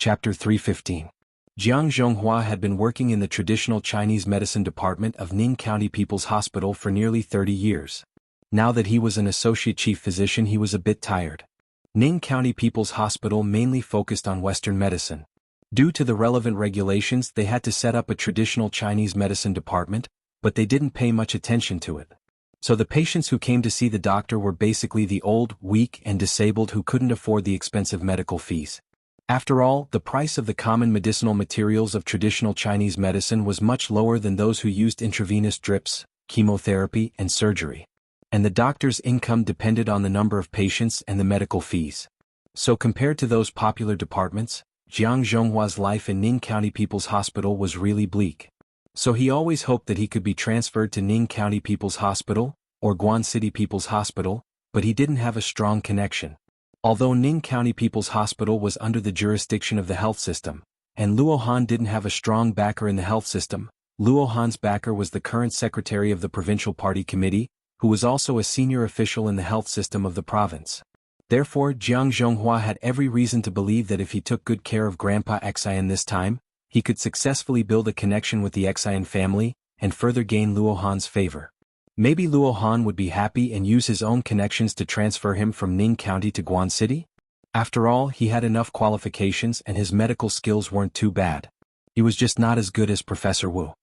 Chapter 315. Jiang Zhonghua had been working in the traditional Chinese medicine department of Ning County People's Hospital for nearly 30 years. Now that he was an associate chief physician, he was a bit tired. Ning County People's Hospital mainly focused on Western medicine. Due to the relevant regulations, they had to set up a traditional Chinese medicine department, but they didn't pay much attention to it. So the patients who came to see the doctor were basically the old, weak, and disabled who couldn't afford the expensive medical fees. After all, the price of the common medicinal materials of traditional Chinese medicine was much lower than those who used intravenous drips, chemotherapy, and surgery. And the doctor's income depended on the number of patients and the medical fees. So compared to those popular departments, Jiang Zhonghua's life in Ning County People's Hospital was really bleak. So he always hoped that he could be transferred to Ning County People's Hospital, or Guan City People's Hospital, but he didn't have a strong connection. Although Ning County People's Hospital was under the jurisdiction of the health system, and Luo Han didn't have a strong backer in the health system, Luo Han's backer was the current secretary of the Provincial Party Committee, who was also a senior official in the health system of the province. Therefore, Jiang Zhonghua had every reason to believe that if he took good care of Grandpa Xian this time, he could successfully build a connection with the Xian family, and further gain Luo Han's favor. Maybe Luo Han would be happy and use his own connections to transfer him from Ning County to Guan City? After all, he had enough qualifications and his medical skills weren't too bad. He was just not as good as Professor Wu.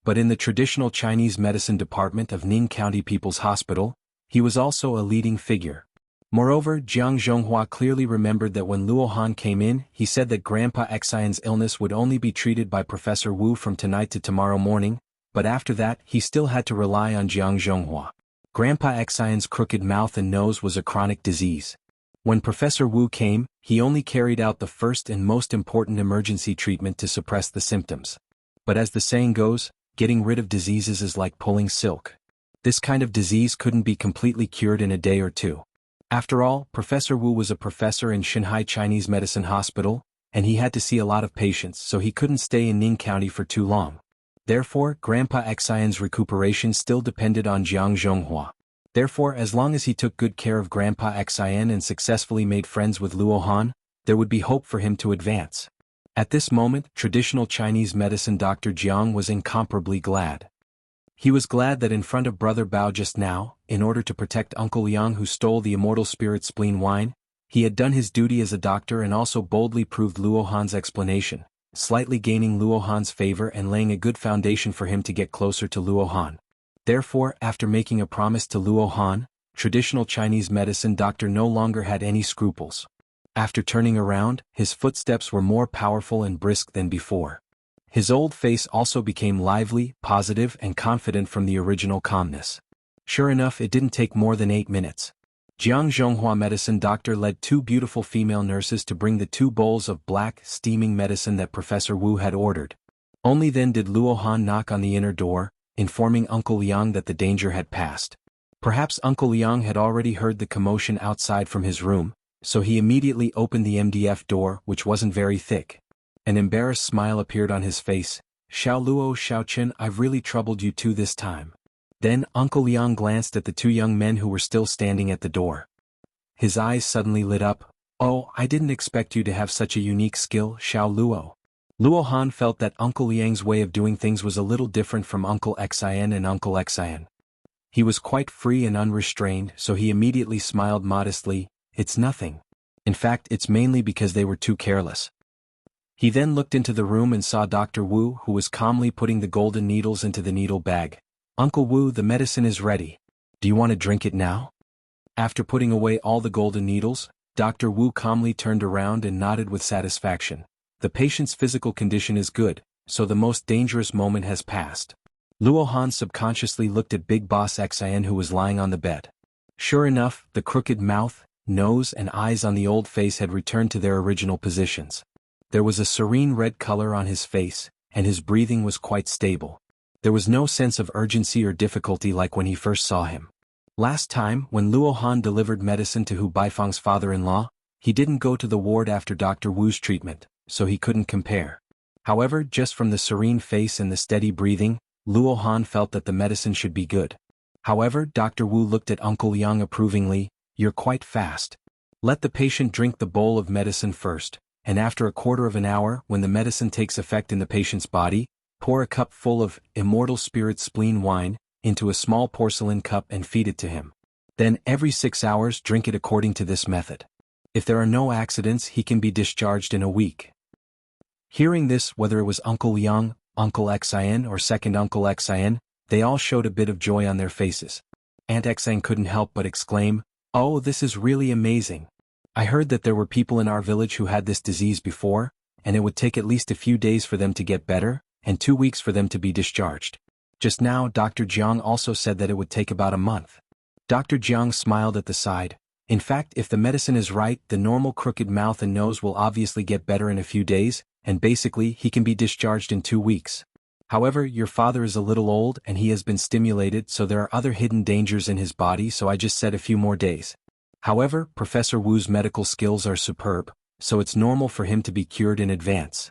But in the traditional Chinese medicine department of Ning County People's Hospital, he was also a leading figure. Moreover, Jiang Zhonghua clearly remembered that when Luo Han came in, he said that Grandpa Xian's illness would only be treated by Professor Wu from tonight to tomorrow morning, but after that, he still had to rely on Jiang Zhonghua. Grandpa Xian's crooked mouth and nose was a chronic disease. When Professor Wu came, he only carried out the first and most important emergency treatment to suppress the symptoms. But as the saying goes, getting rid of diseases is like pulling silk. This kind of disease couldn't be completely cured in a day or two. After all, Professor Wu was a professor in Shanghai Chinese Medicine Hospital, and he had to see a lot of patients, so he couldn't stay in Ning County for too long. Therefore, Grandpa Xian's recuperation still depended on Jiang Zhonghua. Therefore, as long as he took good care of Grandpa Xian and successfully made friends with Luo Han, there would be hope for him to advance. At this moment, traditional Chinese medicine Dr. Jiang was incomparably glad. He was glad that in front of Brother Bao just now, in order to protect Uncle Liang who stole the immortal spirit spleen wine, he had done his duty as a doctor and also boldly proved Luo Han's explanation, slightly gaining Luo Han's favor and laying a good foundation for him to get closer to Luo Han. Therefore, after making a promise to Luo Han, traditional Chinese medicine doctor no longer had any scruples. After turning around, his footsteps were more powerful and brisk than before. His old face also became lively, positive, and confident from the original calmness. Sure enough, it didn't take more than 8 minutes. Jiang Zhonghua medicine doctor led 2 beautiful female nurses to bring the 2 bowls of black, steaming medicine that Professor Wu had ordered. Only then did Luo Han knock on the inner door, informing Uncle Liang that the danger had passed. Perhaps Uncle Liang had already heard the commotion outside from his room, so he immediately opened the MDF door, which wasn't very thick. An embarrassed smile appeared on his face. "Xiao Luo, Xiao Chen, I've really troubled you too this time." Then Uncle Liang glanced at the 2 young men who were still standing at the door. His eyes suddenly lit up. "Oh, I didn't expect you to have such a unique skill, Xiao Luo." Luo Han felt that Uncle Liang's way of doing things was a little different from Uncle Xian and Uncle Xian. He was quite free and unrestrained, so he immediately smiled modestly. "It's nothing. In fact, it's mainly because they were too careless." He then looked into the room and saw Dr. Wu, who was calmly putting the golden needles into the needle bag. "Uncle Wu, the medicine is ready. Do you want to drink it now?" After putting away all the golden needles, Dr. Wu calmly turned around and nodded with satisfaction. The patient's physical condition is good, so the most dangerous moment has passed. Luo Han subconsciously looked at Big Boss Xian who was lying on the bed. Sure enough, the crooked mouth, nose and eyes on the old face had returned to their original positions. There was a serene red color on his face, and his breathing was quite stable. There was no sense of urgency or difficulty like when he first saw him. Last time, when Luo Han delivered medicine to Hu Baifang's father-in-law, he didn't go to the ward after Dr. Wu's treatment, so he couldn't compare. However, just from the serene face and the steady breathing, Luo Han felt that the medicine should be good. However, Dr. Wu looked at Uncle Liang approvingly. "You're quite fast. Let the patient drink the bowl of medicine first, and after a quarter of an hour, when the medicine takes effect in the patient's body, pour a cup full of immortal spirit spleen wine into a small porcelain cup and feed it to him. Then every 6 hours drink it according to this method. If there are no accidents, he can be discharged in a week. Hearing this, whether it was Uncle Yang, Uncle Xin, or second Uncle Xin, they all showed a bit of joy on their faces. Aunt Xin couldn't help but exclaim, "Oh, this is really amazing. I heard that there were people in our village who had this disease before, and it would take at least a few days for them to get better, and 2 weeks for them to be discharged. Just now Dr. Jiang also said that it would take about a month." Dr. Jiang smiled at the side. "In fact, if the medicine is right, the normal crooked mouth and nose will obviously get better in a few days, and basically he can be discharged in 2 weeks. However, your father is a little old and he has been stimulated, so there are other hidden dangers in his body, so I just said a few more days. However, Professor Wu's medical skills are superb, so it's normal for him to be cured in advance."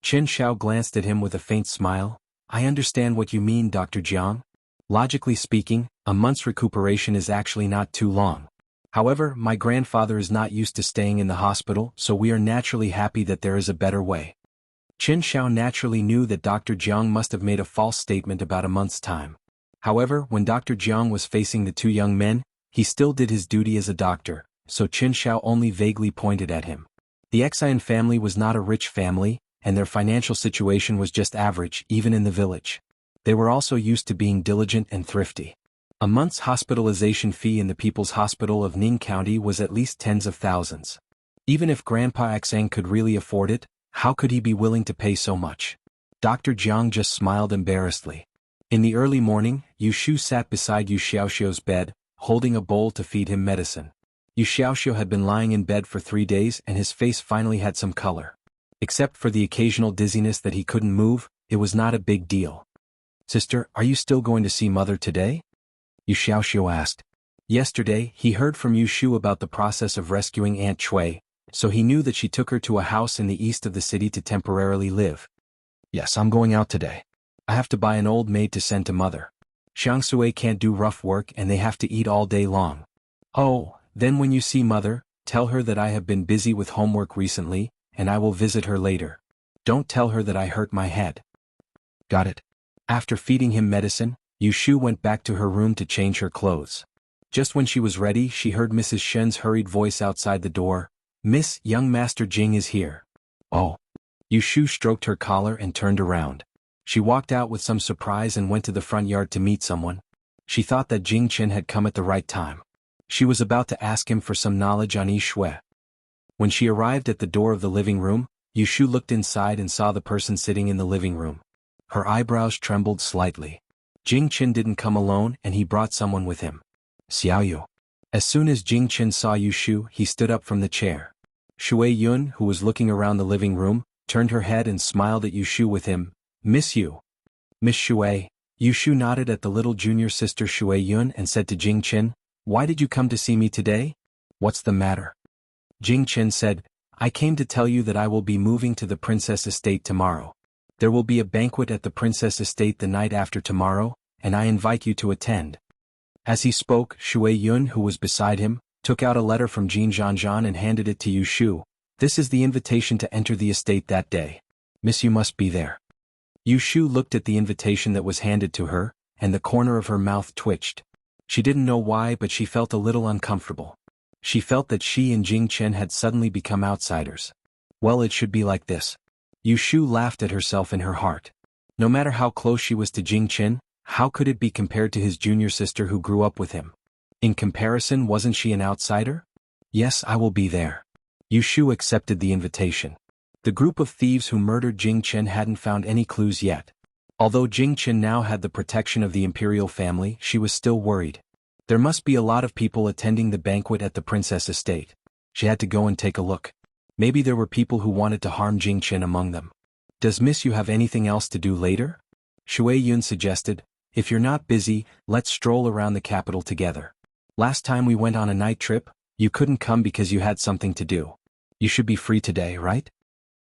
Qin Xiao glanced at him with a faint smile. "I understand what you mean, Dr. Jiang. Logically speaking, a month's recuperation is actually not too long. However, my grandfather is not used to staying in the hospital, so we are naturally happy that there is a better way." Qin Xiao naturally knew that Dr. Jiang must have made a false statement about a month's time. However, when Dr. Jiang was facing the two young men, he still did his duty as a doctor, so Qin Xiao only vaguely pointed at him. The Xian family was not a rich family, and their financial situation was just average, even in the village. They were also used to being diligent and thrifty. A month's hospitalization fee in the People's Hospital of Ning County was at least tens of thousands. Even if Grandpa Xang could really afford it, how could he be willing to pay so much? Dr. Jiang just smiled embarrassedly. In the early morning, Yu Shu sat beside Yu Xiaoxiu's bed, holding a bowl to feed him medicine. Yu Xiaoxiu had been lying in bed for 3 days and his face finally had some color. Except for the occasional dizziness that he couldn't move, it was not a big deal. "Sister, are you still going to see Mother today?" Yu Xiaoxiu asked. Yesterday, he heard from Yu Shu about the process of rescuing Aunt Cui, so he knew that she took her to a house in the east of the city to temporarily live. "Yes, I'm going out today. I have to buy an old maid to send to Mother. Xiang Sui can't do rough work and they have to eat all day long." "Oh, then when you see Mother, tell her that I have been busy with homework recently, and I will visit her later. Don't tell her that I hurt my head." "Got it." After feeding him medicine, Yu Shu went back to her room to change her clothes. Just when she was ready, she heard Mrs. Shen's hurried voice outside the door. "Miss, young Master Jing is here." "Oh." Yu Shu stroked her collar and turned around. She walked out with some surprise and went to the front yard to meet someone. She thought that Jing Chen had come at the right time. She was about to ask him for some knowledge on Yi Shui. When she arrived at the door of the living room, Yu Shu looked inside and saw the person sitting in the living room. Her eyebrows trembled slightly. Jing Chen didn't come alone and he brought someone with him. Xiaoyu. As soon as Jing Chen saw Yu Shu, he stood up from the chair. Shui Yun, who was looking around the living room, turned her head and smiled at Yu Shu with him. "Miss Yu." "Miss Shui." Yu Shu nodded at the little junior sister Shui Yun and said to Jing Chen, "Why did you come to see me today? What's the matter?" Jing Chen said, "I came to tell you that I will be moving to the princess estate tomorrow. There will be a banquet at the princess estate the night after tomorrow, and I invite you to attend." As he spoke, Shui Yun, who was beside him, took out a letter from Jin Zhanzhan and handed it to Yu Shu. "This is the invitation to enter the estate that day. Miss, you must be there." Yu Shu looked at the invitation that was handed to her, and the corner of her mouth twitched. She didn't know why, but she felt a little uncomfortable. She felt that she and Jing Chen had suddenly become outsiders. Well, it should be like this. Yu Shu laughed at herself in her heart. No matter how close she was to Jing Chen, how could it be compared to his junior sister who grew up with him? In comparison, wasn't she an outsider? "Yes, I will be there." Yu Shu accepted the invitation. The group of thieves who murdered Jing Chen hadn't found any clues yet. Although Jing Chen now had the protection of the imperial family, she was still worried. There must be a lot of people attending the banquet at the princess estate. She had to go and take a look. Maybe there were people who wanted to harm Jing Chen among them. "Does Miss Yu have anything else to do later?" Shui Yun suggested. "If you're not busy, let's stroll around the capital together. Last time we went on a night trip, you couldn't come because you had something to do. You should be free today, right?"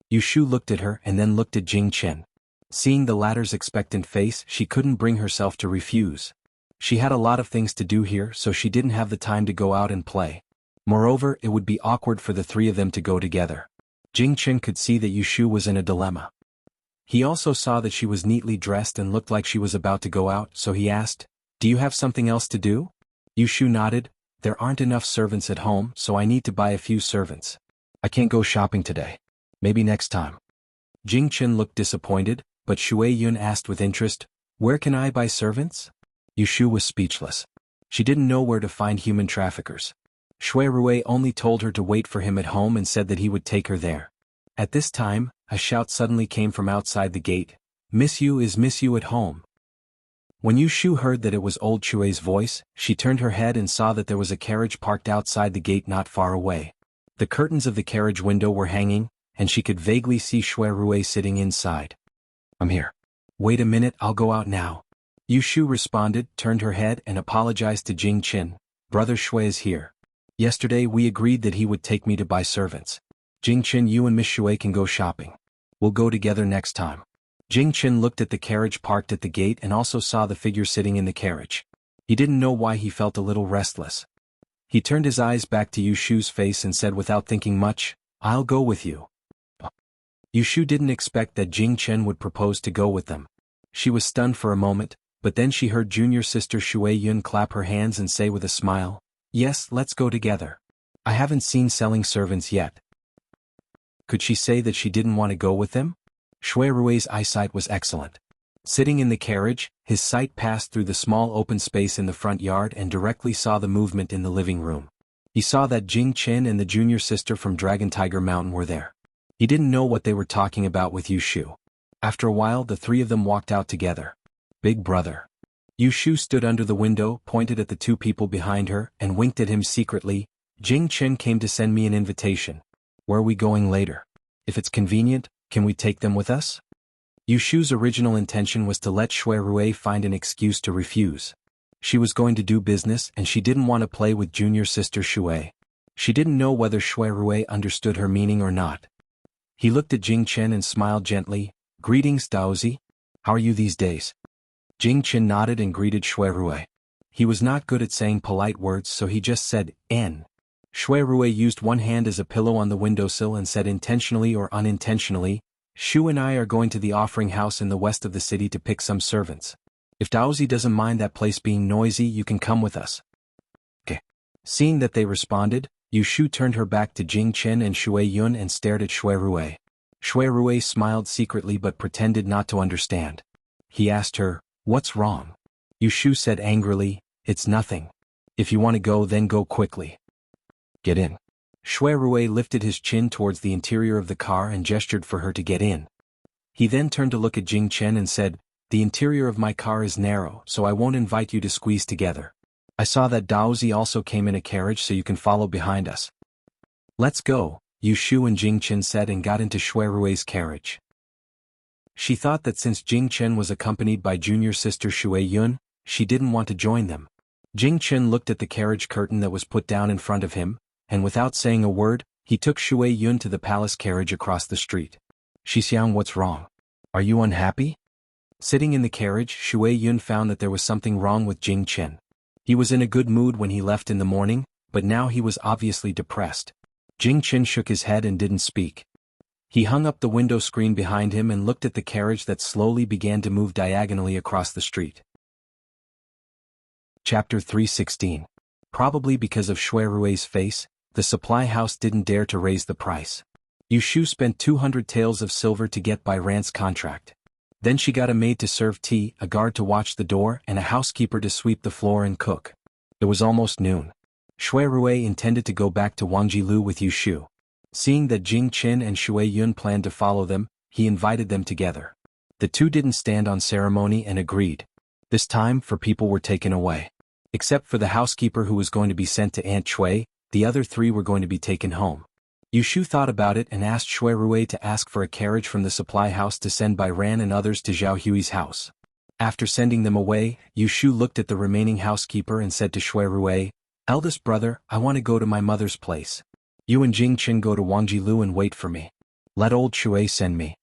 Yu Shu looked at her and then looked at Jing Chen. Seeing the latter's expectant face, she couldn't bring herself to refuse. She had a lot of things to do here, so she didn't have the time to go out and play. Moreover, it would be awkward for the three of them to go together. Jing Chen could see that Yushu was in a dilemma. He also saw that she was neatly dressed and looked like she was about to go out, so he asked, "Do you have something else to do?" Yushu nodded. "There aren't enough servants at home, so I need to buy a few servants. I can't go shopping today. Maybe next time." Jing Chen looked disappointed, but Shui Yun asked with interest, "Where can I buy servants?" Yushu was speechless. She didn't know where to find human traffickers. Shui Rui only told her to wait for him at home and said that he would take her there. At this time, a shout suddenly came from outside the gate. "Miss Yu is Miss Yu at home?" When Yushu heard that it was old Shui's voice, she turned her head and saw that there was a carriage parked outside the gate not far away. The curtains of the carriage window were hanging, and she could vaguely see Shui Rui sitting inside. "I'm here." "Wait a minute, I'll go out now." Yushu responded, turned her head and apologized to Jing Chen. "Brother Shui is here. Yesterday we agreed that he would take me to buy servants. Jing Chen, you and Miss Shui can go shopping. We'll go together next time." Jing Chen looked at the carriage parked at the gate and also saw the figure sitting in the carriage. He didn't know why he felt a little restless. He turned his eyes back to Yushu's face and said without thinking much, "I'll go with you." Yushu didn't expect that Jing Chen would propose to go with them. She was stunned for a moment, but then she heard junior sister Shui Yun clap her hands and say with a smile, "Yes, let's go together. I haven't seen selling servants yet." Could she say that she didn't want to go with them? Shui Rui's eyesight was excellent. Sitting in the carriage, his sight passed through the small open space in the front yard and directly saw the movement in the living room. He saw that Jing Chen and the junior sister from Dragon Tiger Mountain were there. He didn't know what they were talking about with Yushu. After a while the three of them walked out together. "Big brother." Yushu stood under the window, pointed at the two people behind her, and winked at him secretly. "Jing Chen came to send me an invitation. Where are we going later? If it's convenient, can we take them with us?" Yushu's original intention was to let Shui Rui find an excuse to refuse. She was going to do business and she didn't want to play with junior sister Shui. She didn't know whether Shui Rui understood her meaning or not. He looked at Jing Chen and smiled gently. "Greetings, Daozi. How are you these days?" Jing Chen nodded and greeted Shui Rui. He was not good at saying polite words, so he just said, "N." Shui Rui used one hand as a pillow on the windowsill and said intentionally or unintentionally, "Shu and I are going to the offering house in the west of the city to pick some servants. If Daozi doesn't mind that place being noisy, you can come with us." "Okay." Seeing that they responded, Yushu turned her back to Jing Chen and Shui Yun and stared at Shui Rui. Shui Rui smiled secretly but pretended not to understand. He asked her, "What's wrong?" Yushu said angrily, "It's nothing. If you want to go, then go quickly. Get in." Shui Rui lifted his chin towards the interior of the car and gestured for her to get in. He then turned to look at Jing Chen and said, "The interior of my car is narrow, so I won't invite you to squeeze together. I saw that Daozi also came in a carriage, so you can follow behind us." "Let's go," Yushu and Jing Chen said and got into Shui Rui's carriage. She thought that since Jing Chen was accompanied by junior sister Shui Yun, she didn't want to join them. Jing Chen looked at the carriage curtain that was put down in front of him, and without saying a word, he took Shui Yun to the palace carriage across the street. "Xixiang, what's wrong? Are you unhappy?" Sitting in the carriage, Shui Yun found that there was something wrong with Jing Chen. He was in a good mood when he left in the morning, but now he was obviously depressed. Jing Chen shook his head and didn't speak. He hung up the window screen behind him and looked at the carriage that slowly began to move diagonally across the street. Chapter 316. Probably because of Shui Rui's face, the supply house didn't dare to raise the price. Yushu spent 200 taels of silver to get Bai Ran's contract. Then she got a maid to serve tea, a guard to watch the door, and a housekeeper to sweep the floor and cook. It was almost noon. Shui Rui intended to go back to Wangjilu with Yushu. Seeing that Jing Chen and Shui Yun planned to follow them, he invited them together. The two didn't stand on ceremony and agreed. This time, people were taken away. Except for the housekeeper who was going to be sent to Aunt Chui, the other three were going to be taken home. Yushu thought about it and asked Shui Rui to ask for a carriage from the supply house to send Bai Ran and others to Zhao Hui's house. After sending them away, Yushu looked at the remaining housekeeper and said to Shui Rui, "Eldest brother, I want to go to my mother's place. You and Jing Chen go to Wangjilu and wait for me. Let old Shui send me."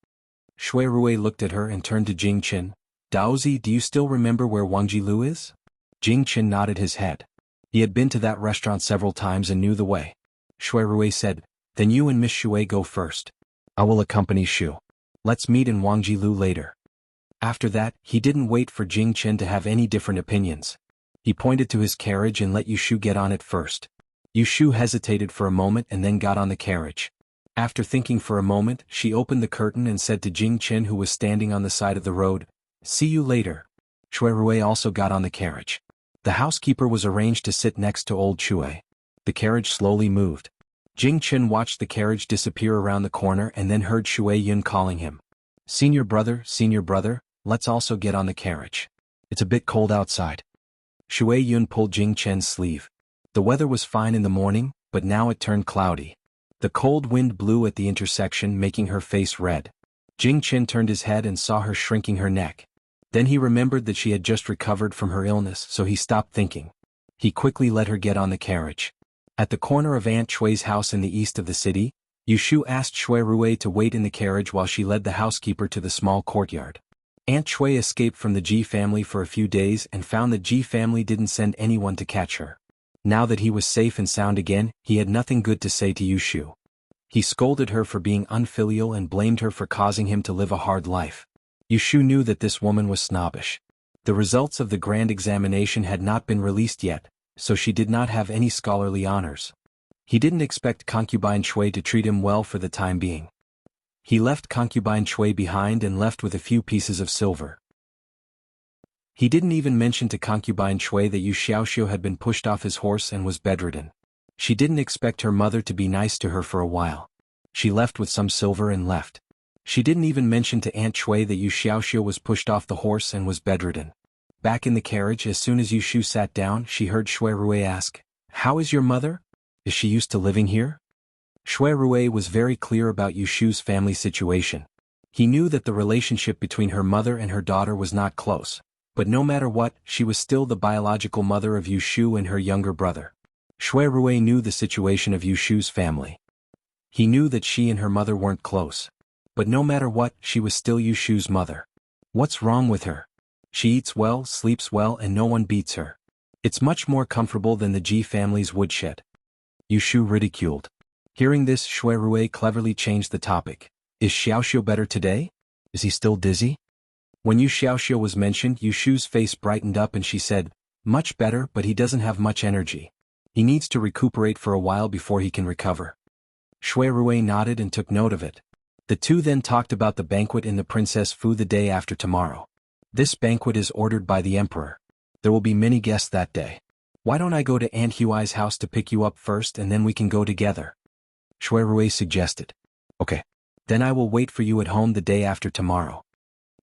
Shui Rui looked at her and turned to Jing Chen. "Daozi, do you still remember where Wangjilu is?" Jing Chen nodded his head. He had been to that restaurant several times and knew the way. Shui Rui said, "Then you and Miss Shui go first. I will accompany Shu. Let's meet in Wangjilu later. After that, he didn't wait for Jing Chen to have any different opinions. He pointed to his carriage and let Yushu get on it first. Yushu hesitated for a moment and then got on the carriage. After thinking for a moment, she opened the curtain and said to Jing Chen, who was standing on the side of the road, "See you later." Shui Rui also got on the carriage. The housekeeper was arranged to sit next to old Shui. The carriage slowly moved. Jing Chen watched the carriage disappear around the corner and then heard Shui Yun calling him. Senior brother, let's also get on the carriage. It's a bit cold outside." Shui Yun pulled Jing Chen's sleeve. The weather was fine in the morning, but now it turned cloudy. The cold wind blew at the intersection, making her face red. Jing Chen turned his head and saw her shrinking her neck. Then he remembered that she had just recovered from her illness, so he stopped thinking. He quickly let her get on the carriage. At the corner of Aunt Chui's house in the east of the city, Yushu asked Shui Rui to wait in the carriage while she led the housekeeper to the small courtyard. Aunt Chui escaped from the Ji family for a few days and found the Ji family didn't send anyone to catch her. Now that he was safe and sound again, he had nothing good to say to Yushu. He scolded her for being unfilial and blamed her for causing him to live a hard life. Yushu knew that this woman was snobbish. The results of the grand examination had not been released yet, so she did not have any scholarly honors. He didn't expect concubine Chui to treat him well for the time being. He left concubine Chui behind and left with a few pieces of silver. He didn't even mention to concubine Chui that Yu Xiaoxiu had been pushed off his horse and was bedridden. She didn't expect her mother to be nice to her for a while. She left with some silver and left. She didn't even mention to Aunt Chui that Yu Xiaoxiu was pushed off the horse and was bedridden. Back in the carriage, as soon as Yushu sat down, she heard Shui Rui ask, "How is your mother? Is she used to living here?" Shui Rui was very clear about Yushu's family situation. He knew that the relationship between her mother and her daughter was not close. But no matter what, she was still the biological mother of Yushu and her younger brother. Shui Rui knew the situation of Yushu's family. He knew that she and her mother weren't close. But no matter what, she was still Yushu's mother. What's wrong with her? She eats well, sleeps well, and no one beats her. It's much more comfortable than the Ji family's woodshed. Yushu ridiculed. Hearing this, Shui Rui cleverly changed the topic. Is Xiaoxiu better today? Is he still dizzy? When Yu Xiaoxiu was mentioned, Yushu's face brightened up and she said, "Much better, but he doesn't have much energy. He needs to recuperate for a while before he can recover." Shui Rui nodded and took note of it. The two then talked about the banquet in the Princess Fu the day after tomorrow. This banquet is ordered by the emperor. There will be many guests that day. Why don't I go to Aunt Huai's house to pick you up first and then we can go together? Shui Rui suggested. Okay. Then I will wait for you at home the day after tomorrow.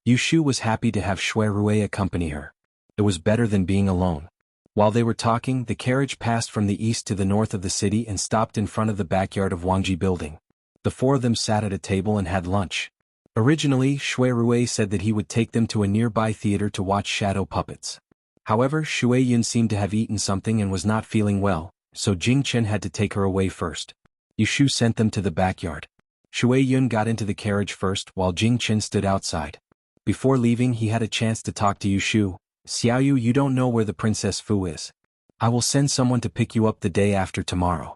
Yushu was happy to have Shui Rui accompany her. It was better than being alone. While they were talking, the carriage passed from the east to the north of the city and stopped in front of the backyard of Wangji building. The four of them sat at a table and had lunch. Originally, Shui Rui said that he would take them to a nearby theater to watch shadow puppets. However, Shui Yun seemed to have eaten something and was not feeling well, so Jing Chen had to take her away first. Yushu sent them to the backyard. Shui Yun got into the carriage first while Jing Chen stood outside. Before leaving, he had a chance to talk to Yushu. "Xiaoyu, you don't know where the Princess Fu is. I will send someone to pick you up the day after tomorrow."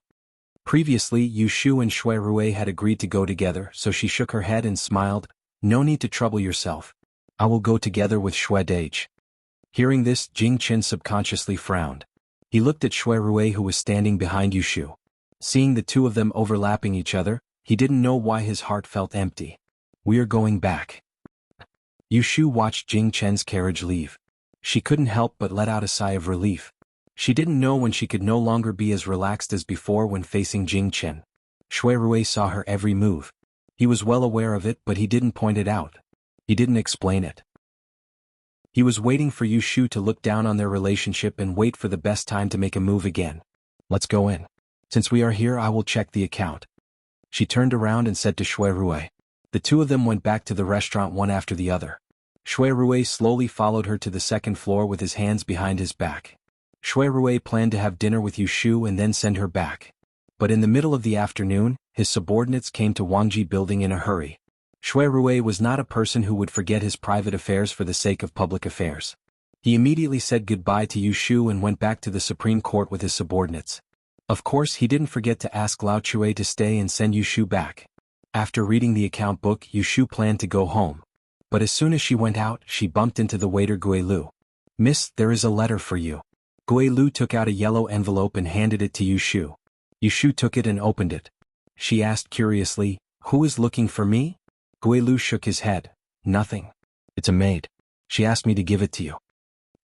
Previously, Yushu and Shui Rui had agreed to go together, so she shook her head and smiled. "No need to trouble yourself. I will go together with Shui Dage." Hearing this, Jing Chen subconsciously frowned. He looked at Shui Rui, who was standing behind Yushu. Seeing the two of them overlapping each other, he didn't know why his heart felt empty. "We are going back." Yushu watched Jing Chen's carriage leave. She couldn't help but let out a sigh of relief. She didn't know when she could no longer be as relaxed as before when facing Jing Chen. Shui Rui saw her every move. He was well aware of it, but he didn't point it out. He didn't explain it. He was waiting for Yushu to look down on their relationship and wait for the best time to make a move again. "Let's go in. Since we are here, I will check the account." She turned around and said to Shui Rui. The two of them went back to the restaurant one after the other. Shui Rui slowly followed her to the second floor with his hands behind his back. Shui Rui planned to have dinner with Yushu and then send her back. But in the middle of the afternoon, his subordinates came to Wangji building in a hurry. Shui Rui was not a person who would forget his private affairs for the sake of public affairs. He immediately said goodbye to Yushu and went back to the Supreme Court with his subordinates. Of course, he didn't forget to ask Lao Chui to stay and send Yushu back. After reading the account book, Yushu planned to go home. But as soon as she went out, she bumped into the waiter Guilu. "Miss, there is a letter for you." Guilu took out a yellow envelope and handed it to Yushu. Yushu took it and opened it. She asked curiously, "Who is looking for me?" Guilu shook his head. "Nothing. It's a maid. She asked me to give it to you."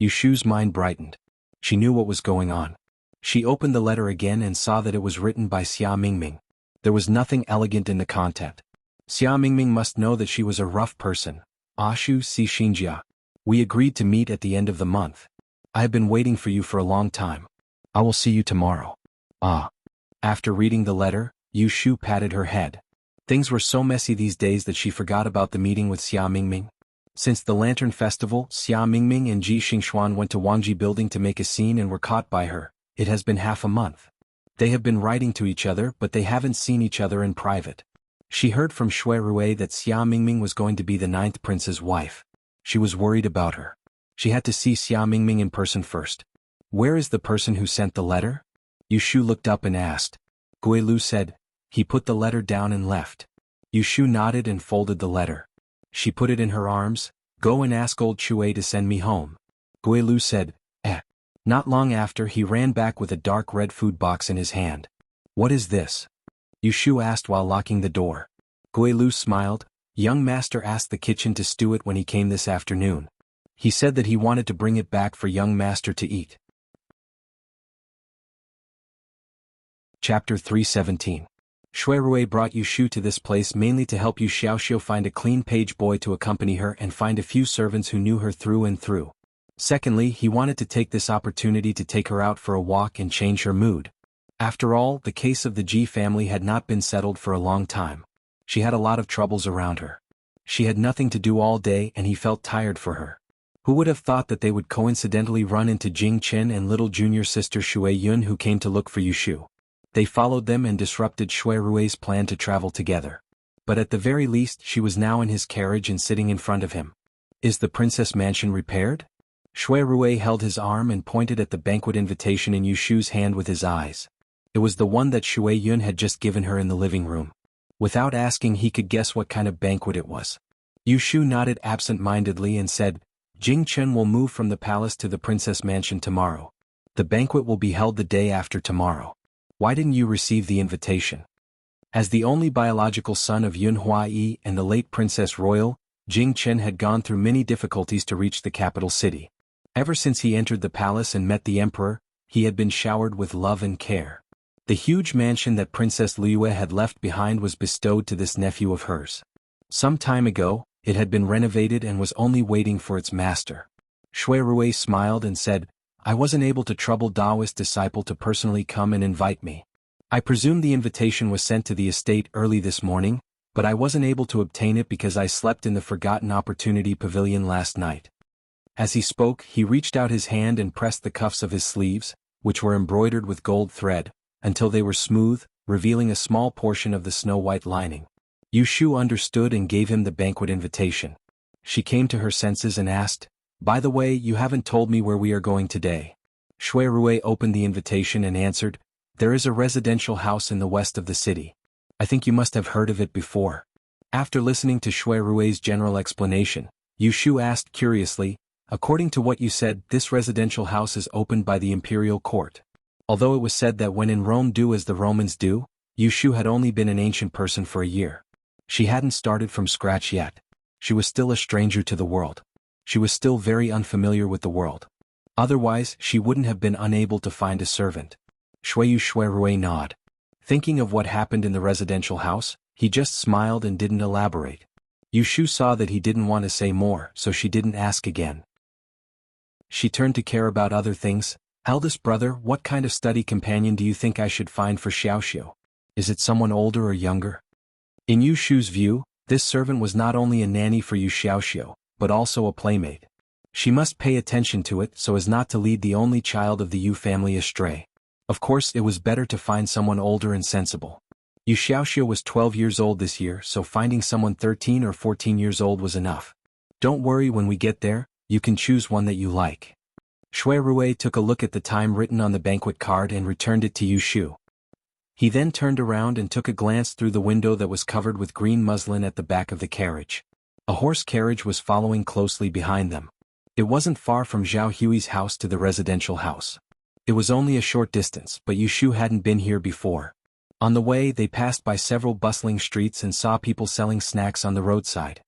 Yushu's mind brightened. She knew what was going on. She opened the letter again and saw that it was written by Xia Mingming. There was nothing elegant in the content. Xia Mingming must know that she was a rough person. "Ashu si Xinjia. We agreed to meet at the end of the month. I have been waiting for you for a long time. I will see you tomorrow." Ah. After reading the letter, Yushu patted her head. Things were so messy these days that she forgot about the meeting with Xia Mingming. Since the Lantern Festival, Xia Mingming and Ji Xingxuan went to Wangji Building to make a scene and were caught by her. It has been half a month. They have been writing to each other, but they haven't seen each other in private. She heard from Shui Rui that Xia Mingming was going to be the 9th prince's wife. She was worried about her. She had to see Xia Mingming in person first. "Where is the person who sent the letter?" Yushu looked up and asked. Guilu said, "He put the letter down and left." Yushu nodded and folded the letter. She put it in her arms. "Go and ask old Chui to send me home." Guilu said, "Eh." Not long after, he ran back with a dark red food box in his hand. "What is this?" Yushu asked while locking the door. Guilu smiled. "Young master asked the kitchen to stew it when he came this afternoon. He said that he wanted to bring it back for young master to eat." Chapter 317. Shui Rui brought Yushu to this place mainly to help Yu Xiaoxiu find a clean page boy to accompany her and find a few servants who knew her through and through. Secondly, he wanted to take this opportunity to take her out for a walk and change her mood. After all, the case of the Ji family had not been settled for a long time. She had a lot of troubles around her. She had nothing to do all day and he felt tired for her. Who would have thought that they would coincidentally run into Jing Chen and little junior sister Shui Yun, who came to look for Yushu. They followed them and disrupted Shui Rui's plan to travel together. But at the very least, she was now in his carriage and sitting in front of him. "Is the princess mansion repaired?" Shui Rui held his arm and pointed at the banquet invitation in Yushu's hand with his eyes. It was the one that Shui Yun had just given her in the living room. Without asking, he could guess what kind of banquet it was. Yushu nodded absent-mindedly and said, "Jing Chen will move from the palace to the princess mansion tomorrow. The banquet will be held the day after tomorrow. Why didn't you receive the invitation?" As the only biological son of Yun Huai and the late Princess Royal, Jing Chen had gone through many difficulties to reach the capital city. Ever since he entered the palace and met the emperor, he had been showered with love and care. The huge mansion that Princess Liue had left behind was bestowed to this nephew of hers. Some time ago, it had been renovated and was only waiting for its master. Shui Rui smiled and said, "I wasn't able to trouble Daoist disciple to personally come and invite me. I presume the invitation was sent to the estate early this morning, but I wasn't able to obtain it because I slept in the Forgotten Opportunity Pavilion last night." As he spoke, he reached out his hand and pressed the cuffs of his sleeves, which were embroidered with gold thread, until they were smooth, revealing a small portion of the snow-white lining. Yushu understood and gave him the banquet invitation. She came to her senses and asked, "By the way, you haven't told me where we are going today." Shui Rui opened the invitation and answered, "There is a residential house in the west of the city. I think you must have heard of it before." After listening to Shui Rui's general explanation, Yushu asked curiously, "According to what you said, this residential house is opened by the imperial court." Although it was said that when in Rome do as the Romans do, Yushu had only been an ancient person for a year. She hadn't started from scratch yet. She was still a stranger to the world. She was still very unfamiliar with the world. Otherwise, she wouldn't have been unable to find a servant. Shui Rui nodded. Thinking of what happened in the residential house, he just smiled and didn't elaborate. Yushu saw that he didn't want to say more, so she didn't ask again. She turned to care about other things. "Eldest brother, what kind of study companion do you think I should find for Xiaoxiu? Is it someone older or younger?" In Yushu's view, this servant was not only a nanny for Yu Xiaoxiu, but also a playmate. She must pay attention to it so as not to lead the only child of the Yu family astray. Of course, it was better to find someone older and sensible. Yu Xiaoxiu was 12 years old this year, so finding someone 13 or 14 years old was enough. "Don't worry, when we get there, you can choose one that you like." Shui Rui took a look at the time written on the banquet card and returned it to Yushu. He then turned around and took a glance through the window that was covered with green muslin at the back of the carriage. A horse carriage was following closely behind them. It wasn't far from Zhao Hui's house to the residential house. It was only a short distance, but Yushu hadn't been here before. On the way, they passed by several bustling streets and saw people selling snacks on the roadside.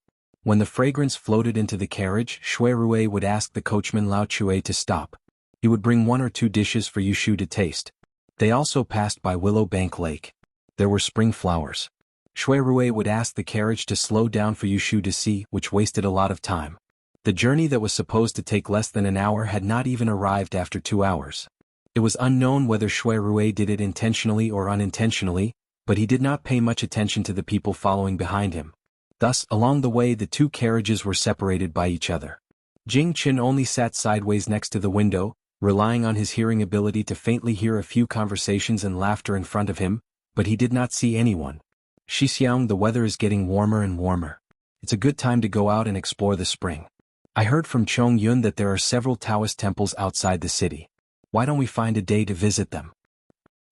When the fragrance floated into the carriage, Shui Rui would ask the coachman Lao Chue to stop. He would bring 1 or 2 dishes for Yushu to taste. They also passed by Willow Bank Lake. There were spring flowers. Shui Rui would ask the carriage to slow down for Yushu to see, which wasted a lot of time. The journey that was supposed to take less than an hour had not even arrived after 2 hours. It was unknown whether Shui Rui did it intentionally or unintentionally, but he did not pay much attention to the people following behind him. Thus, along the way the 2 carriages were separated by each other. Jing Qin only sat sideways next to the window, relying on his hearing ability to faintly hear a few conversations and laughter in front of him, but he did not see anyone. Xixiang, the weather is getting warmer and warmer. It's a good time to go out and explore the spring. I heard from Chong Yun that there are several Taoist temples outside the city. Why don't we find a day to visit them?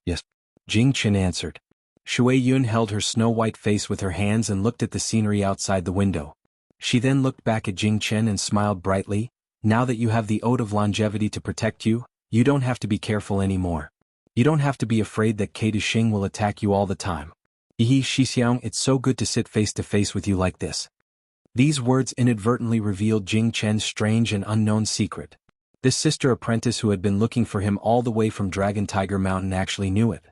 Yes, Jing Qin answered. Shui Yun held her snow-white face with her hands and looked at the scenery outside the window. She then looked back at Jing Chen and smiled brightly. Now that you have the Ode of Longevity to protect you, you don't have to be careful anymore. You don't have to be afraid that Kei Xing will attack you all the time. Yi Xixiang, it's so good to sit face to face with you like this. These words inadvertently revealed Jing Chen's strange and unknown secret. This sister apprentice who had been looking for him all the way from Dragon Tiger Mountain actually knew it.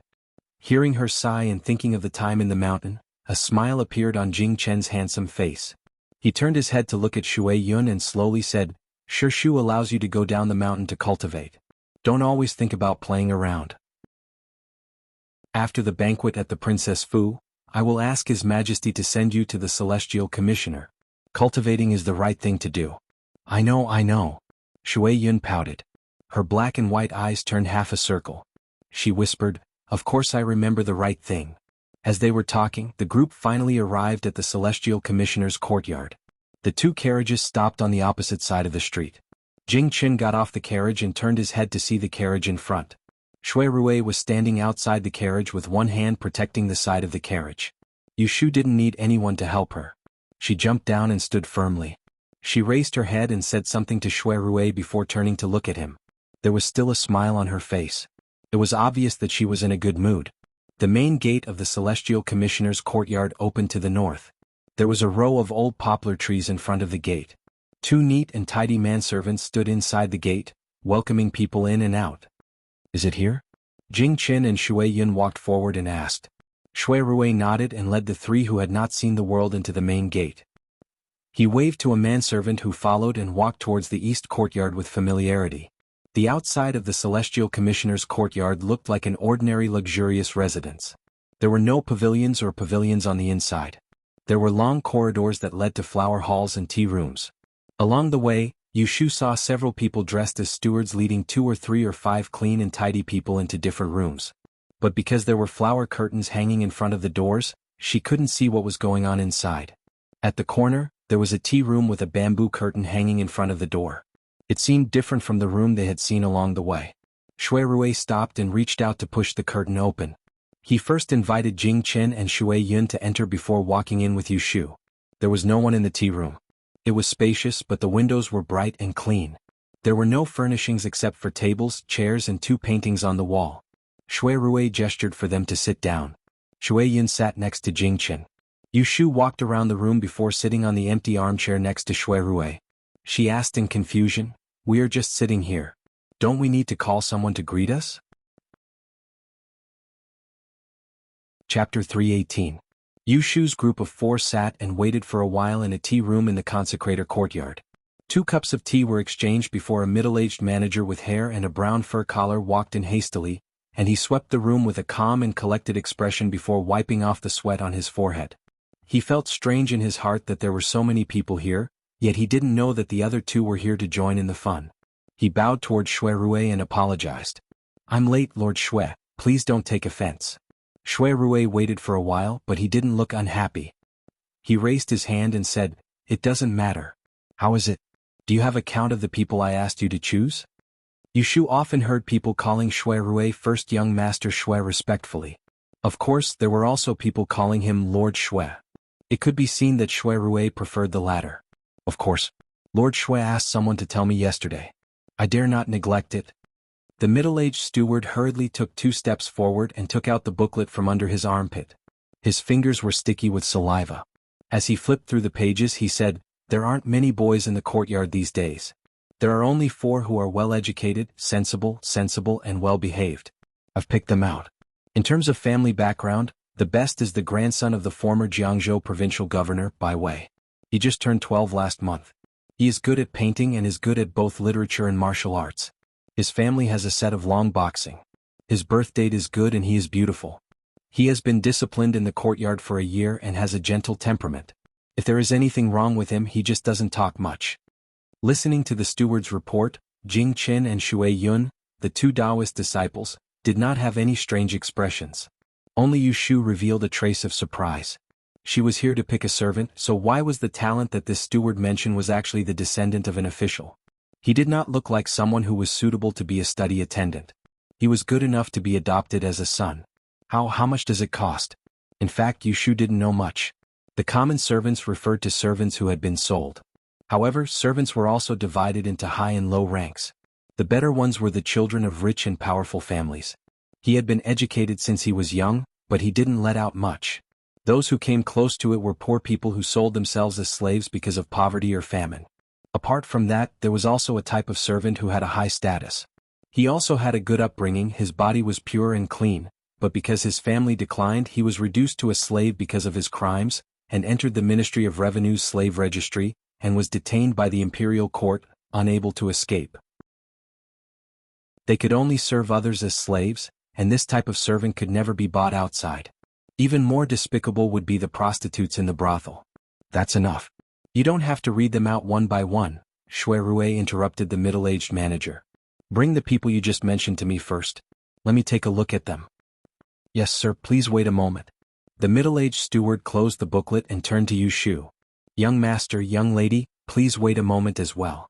Hearing her sigh and thinking of the time in the mountain, a smile appeared on Jing Chen's handsome face. He turned his head to look at Shui Yun and slowly said, "Sure, Shu allows you to go down the mountain to cultivate. Don't always think about playing around. After the banquet at the Princess Fu, I will ask His Majesty to send you to the Celestial Commissioner. Cultivating is the right thing to do." I know. Shui Yun pouted. Her black and white eyes turned half a circle. She whispered, "Of course I remember the right thing." As they were talking, the group finally arrived at the Celestial Commissioner's courtyard. The 2 carriages stopped on the opposite side of the street. Jing Qin got off the carriage and turned his head to see the carriage in front. Shui Rui was standing outside the carriage with one hand protecting the side of the carriage. Yushu didn't need anyone to help her. She jumped down and stood firmly. She raised her head and said something to Shui Rui before turning to look at him. There was still a smile on her face. It was obvious that she was in a good mood. The main gate of the Celestial Commissioner's courtyard opened to the north. There was a row of old poplar trees in front of the gate. 2 neat and tidy manservants stood inside the gate, welcoming people in and out. Is it here? Jing Qin and Shui Yun walked forward and asked. Shui Rui nodded and led the 3 who had not seen the world into the main gate. He waved to a manservant who followed and walked towards the east courtyard with familiarity. The outside of the Celestial Commissioner's courtyard looked like an ordinary luxurious residence. There were no pavilions or pavilions on the inside. There were long corridors that led to flower halls and tea rooms. Along the way, Yushu saw several people dressed as stewards leading 2 or 3 or 5 clean and tidy people into different rooms. But because there were flower curtains hanging in front of the doors, she couldn't see what was going on inside. At the corner, there was a tea room with a bamboo curtain hanging in front of the door. It seemed different from the room they had seen along the way. Shui Rui stopped and reached out to push the curtain open. He first invited Jing Qin and Shui Yun to enter before walking in with Yushu. There was no one in the tea room. It was spacious, but the windows were bright and clean. There were no furnishings except for tables, chairs and 2 paintings on the wall. Shui Rui gestured for them to sit down. Shui Yun sat next to Jing Qin. Yushu walked around the room before sitting on the empty armchair next to Shui Rui. She asked in confusion, "We are just sitting here. Don't we need to call someone to greet us?" Chapter 318. Yushu's group of 4 sat and waited for a while in a tea room in the consecrator courtyard. 2 cups of tea were exchanged before a middle-aged manager with hair and a brown fur collar walked in hastily, and he swept the room with a calm and collected expression before wiping off the sweat on his forehead. He felt strange in his heart that there were so many people here, yet he didn't know that the other 2 were here to join in the fun. He bowed toward Shui Rui and apologized. "I'm late, Lord Shui, please don't take offense." Shui Rui waited for a while, but he didn't look unhappy. He raised his hand and said, "It doesn't matter. How is it? Do you have a count of the people I asked you to choose?" Yushu often heard people calling Shui Rui First Young Master Shui respectfully. Of course, there were also people calling him Lord Shui. It could be seen that Shui Rui preferred the latter. Of course, Lord Shui asked someone to tell me yesterday. I dare not neglect it. The middle-aged steward hurriedly took 2 steps forward and took out the booklet from under his armpit. His fingers were sticky with saliva. As he flipped through the pages, he said, "There aren't many boys in the courtyard these days. There are only 4 who are well-educated, sensible, and well-behaved. I've picked them out. In terms of family background, the best is the grandson of the former Jiangzhou provincial governor, Bai Wei. He just turned 12 last month. He is good at painting and is good at both literature and martial arts. His family has a set of long boxing. His birth date is good and he is beautiful. He has been disciplined in the courtyard for a year and has a gentle temperament. If there is anything wrong with him, he just doesn't talk much." Listening to the steward's report, Jing Qin and Shui Yun, the 2 Taoist disciples, did not have any strange expressions. Only Yu Shu revealed a trace of surprise. She was here to pick a servant, so why was the talent that this steward mentioned was actually the descendant of an official? He did not look like someone who was suitable to be a study attendant. He was good enough to be adopted as a son. How much does it cost? In fact, Yu Shu didn't know much. The common servants referred to servants who had been sold. However, servants were also divided into high and low ranks. The better ones were the children of rich and powerful families. He had been educated since he was young, but he didn't let out much. Those who came close to it were poor people who sold themselves as slaves because of poverty or famine. Apart from that, there was also a type of servant who had a high status. He also had a good upbringing, his body was pure and clean, but because his family declined, he was reduced to a slave because of his crimes, and entered the Ministry of Revenue's slave registry, and was detained by the imperial court, unable to escape. They could only serve others as slaves, and this type of servant could never be bought outside. Even more despicable would be the prostitutes in the brothel. That's enough. You don't have to read them out one by one, Shui Rui interrupted the middle-aged manager. Bring the people you just mentioned to me first. Let me take a look at them. Yes, sir, please wait a moment. The middle-aged steward closed the booklet and turned to Yu Shu. Young master, young lady, please wait a moment as well.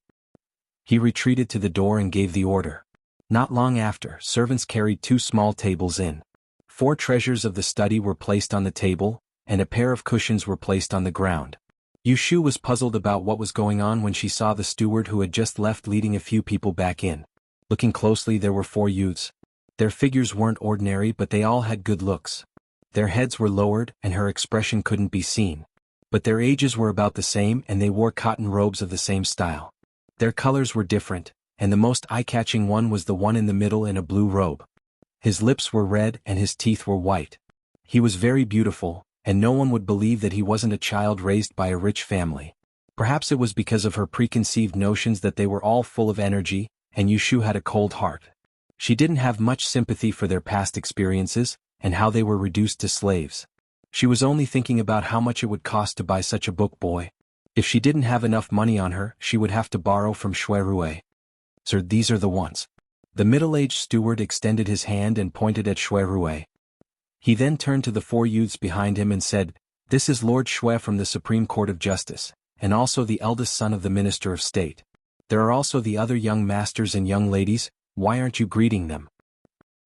He retreated to the door and gave the order. Not long after, servants carried 2 small tables in. 4 treasures of the study were placed on the table, and a pair of cushions were placed on the ground. Yu Shu was puzzled about what was going on when she saw the steward who had just left leading a few people back in. Looking closely, there were 4 youths. Their figures weren't ordinary, but they all had good looks. Their heads were lowered, and her expression couldn't be seen. But their ages were about the same, and they wore cotton robes of the same style. Their colors were different, and the most eye-catching one was the one in the middle in a blue robe. His lips were red and his teeth were white. He was very beautiful, and no one would believe that he wasn't a child raised by a rich family. Perhaps it was because of her preconceived notions that they were all full of energy, and Yu Shu had a cold heart. She didn't have much sympathy for their past experiences, and how they were reduced to slaves. She was only thinking about how much it would cost to buy such a book boy. If she didn't have enough money on her, she would have to borrow from Shui Rui. Sir, these are the ones. The middle-aged steward extended his hand and pointed at Shui Rui. He then turned to the 4 youths behind him and said, "This is Lord Shui from the Supreme Court of Justice, and also the eldest son of the Minister of State. There are also the other young masters and young ladies, why aren't you greeting them?"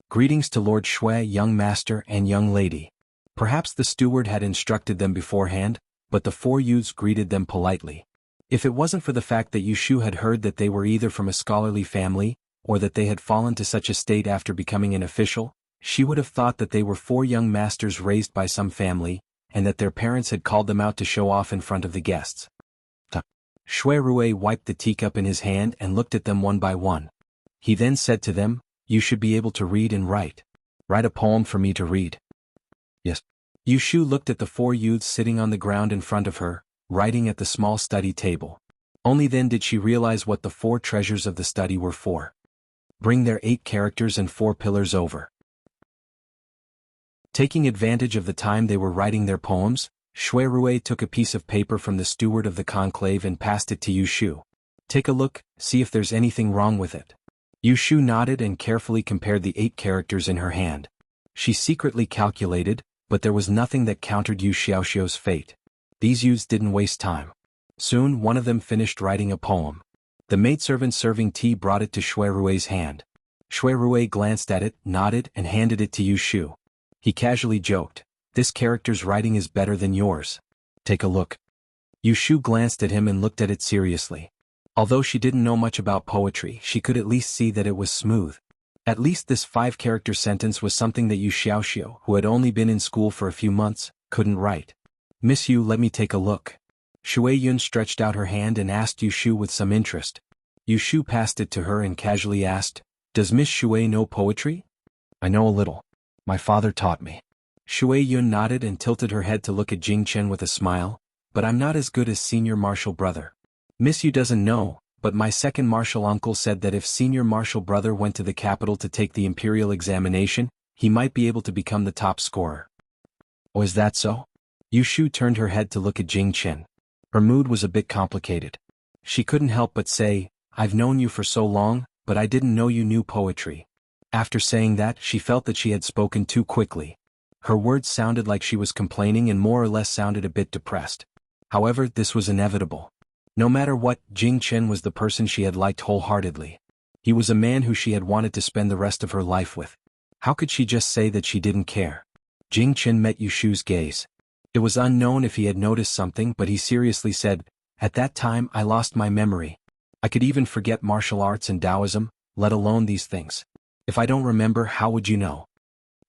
Greetings to Lord Shui, young master and young lady. Perhaps the steward had instructed them beforehand, but the 4 youths greeted them politely. If it wasn't for the fact that Yu Shu had heard that they were either from a scholarly family, or that they had fallen to such a state after becoming an official, she would have thought that they were 4 young masters raised by some family, and that their parents had called them out to show off in front of the guests. Shui Rui wiped the teacup in his hand and looked at them one by one. He then said to them, "You should be able to read and write. Write a poem for me to read." Yes. Yu Shu looked at the 4 youths sitting on the ground in front of her, writing at the small study table. Only then did she realize what the 4 treasures of the study were for. Bring their 8 characters and 4 pillars over. Taking advantage of the time they were writing their poems, Shui Rui took a piece of paper from the steward of the conclave and passed it to Yu Shu. "Take a look, see if there's anything wrong with it." Yu Shu nodded and carefully compared the 8 characters in her hand. She secretly calculated, but there was nothing that countered Yu Xiaoxiu's fate. These youths didn't waste time. Soon one of them finished writing a poem. The maidservant serving tea brought it to Shui Rui's hand. Shui Rui glanced at it, nodded and handed it to Yu Shu. He casually joked, "This character's writing is better than yours. Take a look." Yu Shu glanced at him and looked at it seriously. Although she didn't know much about poetry, she could at least see that it was smooth. At least this 5-character sentence was something that Yu Xiaoxiu, who had only been in school for a few months, couldn't write. "Miss Yu, let me take a look." Shui Yun stretched out her hand and asked Yu Shu with some interest. Yu Shu passed it to her and casually asked, "Does Miss Shui know poetry?" "I know a little. My father taught me." Shui Yun nodded and tilted her head to look at Jing Chen with a smile, "But I'm not as good as senior marshal brother. Miss Yu doesn't know, but my second marshal uncle said that if senior marshal brother went to the capital to take the imperial examination, he might be able to become the top scorer." "Oh, is that so?" Yu Shu turned her head to look at Jing Chen. Her mood was a bit complicated. She couldn't help but say, "I've known you for so long, but I didn't know you knew poetry." After saying that, she felt that she had spoken too quickly. Her words sounded like she was complaining and more or less sounded a bit depressed. However, this was inevitable. No matter what, Jing Chen was the person she had liked wholeheartedly. He was a man who she had wanted to spend the rest of her life with. How could she just say that she didn't care? Jing Chen met Yu Shu's gaze. It was unknown if he had noticed something, but he seriously said, "At that time I lost my memory. I could even forget martial arts and Taoism, let alone these things. If I don't remember, how would you know?"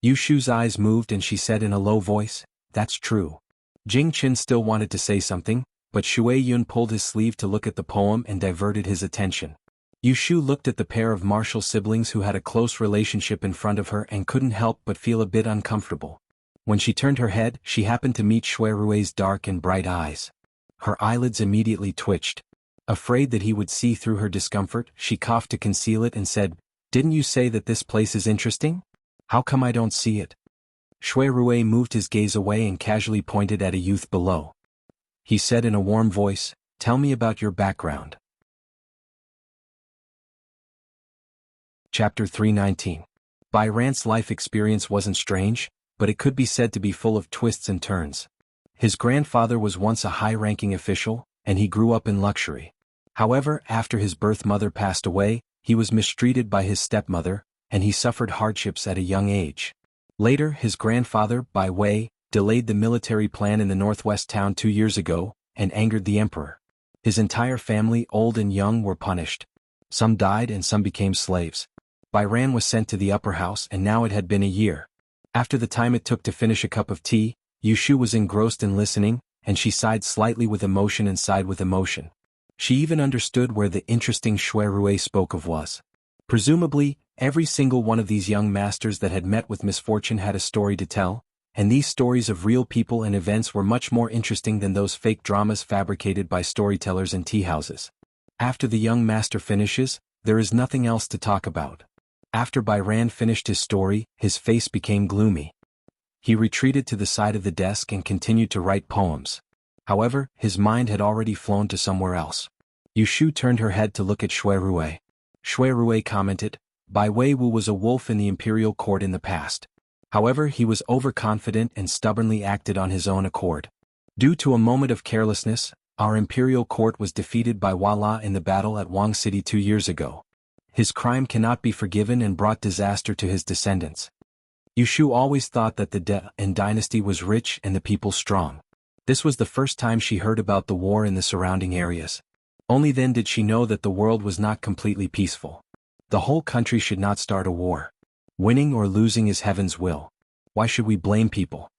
Yu Shu's eyes moved and she said in a low voice, "That's true." Jing Chen still wanted to say something, but Shui Yun pulled his sleeve to look at the poem and diverted his attention. Yu Shu looked at the pair of martial siblings who had a close relationship in front of her and couldn't help but feel a bit uncomfortable. When she turned her head, she happened to meet Shui Rui's dark and bright eyes. Her eyelids immediately twitched. Afraid that he would see through her discomfort, she coughed to conceal it and said, "Didn't you say that this place is interesting? How come I don't see it?" Shui Rui moved his gaze away and casually pointed at a youth below. He said in a warm voice, "Tell me about your background." Chapter 319. Bai Ran's life experience wasn't strange, but it could be said to be full of twists and turns. His grandfather was once a high-ranking official, and he grew up in luxury. However, after his birth mother passed away, he was mistreated by his stepmother, and he suffered hardships at a young age. Later, his grandfather, Bai Wei, delayed the military plan in the northwest town 2 years ago, and angered the emperor. His entire family, old and young, were punished. Some died and some became slaves. Bai Ran was sent to the upper house and now it had been a year. After the time it took to finish a cup of tea, Yu Shu was engrossed in listening, and she sighed slightly with emotion and sighed with emotion. She even understood where the interesting Shui Rui spoke of was. Presumably, every single one of these young masters that had met with misfortune had a story to tell, and these stories of real people and events were much more interesting than those fake dramas fabricated by storytellers and tea houses. After the young master finishes, there is nothing else to talk about. After Bai Ran finished his story, his face became gloomy. He retreated to the side of the desk and continued to write poems. However, his mind had already flown to somewhere else. Yu Shu turned her head to look at Shui Rui. Shui Rui commented, "Bai Wei Wu was a wolf in the imperial court in the past. However, he was overconfident and stubbornly acted on his own accord. Due to a moment of carelessness, our imperial court was defeated by Wala in the battle at Wang City 2 years ago. His crime cannot be forgiven and brought disaster to his descendants." Yu Shu always thought that the De dynasty was rich and the people strong. This was the first time she heard about the war in the surrounding areas. Only then did she know that the world was not completely peaceful. The whole country should not start a war. Winning or losing is heaven's will. Why should we blame people?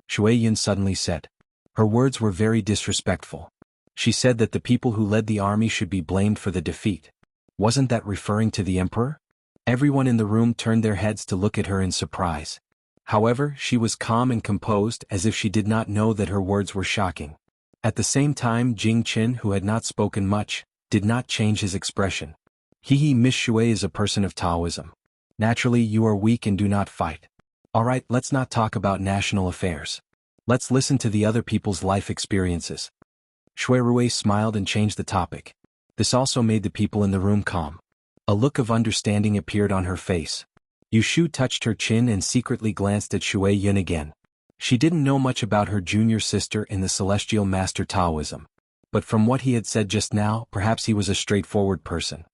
Shui Yun suddenly said. Her words were very disrespectful. She said that the people who led the army should be blamed for the defeat. Wasn't that referring to the emperor? Everyone in the room turned their heads to look at her in surprise. However, she was calm and composed as if she did not know that her words were shocking. At the same time, Jing Chen, who had not spoken much, did not change his expression. Miss Shui is a person of Taoism. Naturally, you are weak and do not fight. Alright, let's not talk about national affairs. Let's listen to the other people's life experiences. Shui Rui smiled and changed the topic. This also made the people in the room calm. A look of understanding appeared on her face. Yu Shu touched her chin and secretly glanced at Shui Yun again. She didn't know much about her junior sister in the Celestial Master Taoism. But from what he had said just now, perhaps he was a straightforward person.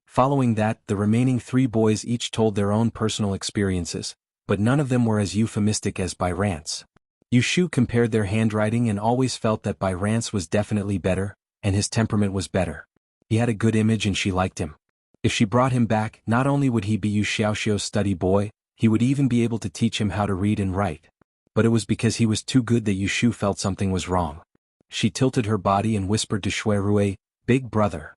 Following that, the remaining 3 boys each told their own personal experiences, but none of them were as euphemistic as Bai Ran's. Yushu compared their handwriting and always felt that Bai Ran's was definitely better, and his temperament was better. He had a good image and she liked him. If she brought him back, not only would he be Yu Xiaoxiu's study boy, he would even be able to teach him how to read and write. But it was because he was too good that Yushu felt something was wrong. She tilted her body and whispered to Shui Rui, "Big brother."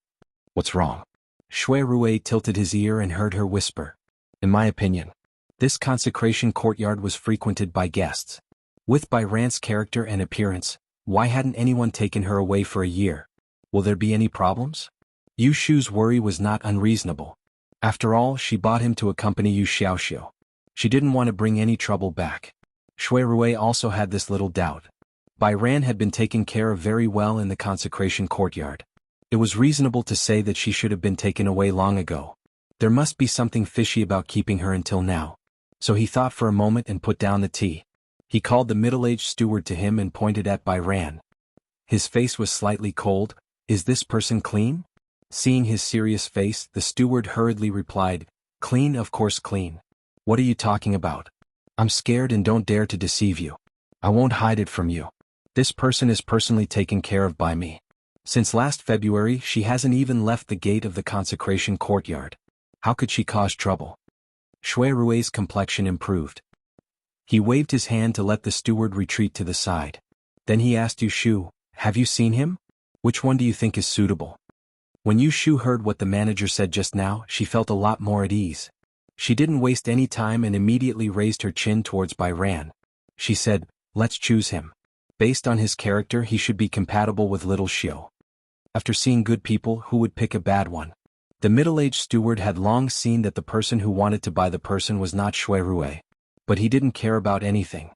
"What's wrong?" Shui Rui tilted his ear and heard her whisper. "In my opinion, this consecration courtyard was frequented by guests. With Bai Ran's character and appearance, why hadn't anyone taken her away for a year? Will there be any problems?" Yushu's worry was not unreasonable. After all, she bought him to accompany Yu Xiaoxiu. She didn't want to bring any trouble back. Shui Rui also had this little doubt. Bai Ran had been taken care of very well in the consecration courtyard. It was reasonable to say that she should have been taken away long ago. There must be something fishy about keeping her until now. So he thought for a moment and put down the tea. He called the middle-aged steward to him and pointed at Bai Ran. His face was slightly cold. "Is this person clean?" Seeing his serious face, the steward hurriedly replied, "Clean, of course clean. What are you talking about? I'm scared and don't dare to deceive you. I won't hide it from you. This person is personally taken care of by me. Since last February she hasn't even left the gate of the consecration courtyard. How could she cause trouble?" Shui Rui's complexion improved. He waved his hand to let the steward retreat to the side. Then he asked Yushu, "Have you seen him? Which one do you think is suitable?" When Yushu heard what the manager said just now, she felt a lot more at ease. She didn't waste any time and immediately raised her chin towards Bai Ran. She said, "Let's choose him. Based on his character he should be compatible with little Xiu." After seeing good people, who would pick a bad one? The middle-aged steward had long seen that the person who wanted to buy the person was not Shui Rui. But he didn't care about anything.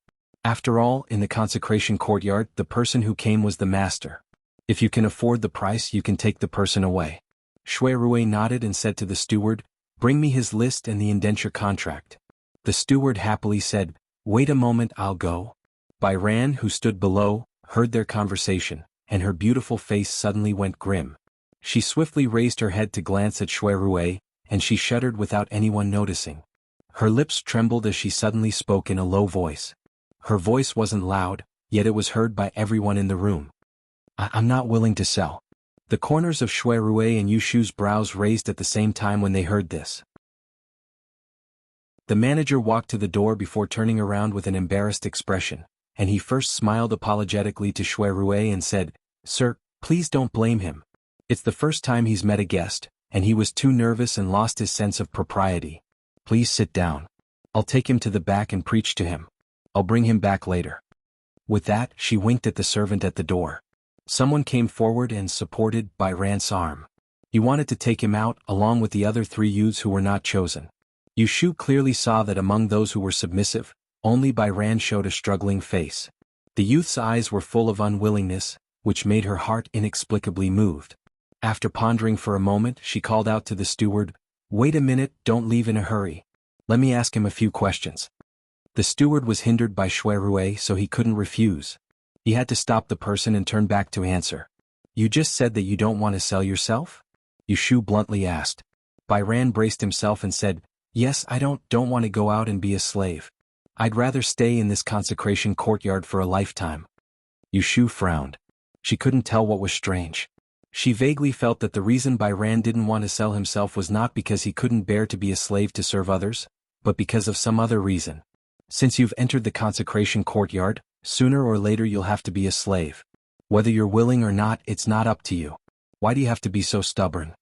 After all, in the consecration courtyard, the person who came was the master. If you can afford the price, you can take the person away. Shui Rui nodded and said to the steward, "Bring me his list and the indenture contract." The steward happily said, "Wait a moment, I'll go." Bai Ran, who stood below, heard their conversation, and her beautiful face suddenly went grim. She swiftly raised her head to glance at Shui Rui, and she shuddered without anyone noticing. Her lips trembled as she suddenly spoke in a low voice. Her voice wasn't loud, yet it was heard by everyone in the room. I'm not willing to sell." The corners of Shui Rui and Yushu's brows raised at the same time when they heard this. The manager walked to the door before turning around with an embarrassed expression, and he first smiled apologetically to Shui Rui and said, "Sir, please don't blame him. It's the first time he's met a guest, and he was too nervous and lost his sense of propriety. Please sit down. I'll take him to the back and preach to him. I'll bring him back later." With that, she winked at the servant at the door. Someone came forward and supported Bai Ran's arm. He wanted to take him out, along with the other 3 youths who were not chosen. Yushu clearly saw that among those who were submissive, only Bai Ran showed a struggling face. The youth's eyes were full of unwillingness, which made her heart inexplicably moved. After pondering for a moment, she called out to the steward, "Wait a minute, don't leave in a hurry. Let me ask him a few questions." The steward was hindered by Shui Rui, so he couldn't refuse. He had to stop the person and turn back to answer. "You just said that you don't want to sell yourself?" Yushu bluntly asked. Bai Ran braced himself and said, "Yes, I don't want to go out and be a slave. I'd rather stay in this consecration courtyard for a lifetime." Yushu frowned. She couldn't tell what was strange. She vaguely felt that the reason Bai Ran didn't want to sell himself was not because he couldn't bear to be a slave to serve others, but because of some other reason. Since you've entered the consecration courtyard, sooner or later you'll have to be a slave. Whether you're willing or not, it's not up to you. Why do you have to be so stubborn?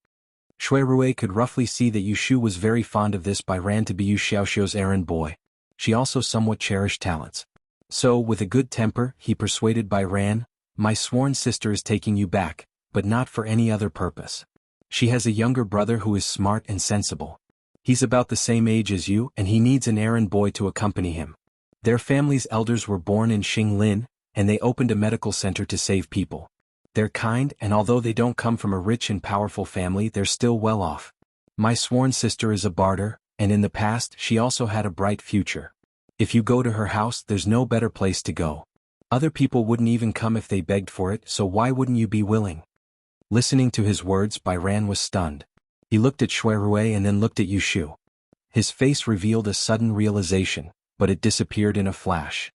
Shui Rui could roughly see that Yushu was very fond of this Bai Ran to be Yu Xiaoxiu's errand boy. She also somewhat cherished talents. So, with a good temper, he persuaded Bai Ran, "My sworn sister is taking you back, but not for any other purpose. She has a younger brother who is smart and sensible. He's about the same age as you and he needs an errand boy to accompany him. Their family's elders were born in Xinglin, and they opened a medical center to save people. They're kind, and although they don't come from a rich and powerful family, they're still well off. My sworn sister is a barter, and in the past she also had a bright future. If you go to her house, there's no better place to go. Other people wouldn't even come if they begged for it, so why wouldn't you be willing?" Listening to his words, Bai Ran was stunned. He looked at Shui Rui and then looked at Yushu. His face revealed a sudden realization. but it disappeared in a flash.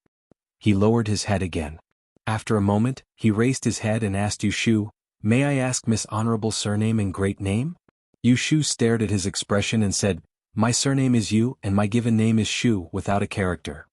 He lowered his head again. After a moment, he raised his head and asked Yushu, "May I ask Miss Honorable surname and great name?" Yushu stared at his expression and said, "My surname is Yu and my given name is Shu without a character."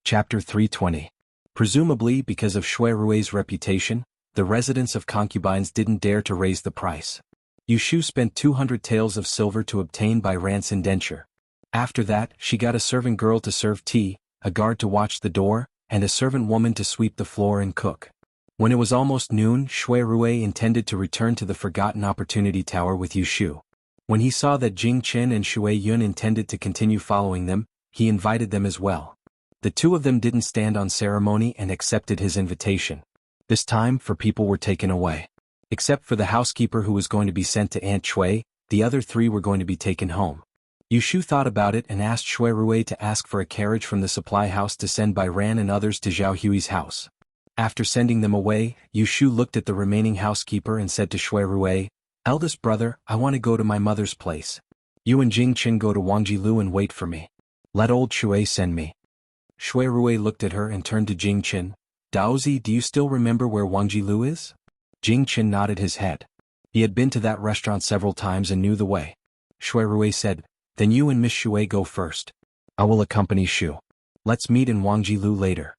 Chapter 320. Presumably because of Shui Rui's reputation, the residents of concubines didn't dare to raise the price. Yushu spent 200 taels of silver to obtain by Rant's indenture. After that, she got a servant girl to serve tea, a guard to watch the door, and a servant woman to sweep the floor and cook. When it was almost noon, Shui Rui intended to return to the Forgotten Opportunity Tower with Yushu. When he saw that Jing Chen and Shui Yun intended to continue following them, he invited them as well. The two of them didn't stand on ceremony and accepted his invitation. This time, people were taken away. Except for the housekeeper who was going to be sent to Aunt Chui, the other three were going to be taken home. Yushu thought about it and asked Shui Rui to ask for a carriage from the supply house to send by Ran and others to Zhao Hui's house. After sending them away, Yushu looked at the remaining housekeeper and said to Shui Rui, "Eldest brother, I want to go to my mother's place. You and Jing Chen go to Wangjilu and wait for me. Let old Shui send me." Shui Rui looked at her and turned to Jing Chen. "Daozi, do you still remember where Wangjilu is?" Jing Chen nodded his head. He had been to that restaurant several times and knew the way. Shui Rui said, "Then you and Miss Shui go first. I will accompany Shu. Let's meet in Wangjilu later."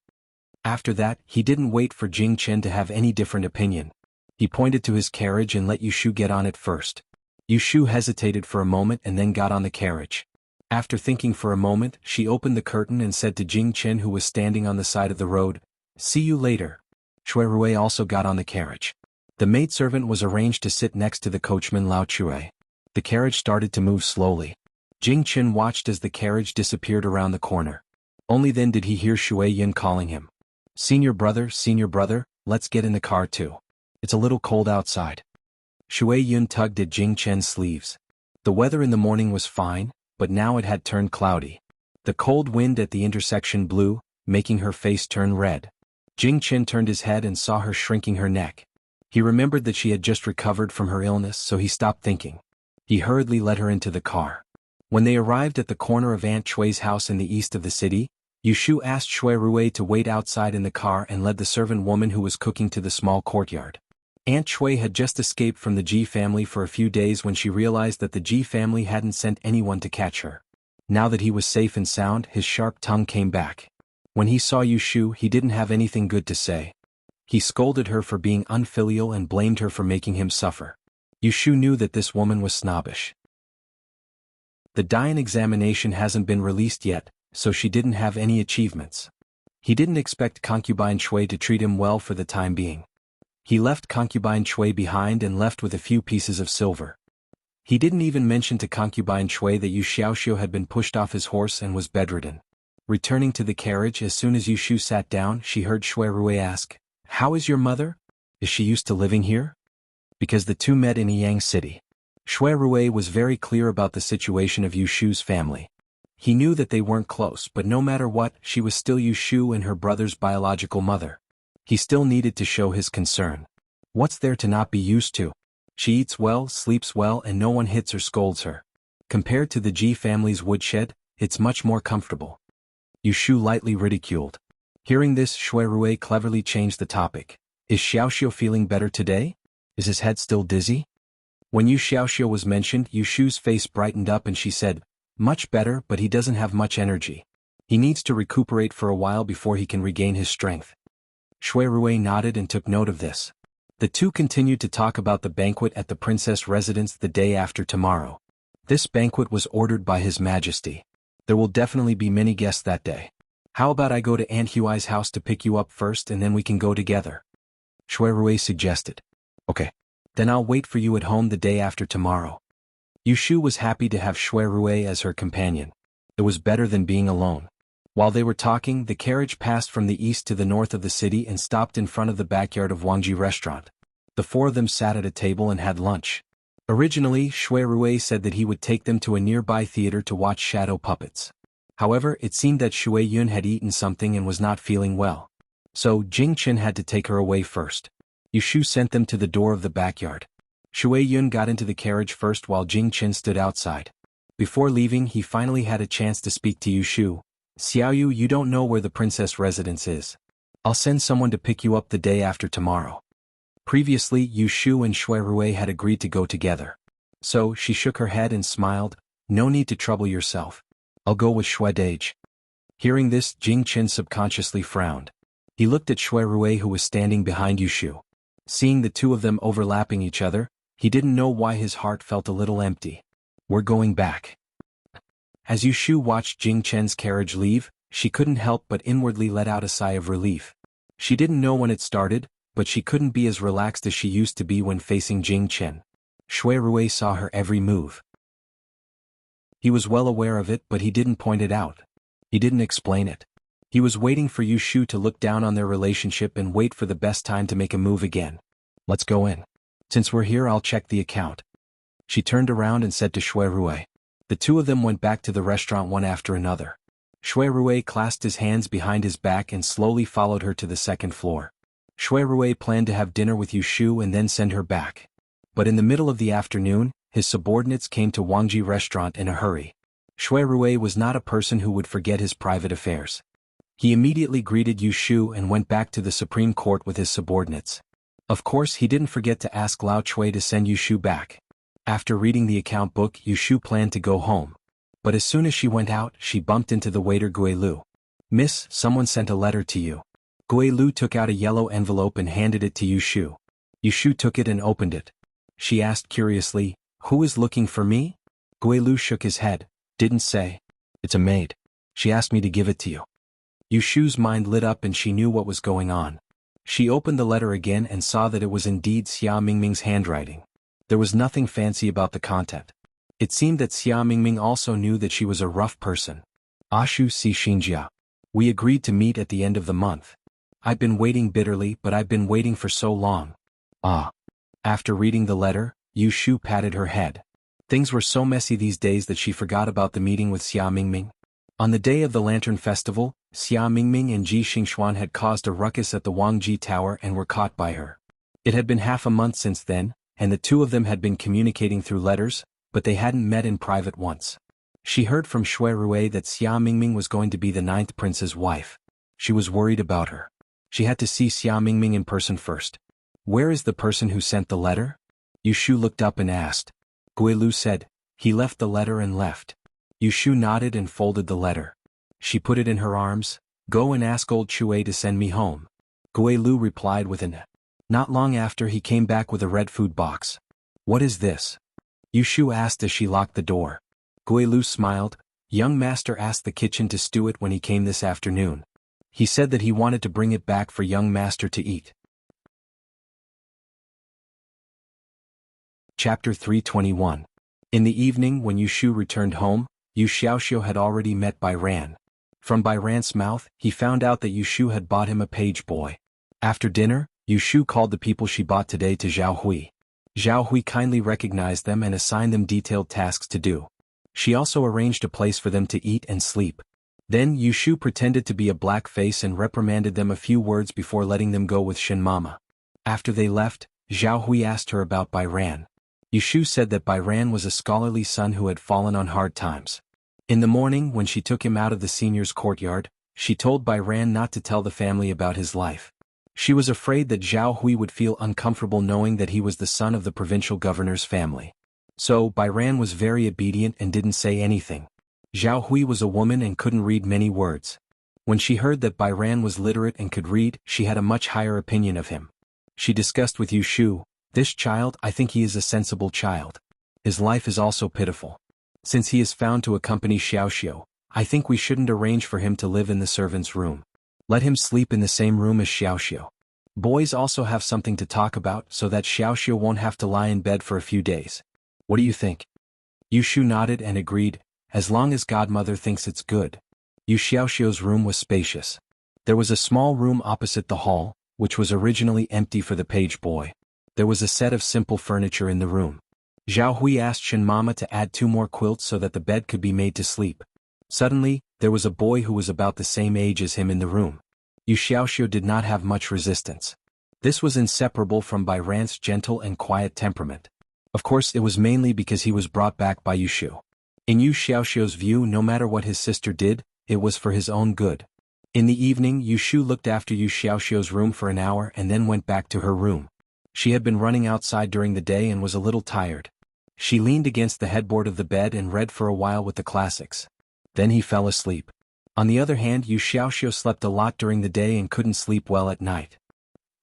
After that, he didn't wait for Jing Chen to have any different opinion. He pointed to his carriage and let Yushu get on it first. Yushu hesitated for a moment and then got on the carriage. After thinking for a moment, she opened the curtain and said to Jing Chen, who was standing on the side of the road, "See you later." Shui Rui also got on the carriage. The maidservant was arranged to sit next to the coachman Lao Chui. The carriage started to move slowly. Jing Chen watched as the carriage disappeared around the corner. Only then did he hear Shui Yun calling him. Senior brother, let's get in the car too. It's a little cold outside." Shui Yun tugged at Jing Chen's sleeves. The weather in the morning was fine, but now it had turned cloudy. The cold wind at the intersection blew, making her face turn red. Jing Chen turned his head and saw her shrinking her neck. He remembered that she had just recovered from her illness, so he stopped thinking. He hurriedly led her into the car. When they arrived at the corner of Aunt Chui's house in the east of the city, Yushu asked Shui Rui to wait outside in the car and led the servant woman who was cooking to the small courtyard. Aunt Chui had just escaped from the Ji family for a few days when she realized that the Ji family hadn't sent anyone to catch her. Now that he was safe and sound, his sharp tongue came back. When he saw Yushu, he didn't have anything good to say. He scolded her for being unfilial and blamed her for making him suffer. Yushu knew that this woman was snobbish. The Dian examination hasn't been released yet, so she didn't have any achievements. He didn't expect concubine Chui to treat him well for the time being. He left concubine Chui behind and left with a few pieces of silver. He didn't even mention to concubine Chui that Yu Xiaoxiu had been pushed off his horse and was bedridden. Returning to the carriage, as soon as Yushu sat down, she heard Shui Rui ask, "How is your mother? Is she used to living here?" Because the two met in Yang City. Shui Rui was very clear about the situation of Yushu's family. He knew that they weren't close, but no matter what, she was still Yushu and her brother's biological mother. He still needed to show his concern. What's there to not be used to? She eats well, sleeps well, and no one hits or scolds her. Compared to the Ji family's woodshed, it's much more comfortable. Yushu lightly ridiculed. Hearing this, Shui Rui cleverly changed the topic. Is Xiaoxiu feeling better today? Is his head still dizzy? When Yu Xiaoxiu was mentioned, Yushu's face brightened up and she said, "Much better, but he doesn't have much energy. He needs to recuperate for a while before he can regain his strength." Shui Rui nodded and took note of this. The two continued to talk about the banquet at the princess residence the day after tomorrow. This banquet was ordered by His Majesty. There will definitely be many guests that day. How about I go to Aunt Hui's house to pick you up first and then we can go together? Shui Rui suggested. Okay. Then I'll wait for you at home the day after tomorrow. Yushu was happy to have Shui Rui as her companion. It was better than being alone. While they were talking, the carriage passed from the east to the north of the city and stopped in front of the backyard of Wangji restaurant. The four of them sat at a table and had lunch. Originally, Shui Rui said that he would take them to a nearby theater to watch shadow puppets. However, it seemed that Shui Yun had eaten something and was not feeling well. So, Jing Chen had to take her away first. Yushu sent them to the door of the backyard. Shui Yun got into the carriage first while Jing Chen stood outside. Before leaving, he finally had a chance to speak to Yushu. Xiaoyu, you don't know where the princess residence is. I'll send someone to pick you up the day after tomorrow. Previously, Yushu and Shui Rui had agreed to go together. So, she shook her head and smiled. No need to trouble yourself. I'll go with Shui Dage. Hearing this, Jing Chen subconsciously frowned. He looked at Shui Rui, who was standing behind Yushu. Seeing the two of them overlapping each other, he didn't know why his heart felt a little empty. We're going back. As Yushu watched Jing Chen's carriage leave, she couldn't help but inwardly let out a sigh of relief. She didn't know when it started, but she couldn't be as relaxed as she used to be when facing Jing Chen. Shui Rui saw her every move. He was well aware of it, but he didn't point it out. He didn't explain it. He was waiting for Yushu to look down on their relationship and wait for the best time to make a move again. Let's go in. Since we're here, I'll check the account. She turned around and said to Shui Rui. The two of them went back to the restaurant one after another. Shui Rui clasped his hands behind his back and slowly followed her to the second floor. Shui Rui planned to have dinner with Yushu and then send her back. But in the middle of the afternoon, his subordinates came to Wangji restaurant in a hurry. Shui Rui was not a person who would forget his private affairs. He immediately greeted Yushu and went back to the Supreme Court with his subordinates. Of course, he didn't forget to ask Lao Chui to send Yushu back. After reading the account book, Yushu planned to go home. But as soon as she went out, she bumped into the waiter Gui Lu. Miss, someone sent a letter to you. Gui Lu took out a yellow envelope and handed it to Yushu. Yushu took it and opened it. She asked curiously, who is looking for me? Gui Lu shook his head. Didn't say. It's a maid. She asked me to give it to you. Yushu's mind lit up and she knew what was going on. She opened the letter again and saw that it was indeed Xia Mingming's handwriting. There was nothing fancy about the content. It seemed that Xia Mingming also knew that she was a rough person. Ashu Si Xinjia. We agreed to meet at the end of the month. I've been waiting bitterly, but I've been waiting for so long. Ah. After reading the letter, Yushu patted her head. Things were so messy these days that she forgot about the meeting with Xia Mingming. On the day of the Lantern Festival, Xia Mingming and Ji Xingxuan had caused a ruckus at the Wangji Tower and were caught by her. It had been half a month since then, and the two of them had been communicating through letters, but they hadn't met in private once. She heard from Shui Rui that Xia Mingming was going to be the 9th prince's wife. She was worried about her. She had to see Xia Mingming in person first. Where is the person who sent the letter? Yushu looked up and asked. Gui Lu said, he left the letter and left. Yushu nodded and folded the letter. She put it in her arms. Go and ask old Chui to send me home. Gui Lu replied with an. Not long after, he came back with a red food box. What is this? Yushu asked as she locked the door. Gui Lu smiled. Young master asked the kitchen to stew it when he came this afternoon. He said that he wanted to bring it back for young master to eat. Chapter 321. In the evening when Yushu returned home, Yu Xiaoxiu had already met Bai Ran. From Bai Ran's mouth, he found out that Yushu had bought him a page boy. After dinner, Yushu called the people she bought today to Zhao Hui. Zhao Hui kindly recognized them and assigned them detailed tasks to do. She also arranged a place for them to eat and sleep. Then Yushu pretended to be a black face and reprimanded them a few words before letting them go with Shin Mama. After they left, Zhao Hui asked her about Bai Ran. Yushu said that Bai Ran was a scholarly son who had fallen on hard times. In the morning when she took him out of the senior's courtyard, she told Bai Ran not to tell the family about his life. She was afraid that Zhao Hui would feel uncomfortable knowing that he was the son of the provincial governor's family. So Bai Ran was very obedient and didn't say anything. Zhao Hui was a woman and couldn't read many words. When she heard that Bai Ran was literate and could read, she had a much higher opinion of him. She discussed with Yushu, this child, I think he is a sensible child. His life is also pitiful. Since he is found to accompany Xiaoxiu, I think we shouldn't arrange for him to live in the servant's room. Let him sleep in the same room as Xiaoxiu. Boys also have something to talk about so that Xiaoxiu won't have to lie in bed for a few days. What do you think? Yushu nodded and agreed, as long as godmother thinks it's good. Yu Xiaoxiu's room was spacious. There was a small room opposite the hall, which was originally empty for the page boy. There was a set of simple furniture in the room. Zhao Hui asked Shin Mama to add 2 more quilts so that the bed could be made to sleep. Suddenly, there was a boy who was about the same age as him in the room. Yu Xiaoxiu did not have much resistance. This was inseparable from Bai Ran's gentle and quiet temperament. Of course, it was mainly because he was brought back by Yushu. In Yu Xiaoxiu's view, no matter what his sister did, it was for his own good. In the evening, Yu Shu looked after Yu Xiaoxiu's room for an hour and then went back to her room. She had been running outside during the day and was a little tired. She leaned against the headboard of the bed and read for a while with the classics. Then he fell asleep. On the other hand, Yu Xiaoxiu slept a lot during the day and couldn't sleep well at night.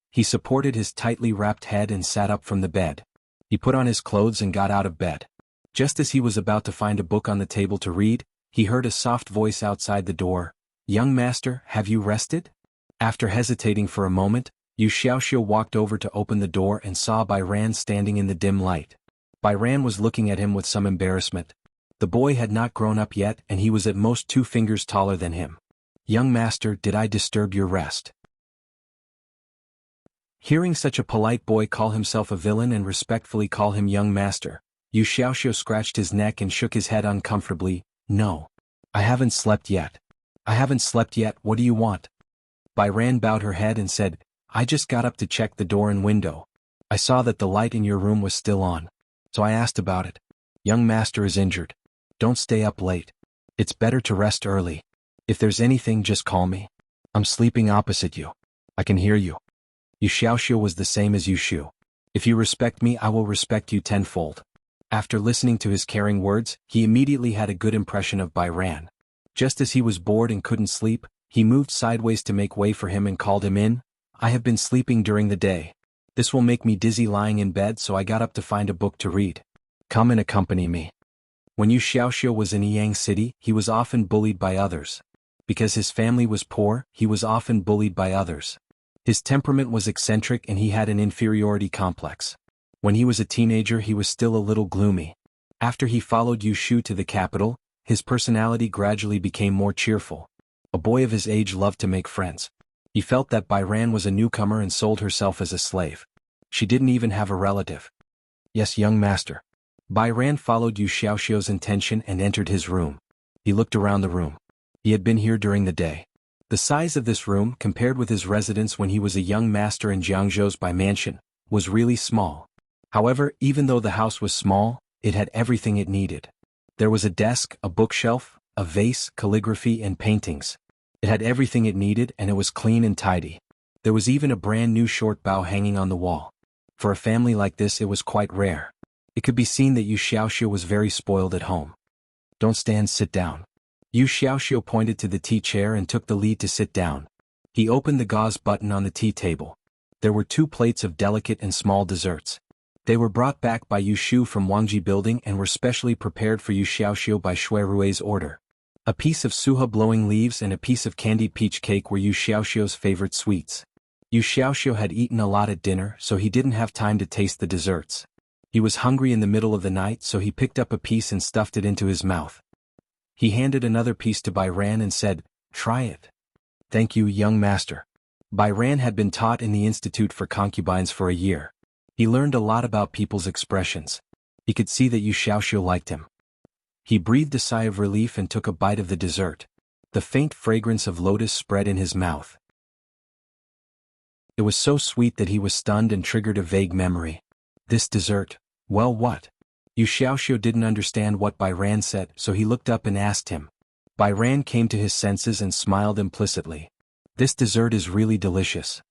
He supported his tightly wrapped head and sat up from the bed. He put on his clothes and got out of bed. Just as he was about to find a book on the table to read, he heard a soft voice outside the door. "Young master, have you rested?" After hesitating for a moment, Yu Xiaoxiu walked over to open the door and saw Bai Ran standing in the dim light. Bai Ran was looking at him with some embarrassment. The boy had not grown up yet and he was at most 2 fingers taller than him. "Young master, did I disturb your rest?" Hearing such a polite boy call himself a villain and respectfully call him young master, Yu Xiaoxiu scratched his neck and shook his head uncomfortably. "No. I haven't slept yet." "I haven't slept yet, what do you want?" Bai Ran bowed her head and said, "I just got up to check the door and window. I saw that the light in your room was still on. So I asked about it. Young master is injured. Don't stay up late. It's better to rest early. If there's anything, just call me. I'm sleeping opposite you. I can hear you." Yu Xiaoxiu was the same as Yu Shu. "If you respect me, I will respect you tenfold." After listening to his caring words, he immediately had a good impression of Bai Ran. Just as he was bored and couldn't sleep, he moved sideways to make way for him and called him in. "I have been sleeping during the day. This will make me dizzy lying in bed, so I got up to find a book to read. Come and accompany me." When Yu Xiaoxiu was in Yang City, he was often bullied by others. Because his family was poor, he was often bullied by others. His temperament was eccentric and he had an inferiority complex. When he was a teenager, he was still a little gloomy. After he followed Yu Shu to the capital, his personality gradually became more cheerful. A boy of his age loved to make friends. He felt that Bai Ran was a newcomer and sold herself as a slave. She didn't even have a relative. "Yes, young master." Bai Ran followed Yu Xiaoxiu's intention and entered his room. He looked around the room. He had been here during the day. The size of this room, compared with his residence when he was a young master in Jiangzhou's Bai mansion, was really small. However, even though the house was small, it had everything it needed. There was a desk, a bookshelf, a vase, calligraphy and paintings. It had everything it needed and it was clean and tidy. There was even a brand new short bow hanging on the wall. For a family like this, it was quite rare. It could be seen that Yu Xiaoxiu was very spoiled at home. "Don't stand, sit down." Yu Xiaoxiu pointed to the tea chair and took the lead to sit down. He opened the gauze button on the tea table. There were 2 plates of delicate and small desserts. They were brought back by Yu Shu from Wangji building and were specially prepared for Yu Xiaoxiu by Shui Rui's order. A piece of suha blowing leaves and a piece of candied peach cake were Yu Xiaoxiu's favorite sweets. Yu Xiaoxiu had eaten a lot at dinner, so he didn't have time to taste the desserts. He was hungry in the middle of the night, so he picked up a piece and stuffed it into his mouth. He handed another piece to Bai Ran and said, "Try it." "Thank you, young master." Bai Ran had been taught in the Institute for Concubines for a year. He learned a lot about people's expressions. He could see that Yu Xiaoxiu liked him. He breathed a sigh of relief and took a bite of the dessert. The faint fragrance of lotus spread in his mouth. It was so sweet that he was stunned and triggered a vague memory. This dessert, well, what? Yu Xiaoxiu didn't understand what Bai Ran said, so he looked up and asked him. Bai Ran came to his senses and smiled implicitly. "This dessert is really delicious."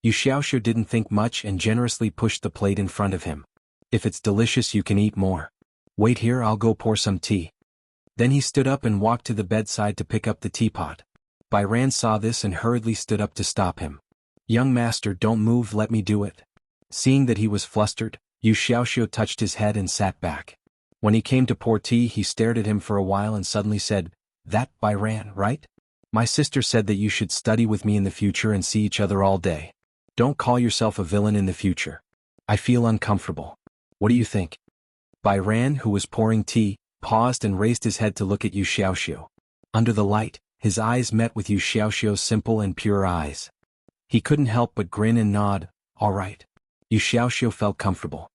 Yu Xiaoxiu didn't think much and generously pushed the plate in front of him. "If it's delicious, you can eat more. Wait here, I'll go pour some tea." Then he stood up and walked to the bedside to pick up the teapot. Bai Ran saw this and hurriedly stood up to stop him. "Young master, don't move, let me do it." Seeing that he was flustered, Yu Xiaoxiu touched his head and sat back. When he came to pour tea, he stared at him for a while and suddenly said, "That Bai Ran, right? My sister said that you should study with me in the future and see each other all day. Don't call yourself a villain in the future. I feel uncomfortable. What do you think?" Bai Ran, who was pouring tea, paused and raised his head to look at Yu Xiaoxiu. Under the light, his eyes met with Yu Xiaoxiu's simple and pure eyes. He couldn't help but grin and nod. "All right." Yu Xiaoxiu felt comfortable.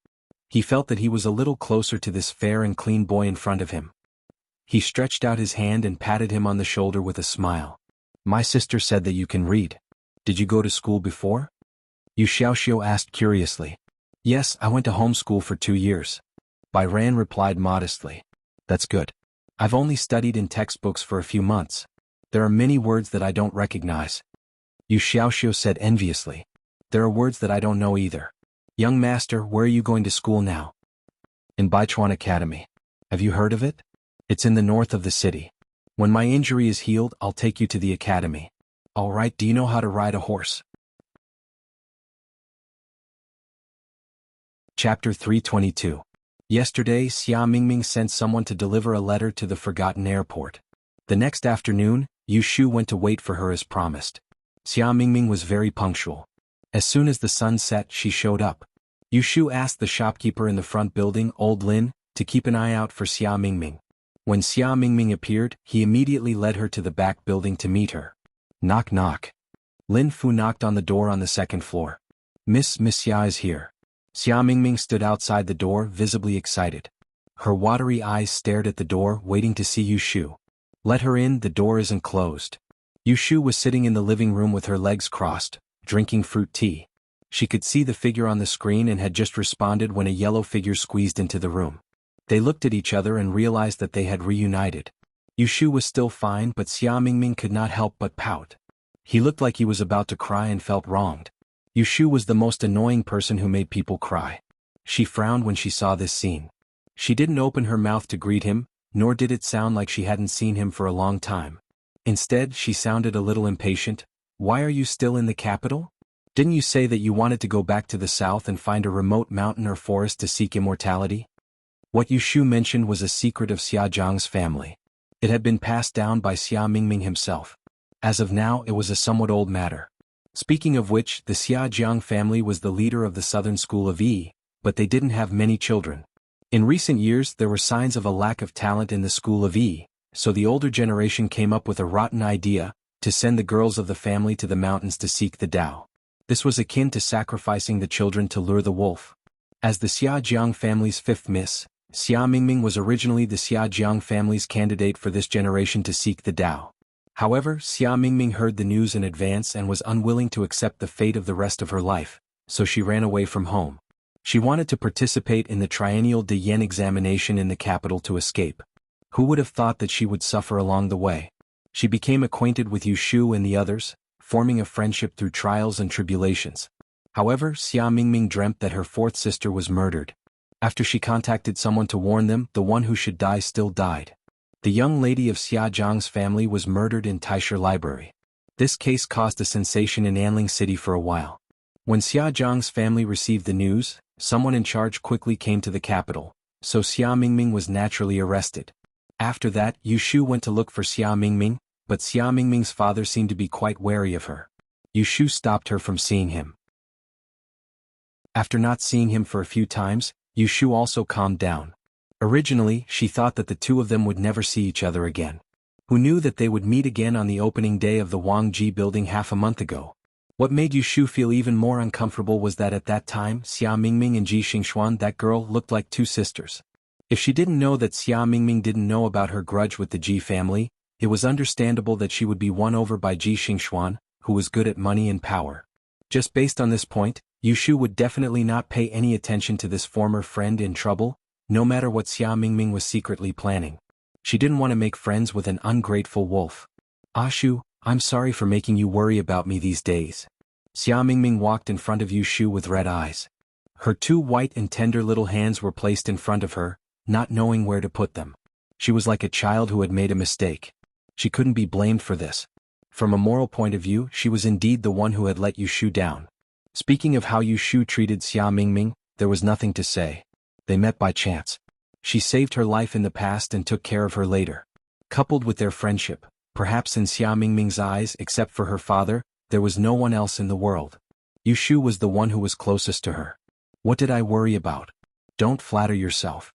He felt that he was a little closer to this fair and clean boy in front of him. He stretched out his hand and patted him on the shoulder with a smile. "My sister said that you can read. Did you go to school before?" Yu Xiaoxiu asked curiously. "Yes, I went to home school for 2 years." Bai Ran replied modestly. "That's good. I've only studied in textbooks for a few months. There are many words that I don't recognize. Yu Xiaoxiu said enviously. There are words that I don't know either. Young master, where are you going to school now? In Baichuan Academy. Have you heard of it? It's in the north of the city. When my injury is healed, I'll take you to the academy. All right, do you know how to ride a horse? Chapter 322. Yesterday, Xia Mingming sent someone to deliver a letter to the forgotten airport. The next afternoon, Yu Shu went to wait for her as promised. Xia Mingming was very punctual. As soon as the sun set, she showed up. Yu Shu asked the shopkeeper in the front building, Old Lin, to keep an eye out for Xia Mingming. When Xia Mingming appeared, he immediately led her to the back building to meet her. Knock knock. Lin Fu knocked on the door on the second floor. Miss Xia is here. Xia Mingming stood outside the door, visibly excited. Her watery eyes stared at the door, waiting to see Yu Shu. Let her in, the door isn't closed. Yu Shu was sitting in the living room with her legs crossed, drinking fruit tea. She could see the figure on the screen and had just responded when a yellow figure squeezed into the room. They looked at each other and realized that they had reunited. Yu Shu was still fine, but Xia Mingming could not help but pout. He looked like he was about to cry and felt wronged. Yu Shu was the most annoying person who made people cry. She frowned when she saw this scene. She didn't open her mouth to greet him, nor did it sound like she hadn't seen him for a long time. Instead, she sounded a little impatient. Why are you still in the capital? Didn't you say that you wanted to go back to the south and find a remote mountain or forest to seek immortality? What Yu Shu mentioned was a secret of Xia Zhang's family. It had been passed down by Xia Mingming himself. As of now, it was a somewhat old matter. Speaking of which, the Xia Jiang family was the leader of the Southern School of Yi, but they didn't have many children. In recent years, there were signs of a lack of talent in the School of Yi, so the older generation came up with a rotten idea, to send the girls of the family to the mountains to seek the Tao. This was akin to sacrificing the children to lure the wolf. As the Xia Jiang family's fifth miss, Xia Mingming was originally the Xia Jiang family's candidate for this generation to seek the Tao. However, Xia Mingming heard the news in advance and was unwilling to accept the fate of the rest of her life, so she ran away from home. She wanted to participate in the triennial De Yen examination in the capital to escape. Who would have thought that she would suffer along the way? She became acquainted with Yu Shu and the others, forming a friendship through trials and tribulations. However, Xia Mingming dreamt that her fourth sister was murdered. After she contacted someone to warn them, the one who should die still died. The young lady of Xia Zhang's family was murdered in Taisher Library. This case caused a sensation in Anling City for a while. When Xia Zhang's family received the news, someone in charge quickly came to the capital, so Xia Mingming was naturally arrested. After that, Yu Shu went to look for Xia Mingming, but Xia Mingming's father seemed to be quite wary of her. Yu Shu stopped her from seeing him. After not seeing him for a few times, Yu Shu also calmed down. Originally, she thought that the two of them would never see each other again. Who knew that they would meet again on the opening day of the Wang Ji building half a month ago? What made Yu Shu feel even more uncomfortable was that at that time, Xia Mingming and Ji Xingxuan, that girl, looked like two sisters. If she didn't know that Xia Mingming didn't know about her grudge with the Ji family, it was understandable that she would be won over by Ji Xingxuan, who was good at money and power. Just based on this point, Yu Shu would definitely not pay any attention to this former friend in trouble, no matter what Xia Mingming was secretly planning. She didn't want to make friends with an ungrateful wolf. Shu, I'm sorry for making you worry about me these days. Xia Mingming walked in front of Yu Shu with red eyes. Her two white and tender little hands were placed in front of her, not knowing where to put them. She was like a child who had made a mistake. She couldn't be blamed for this. From a moral point of view, she was indeed the one who had let Yu Shu down. Speaking of how Yu Shu treated Xia Mingming, there was nothing to say. They met by chance. She saved her life in the past and took care of her later. Coupled with their friendship, perhaps in Xia Mingming's eyes, except for her father, there was no one else in the world. Yu Shu was the one who was closest to her. What did I worry about? Don't flatter yourself.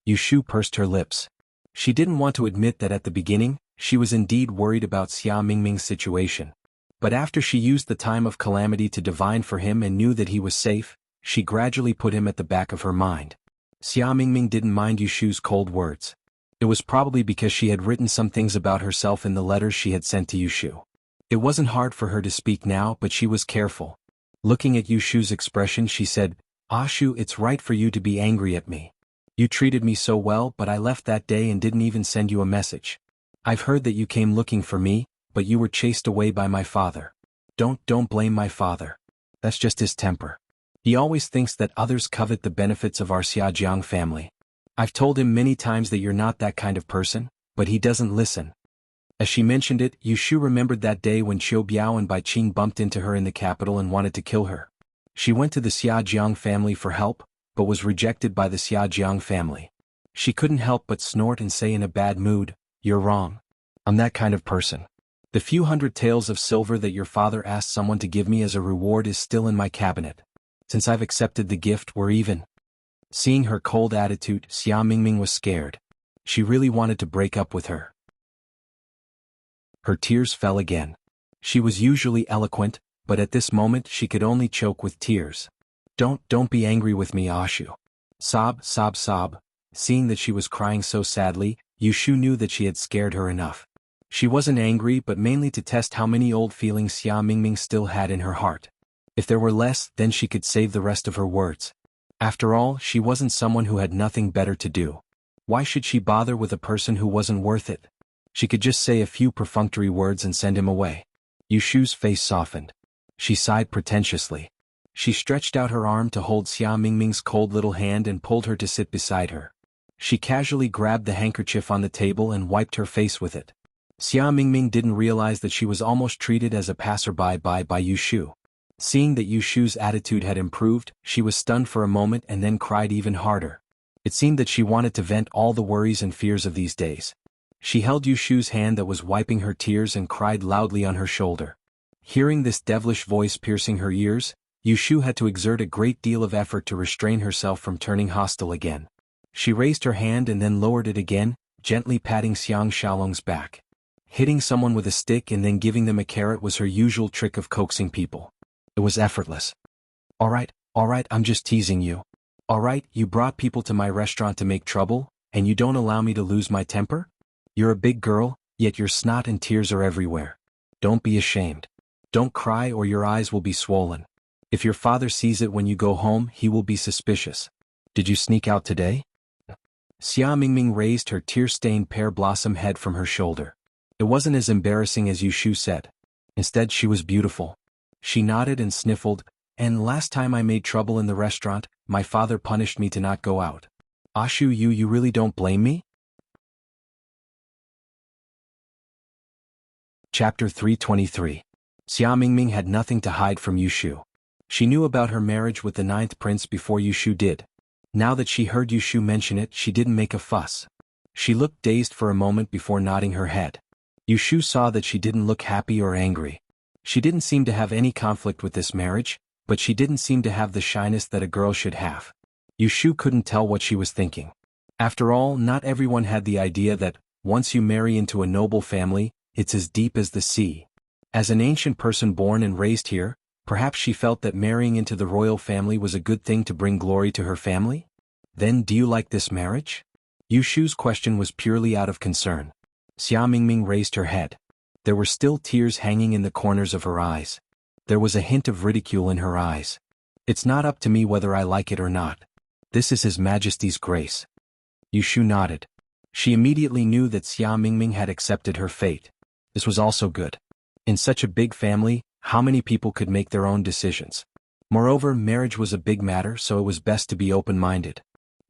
Yu Shu pursed her lips. She didn't want to admit that at the beginning, she was indeed worried about Xia Mingming's situation. But after she used the time of calamity to divine for him and knew that he was safe, she gradually put him at the back of her mind. Xia Mingming didn't mind Yu Shu's cold words. It was probably because she had written some things about herself in the letters she had sent to Yu Shu. It wasn't hard for her to speak now, but she was careful. Looking at Yu Shu's expression, she said, Shu, it's right for you to be angry at me. You treated me so well, but I left that day and didn't even send you a message. I've heard that you came looking for me, but you were chased away by my father. Don't blame my father. That's just his temper. He always thinks that others covet the benefits of our Xiajiang family. I've told him many times that you're not that kind of person, but he doesn't listen. As she mentioned it, Yushu remembered that day when Qiu Biao and Bai Qing bumped into her in the capital and wanted to kill her. She went to the Xiajiang family for help, but was rejected by the Xiajiang family. She couldn't help but snort and say in a bad mood, "You're wrong. I'm that kind of person. The few hundred taels of silver that your father asked someone to give me as a reward is still in my cabinet. Since I've accepted the gift, we're even." Seeing her cold attitude, Xia Mingming was scared. She really wanted to break up with her. Her tears fell again. She was usually eloquent, but at this moment she could only choke with tears. Don't be angry with me, Ashu. Sob, sob, sob. Seeing that she was crying so sadly, Yushu knew that she had scared her enough. She wasn't angry, but mainly to test how many old feelings Xia Mingming still had in her heart. If there were less, then she could save the rest of her words. After all, she wasn't someone who had nothing better to do. Why should she bother with a person who wasn't worth it? She could just say a few perfunctory words and send him away. Yushu's face softened. She sighed pretentiously. She stretched out her arm to hold Xia Mingming's cold little hand and pulled her to sit beside her. She casually grabbed the handkerchief on the table and wiped her face with it. Xia Mingming didn't realize that she was almost treated as a passerby by Yushu. Seeing that Yushu's attitude had improved, she was stunned for a moment and then cried even harder. It seemed that she wanted to vent all the worries and fears of these days. She held Yushu's hand that was wiping her tears and cried loudly on her shoulder. Hearing this devilish voice piercing her ears, Yushu had to exert a great deal of effort to restrain herself from turning hostile again. She raised her hand and then lowered it again, gently patting Xiang Xiaolong's back. Hitting someone with a stick and then giving them a carrot was her usual trick of coaxing people. It was effortless. All right, I'm just teasing you. All right, you brought people to my restaurant to make trouble, and you don't allow me to lose my temper? You're a big girl, yet your snot and tears are everywhere. Don't be ashamed. Don't cry or your eyes will be swollen. If your father sees it when you go home, he will be suspicious. Did you sneak out today? Xia Mingming raised her tear-stained pear blossom head from her shoulder. It wasn't as embarrassing as Yushu said. Instead, she was beautiful. She nodded and sniffled, and last time I made trouble in the restaurant, my father punished me to not go out. Ashu, you really don't blame me? Chapter 323. Xia Mingming had nothing to hide from Yushu. She knew about her marriage with the 9th prince before Yushu did. Now that she heard Yushu mention it, she didn't make a fuss. She looked dazed for a moment before nodding her head. Yushu saw that she didn't look happy or angry. She didn't seem to have any conflict with this marriage, but she didn't seem to have the shyness that a girl should have. Yushu couldn't tell what she was thinking. After all, not everyone had the idea that, once you marry into a noble family, it's as deep as the sea. As an ancient person born and raised here, perhaps she felt that marrying into the royal family was a good thing to bring glory to her family? Then do you like this marriage? Yushu's question was purely out of concern. Xia Mingming raised her head. There were still tears hanging in the corners of her eyes. There was a hint of ridicule in her eyes. It's not up to me whether I like it or not. This is His Majesty's grace. Yushu nodded. She immediately knew that Xia Mingming had accepted her fate. This was also good. In such a big family, how many people could make their own decisions? Moreover, marriage was a big matter, so it was best to be open-minded.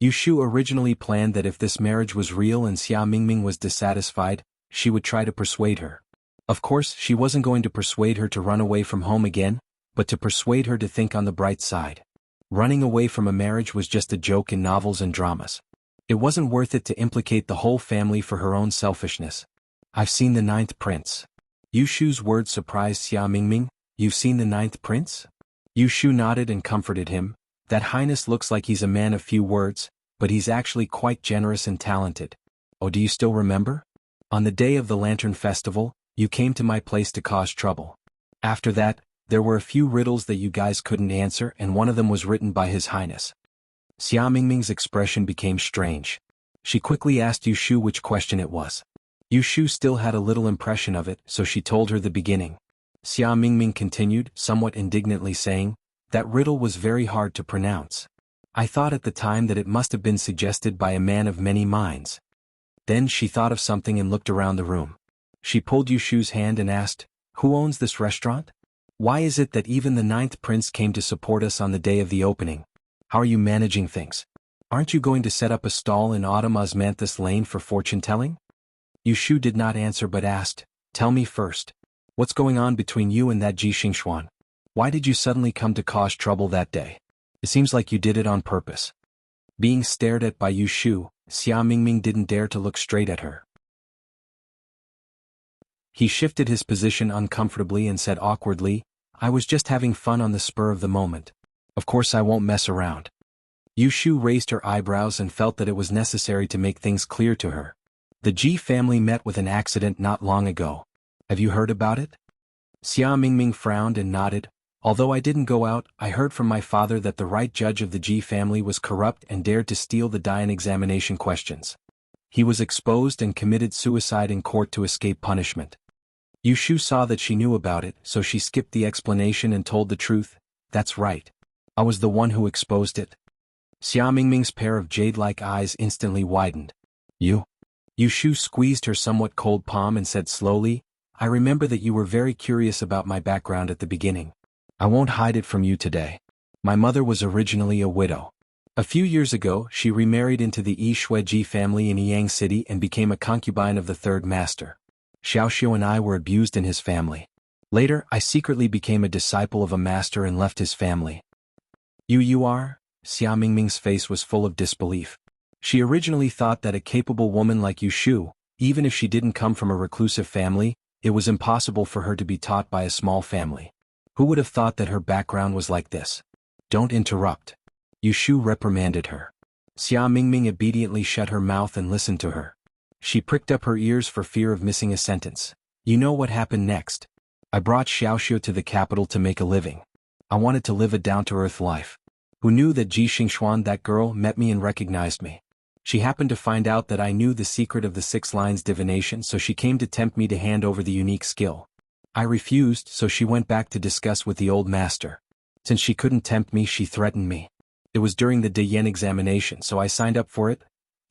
Yushu originally planned that if this marriage was real and Xia Mingming was dissatisfied, she would try to persuade her. Of course, she wasn't going to persuade her to run away from home again, but to persuade her to think on the bright side. Running away from a marriage was just a joke in novels and dramas. It wasn't worth it to implicate the whole family for her own selfishness. I've seen the 9th prince. Yushu's words surprised Xia Mingming. You've seen the 9th prince? Yushu nodded and comforted him. That highness looks like he's a man of few words, but he's actually quite generous and talented. Oh, do you still remember? On the day of the Lantern Festival, you came to my place to cause trouble. After that, there were a few riddles that you guys couldn't answer, and one of them was written by His Highness. Xia Mingming's expression became strange. She quickly asked Yushu which question it was. Yushu still had a little impression of it, so she told her the beginning. Xia Mingming continued, somewhat indignantly saying, that riddle was very hard to pronounce. I thought at the time that it must have been suggested by a man of many minds. Then she thought of something and looked around the room. She pulled Yushu's hand and asked, "Who owns this restaurant? Why is it that even the 9th prince came to support us on the day of the opening? How are you managing things? Aren't you going to set up a stall in Autumn Osmanthus Lane for fortune-telling?" Yushu did not answer but asked, "Tell me first. What's going on between you and that Ji Xingxuan? Why did you suddenly come to cause trouble that day? It seems like you did it on purpose." Being stared at by Yushu, Xia Mingming didn't dare to look straight at her. He shifted his position uncomfortably and said awkwardly, "I was just having fun on the spur of the moment. Of course I won't mess around." Yushu raised her eyebrows and felt that it was necessary to make things clear to her. "The Ji family met with an accident not long ago. Have you heard about it?" Xia Mingming frowned and nodded. "Although I didn't go out, I heard from my father that the right judge of the Ji family was corrupt and dared to steal the Dian examination questions. He was exposed and committed suicide in court to escape punishment." Yushu saw that she knew about it, so she skipped the explanation and told the truth. "That's right. I was the one who exposed it." Xia Mingming's pair of jade-like eyes instantly widened. "You?" Yushu squeezed her somewhat cold palm and said slowly, "I remember that you were very curious about my background at the beginning. I won't hide it from you today. My mother was originally a widow. A few years ago, she remarried into the Yi Shuiji family in Yang City and became a concubine of the third master. Xiaoxiu and I were abused in his family. Later, I secretly became a disciple of a master and left his family." You are?" Xia Mingming's face was full of disbelief. She originally thought that a capable woman like Yushu, even if she didn't come from a reclusive family, it was impossible for her to be taught by a small family. Who would have thought that her background was like this? "Don't interrupt." Yushu reprimanded her. Xia Mingming obediently shut her mouth and listened to her. She pricked up her ears for fear of missing a sentence. "You know what happened next? I brought Xiaoxiu to the capital to make a living. I wanted to live a down-to-earth life. Who knew that Ji Xingxuan, that girl, met me and recognized me? She happened to find out that I knew the secret of the 6 lines divination, so she came to tempt me to hand over the unique skill. I refused, so she went back to discuss with the old master. Since she couldn't tempt me, she threatened me. It was during the Dian examination, so I signed up for it."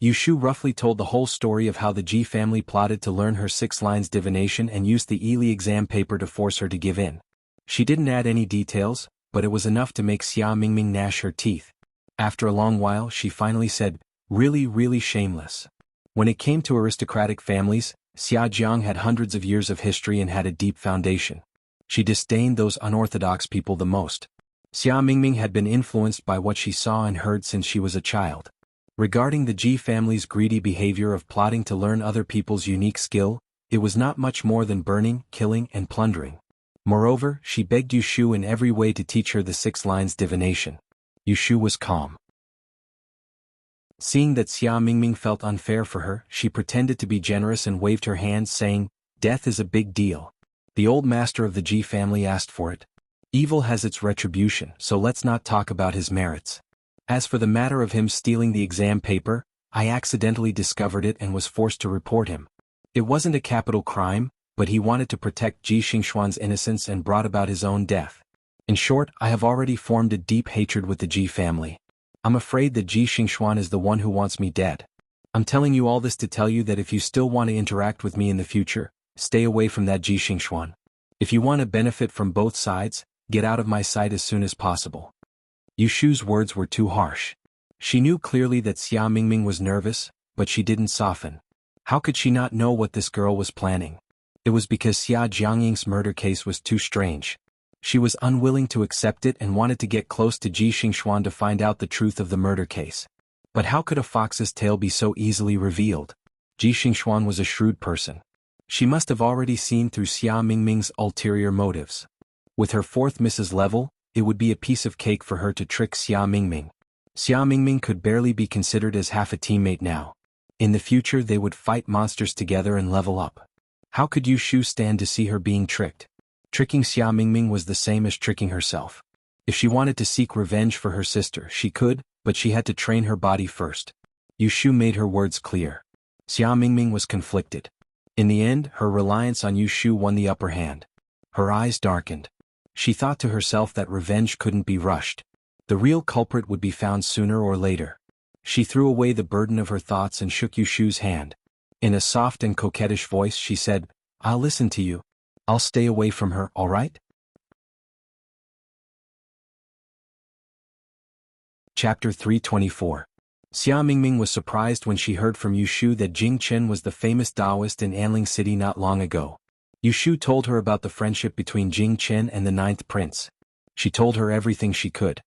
Yushu roughly told the whole story of how the Ji family plotted to learn her 6 lines divination and used the Yili exam paper to force her to give in. She didn't add any details, but it was enough to make Xia Mingming gnash her teeth. After a long while, she finally said, "Really, really shameless." When it came to aristocratic families, Xiajiang had hundreds of years of history and had a deep foundation. She disdained those unorthodox people the most. Xia Mingming had been influenced by what she saw and heard since she was a child. Regarding the Ji family's greedy behavior of plotting to learn other people's unique skill, it was not much more than burning, killing, and plundering. Moreover, she begged Yushu in every way to teach her the 6 lines divination. Yushu was calm. Seeing that Xia Mingming felt unfair for her, she pretended to be generous and waved her hand, saying, "Death is a big deal. The old master of the Ji family asked for it. Evil has its retribution, so let's not talk about his merits. As for the matter of him stealing the exam paper, I accidentally discovered it and was forced to report him. It wasn't a capital crime, but he wanted to protect Ji Xingxuan's innocence and brought about his own death. In short, I have already formed a deep hatred with the Ji family. I'm afraid that Ji Xingxuan is the one who wants me dead. I'm telling you all this to tell you that if you still want to interact with me in the future, stay away from that Ji Xingxuan. If you want to benefit from both sides, get out of my sight as soon as possible." Yushu's words were too harsh. She knew clearly that Xia Mingming was nervous, but she didn't soften. How could she not know what this girl was planning? It was because Xia Jiangying's murder case was too strange. She was unwilling to accept it and wanted to get close to Ji Xingxuan to find out the truth of the murder case. But how could a fox's tail be so easily revealed? Ji Xingxuan was a shrewd person. She must have already seen through Xia Mingming's ulterior motives. With her 4th Mrs. level, it would be a piece of cake for her to trick Xia Mingming. Xia Mingming could barely be considered as half a teammate now. In the future they would fight monsters together and level up. How could Yushu stand to see her being tricked? Tricking Xia Mingming was the same as tricking herself. If she wanted to seek revenge for her sister, she could, but she had to train her body first. Yushu made her words clear. Xia Mingming was conflicted. In the end, her reliance on Yushu won the upper hand. Her eyes darkened. She thought to herself that revenge couldn't be rushed. The real culprit would be found sooner or later. She threw away the burden of her thoughts and shook Yushu's hand. In a soft and coquettish voice she said, "I'll listen to you. I'll stay away from her, all right?" Chapter 324. Xia Mingming was surprised when she heard from Yushu that Jing Chen was the famous Taoist in Anling City not long ago. Yushu told her about the friendship between Jing Chen and the ninth prince. She told her everything she could.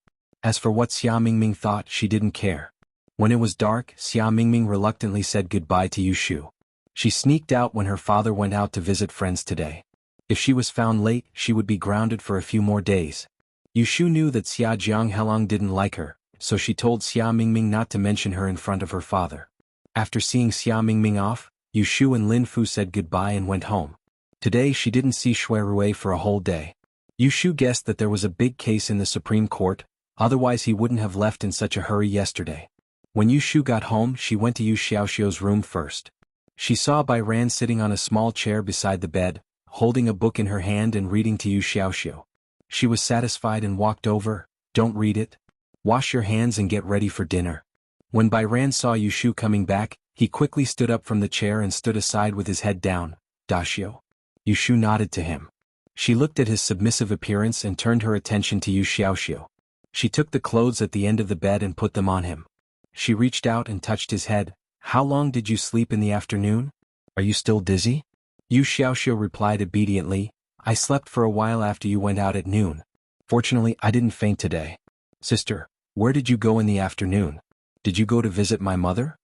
As for what Xia Mingming thought, she didn't care. When it was dark, Xia Mingming reluctantly said goodbye to Yushu. She sneaked out when her father went out to visit friends today. If she was found late, she would be grounded for a few more days. Yushu knew that Xia Jianghelong didn't like her, so she told Xia Mingming not to mention her in front of her father. After seeing Xia Mingming off, Yushu and Lin Fu said goodbye and went home. Today she didn't see Shui Rui for a whole day. Yushu guessed that there was a big case in the Supreme Court, otherwise he wouldn't have left in such a hurry yesterday. When Yushu got home, she went to Yu Xiaoxiu's room first. She saw Bai Ran sitting on a small chair beside the bed, holding a book in her hand and reading to Yu Xiaoxiu. She was satisfied and walked over. "Don't read it. Wash your hands and get ready for dinner." When Bai Ran saw Yushu coming back, he quickly stood up from the chair and stood aside with his head down. "Daxio?" Yushu nodded to him. She looked at his submissive appearance and turned her attention to Yu Xiaoxiu. She took the clothes at the end of the bed and put them on him. She reached out and touched his head. "How long did you sleep in the afternoon? Are you still dizzy?" Yu Xiaoxiu replied obediently, "I slept for a while after you went out at noon. Fortunately, I didn't faint today." "Sister, where did you go in the afternoon? Did you go to visit my mother?"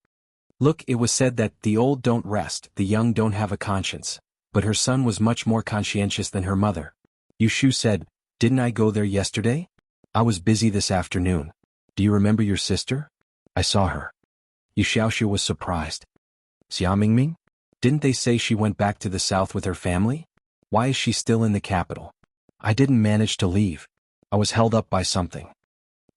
Look, it was said that the old don't rest, the young don't have a conscience. But her son was much more conscientious than her mother. Yushu said, "Didn't I go there yesterday? I was busy this afternoon. Do you remember your sister? I saw her." Yu Xiaoxiu was surprised. "Xia Mingming? Didn't they say she went back to the south with her family? Why is she still in the capital?" "I didn't manage to leave. I was held up by something."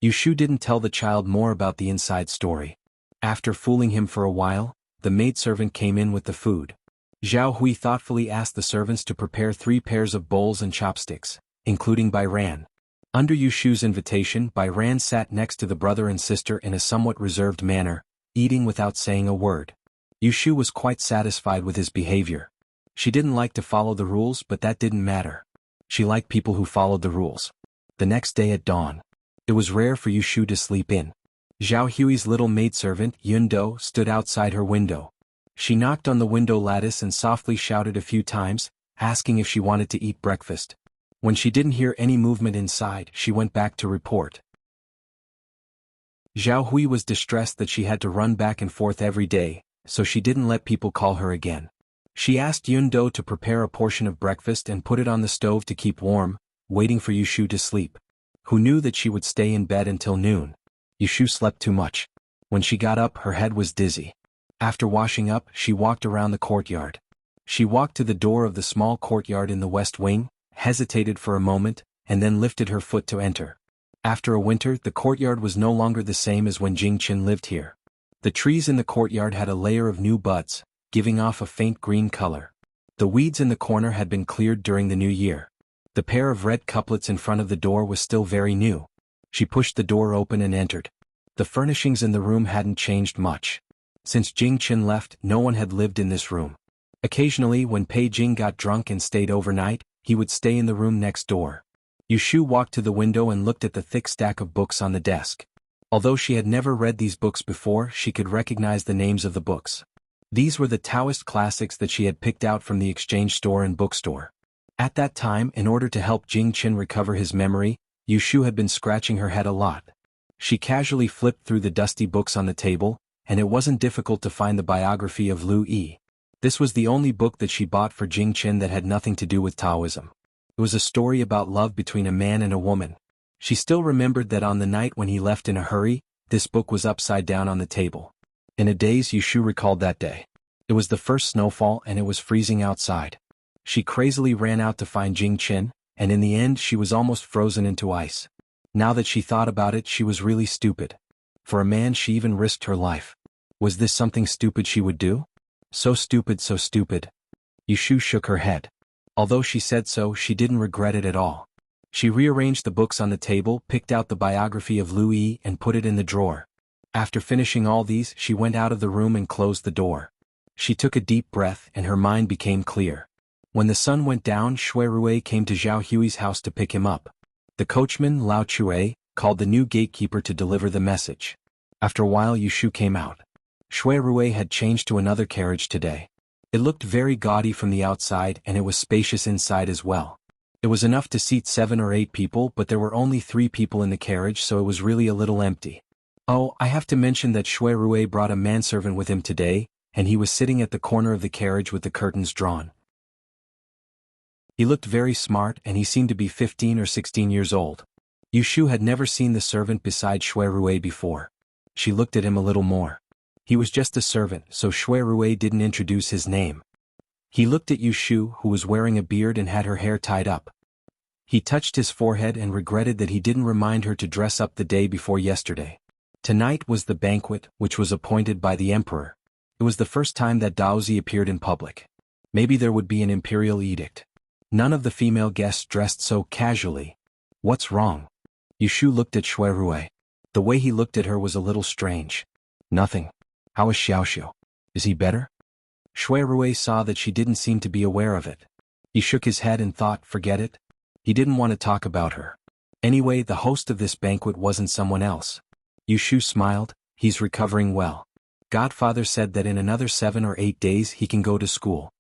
Yushu didn't tell the child more about the inside story. After fooling him for a while, the maidservant came in with the food. Zhao Hui thoughtfully asked the servants to prepare 3 pairs of bowls and chopsticks, including Bai Ran. Under Yushu's invitation, Bai Ran sat next to the brother and sister in a somewhat reserved manner, eating without saying a word. Yushu was quite satisfied with his behavior. She didn't like to follow the rules, but that didn't matter. She liked people who followed the rules. The next day at dawn, it was rare for Yushu to sleep in. Zhao Hui's little maidservant, Yun Do, stood outside her window. She knocked on the window lattice and softly shouted a few times, asking if she wanted to eat breakfast. When she didn't hear any movement inside, she went back to report. Zhao Hui was distressed that she had to run back and forth every day, so she didn't let people call her again. She asked Yun Do to prepare a portion of breakfast and put it on the stove to keep warm, waiting for Yushu to sleep. Who knew that she would stay in bed until noon? Yushu slept too much. When she got up, her head was dizzy. After washing up, she walked around the courtyard. She walked to the door of the small courtyard in the west wing, hesitated for a moment, and then lifted her foot to enter. After a winter, the courtyard was no longer the same as when Jing Chen lived here. The trees in the courtyard had a layer of new buds, giving off a faint green color. The weeds in the corner had been cleared during the new year. The pair of red couplets in front of the door was still very new. She pushed the door open and entered. The furnishings in the room hadn't changed much. Since Jing Chen left, no one had lived in this room. Occasionally, when Pei Jing got drunk and stayed overnight, he would stay in the room next door. Yushu walked to the window and looked at the thick stack of books on the desk. Although she had never read these books before, she could recognize the names of the books. These were the Taoist classics that she had picked out from the exchange store and bookstore. At that time, in order to help Jing Chen recover his memory, Yushu had been scratching her head a lot. She casually flipped through the dusty books on the table, and it wasn't difficult to find the biography of Lu Yi. This was the only book that she bought for Jing Chen that had nothing to do with Taoism. It was a story about love between a man and a woman. She still remembered that on the night when he left in a hurry, this book was upside down on the table. In a daze, Yushu recalled that day. It was the first snowfall and it was freezing outside. She crazily ran out to find Jing Chen, and in the end she was almost frozen into ice. Now that she thought about it, she was really stupid. For a man, she even risked her life. Was this something stupid she would do? So stupid, so stupid. Yushu shook her head. Although she said so, she didn't regret it at all. She rearranged the books on the table, picked out the biography of Louis and put it in the drawer. After finishing all these, she went out of the room and closed the door. She took a deep breath and her mind became clear. When the sun went down, Shui Rui came to Zhao Hui's house to pick him up. The coachman, Lao Chue, called the new gatekeeper to deliver the message. After a while, Yushu came out. Shui Rui had changed to another carriage today. It looked very gaudy from the outside and it was spacious inside as well. It was enough to seat 7 or 8 people, but there were only 3 people in the carriage, so it was really a little empty. Oh, I have to mention that Shui Rui brought a manservant with him today, and he was sitting at the corner of the carriage with the curtains drawn. He looked very smart and he seemed to be 15 or 16 years old. Yushu had never seen the servant beside Shui Rui before. She looked at him a little more. He was just a servant, so Shui Rui didn't introduce his name. He looked at Yushu, who was wearing a beard and had her hair tied up. He touched his forehead and regretted that he didn't remind her to dress up the day before yesterday. Tonight was the banquet, which was appointed by the emperor. It was the first time that Daozi appeared in public. Maybe there would be an imperial edict. None of the female guests dressed so casually. What's wrong? Yushu looked at Shui Rui. The way he looked at her was a little strange. Nothing. How is Xiaoxiu? Is he better? Shui Rui saw that she didn't seem to be aware of it. He shook his head and thought, forget it. He didn't want to talk about her. Anyway, the host of this banquet wasn't someone else. Yushu smiled. He's recovering well. Godfather said that in another 7 or 8 days he can go to school.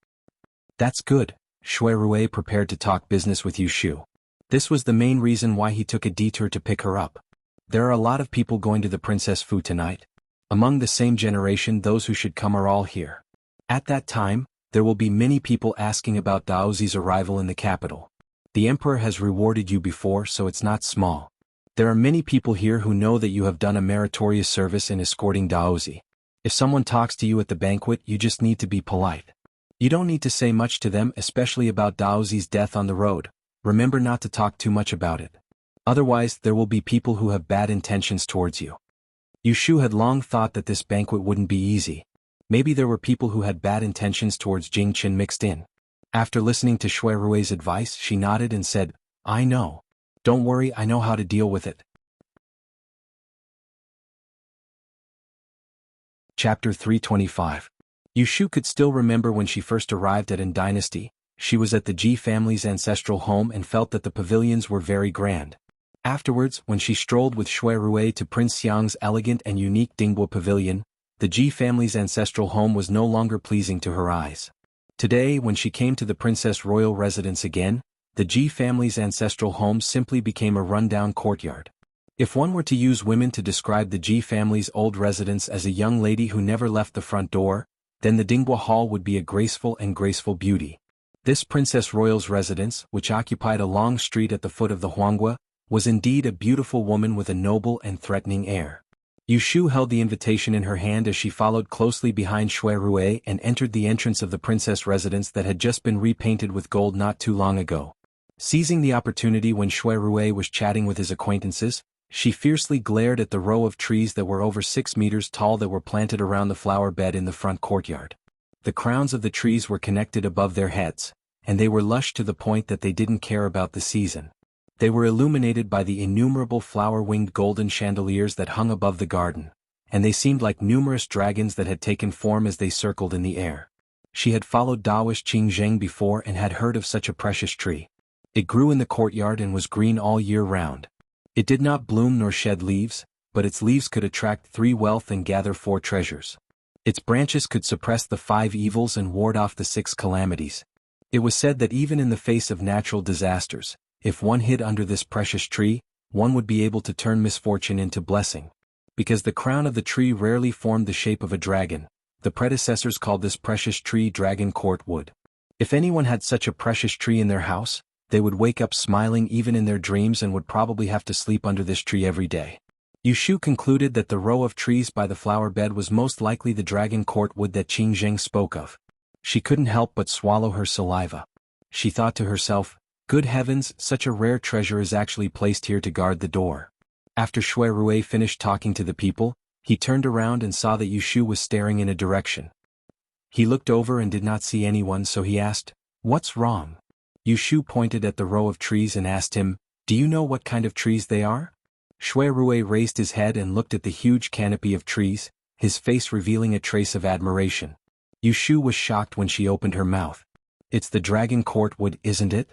That's good. Shui Rui prepared to talk business with Yushu. This was the main reason why he took a detour to pick her up. There are a lot of people going to the Princess Fu tonight. Among the same generation, those who should come are all here. At that time, there will be many people asking about Daozi's arrival in the capital. The emperor has rewarded you before, so it's not small. There are many people here who know that you have done a meritorious service in escorting Daozi. If someone talks to you at the banquet, you just need to be polite. You don't need to say much to them, especially about Daozi's death on the road. Remember not to talk too much about it. Otherwise, there will be people who have bad intentions towards you. Yushu had long thought that this banquet wouldn't be easy. Maybe there were people who had bad intentions towards Jing Qin mixed in. After listening to Shui Rui's advice, she nodded and said, I know. Don't worry, I know how to deal with it. Chapter 325. Yushu could still remember when she first arrived at An Dynasty. She was at the Ji family's ancestral home and felt that the pavilions were very grand. Afterwards, when she strolled with Shui Rui to Prince Xiang's elegant and unique Dingbua pavilion, the Ji family's ancestral home was no longer pleasing to her eyes. Today, when she came to the Princess Royal residence again, the Ji family's ancestral home simply became a rundown courtyard. If one were to use women to describe the Ji family's old residence as a young lady who never left the front door, then the Dingbua Hall would be a graceful beauty. This Princess Royal's residence, which occupied a long street at the foot of the Huanghua, was indeed a beautiful woman with a noble and threatening air. Yushu held the invitation in her hand as she followed closely behind Shui Rui and entered the entrance of the princess residence that had just been repainted with gold not too long ago. Seizing the opportunity when Shui Rui was chatting with his acquaintances, she fiercely glared at the row of trees that were over 6 meters tall that were planted around the flower bed in the front courtyard. The crowns of the trees were connected above their heads, and they were lush to the point that they didn't care about the season. They were illuminated by the innumerable flower-winged golden chandeliers that hung above the garden, and they seemed like numerous dragons that had taken form as they circled in the air. She had followed Daoist Qing Zheng before and had heard of such a precious tree. It grew in the courtyard and was green all year round. It did not bloom nor shed leaves, but its leaves could attract 3 wealth and gather 4 treasures. Its branches could suppress the 5 evils and ward off the 6 calamities. It was said that even in the face of natural disasters, if one hid under this precious tree, one would be able to turn misfortune into blessing. Because the crown of the tree rarely formed the shape of a dragon, the predecessors called this precious tree Dragon Court Wood. If anyone had such a precious tree in their house, they would wake up smiling even in their dreams and would probably have to sleep under this tree every day. Yushu concluded that the row of trees by the flower bed was most likely the Dragon Court Wood that Qing Zheng spoke of. She couldn't help but swallow her saliva. She thought to herself, good heavens, such a rare treasure is actually placed here to guard the door. After Shui Rui finished talking to the people, he turned around and saw that Yushu was staring in a direction. He looked over and did not see anyone, so he asked, "What's wrong?" Yushu pointed at the row of trees and asked him, Do you know what kind of trees they are? Shui Rui raised his head and looked at the huge canopy of trees, his face revealing a trace of admiration. Yu Shu was shocked when she opened her mouth. It's the dragon court wood, isn't it?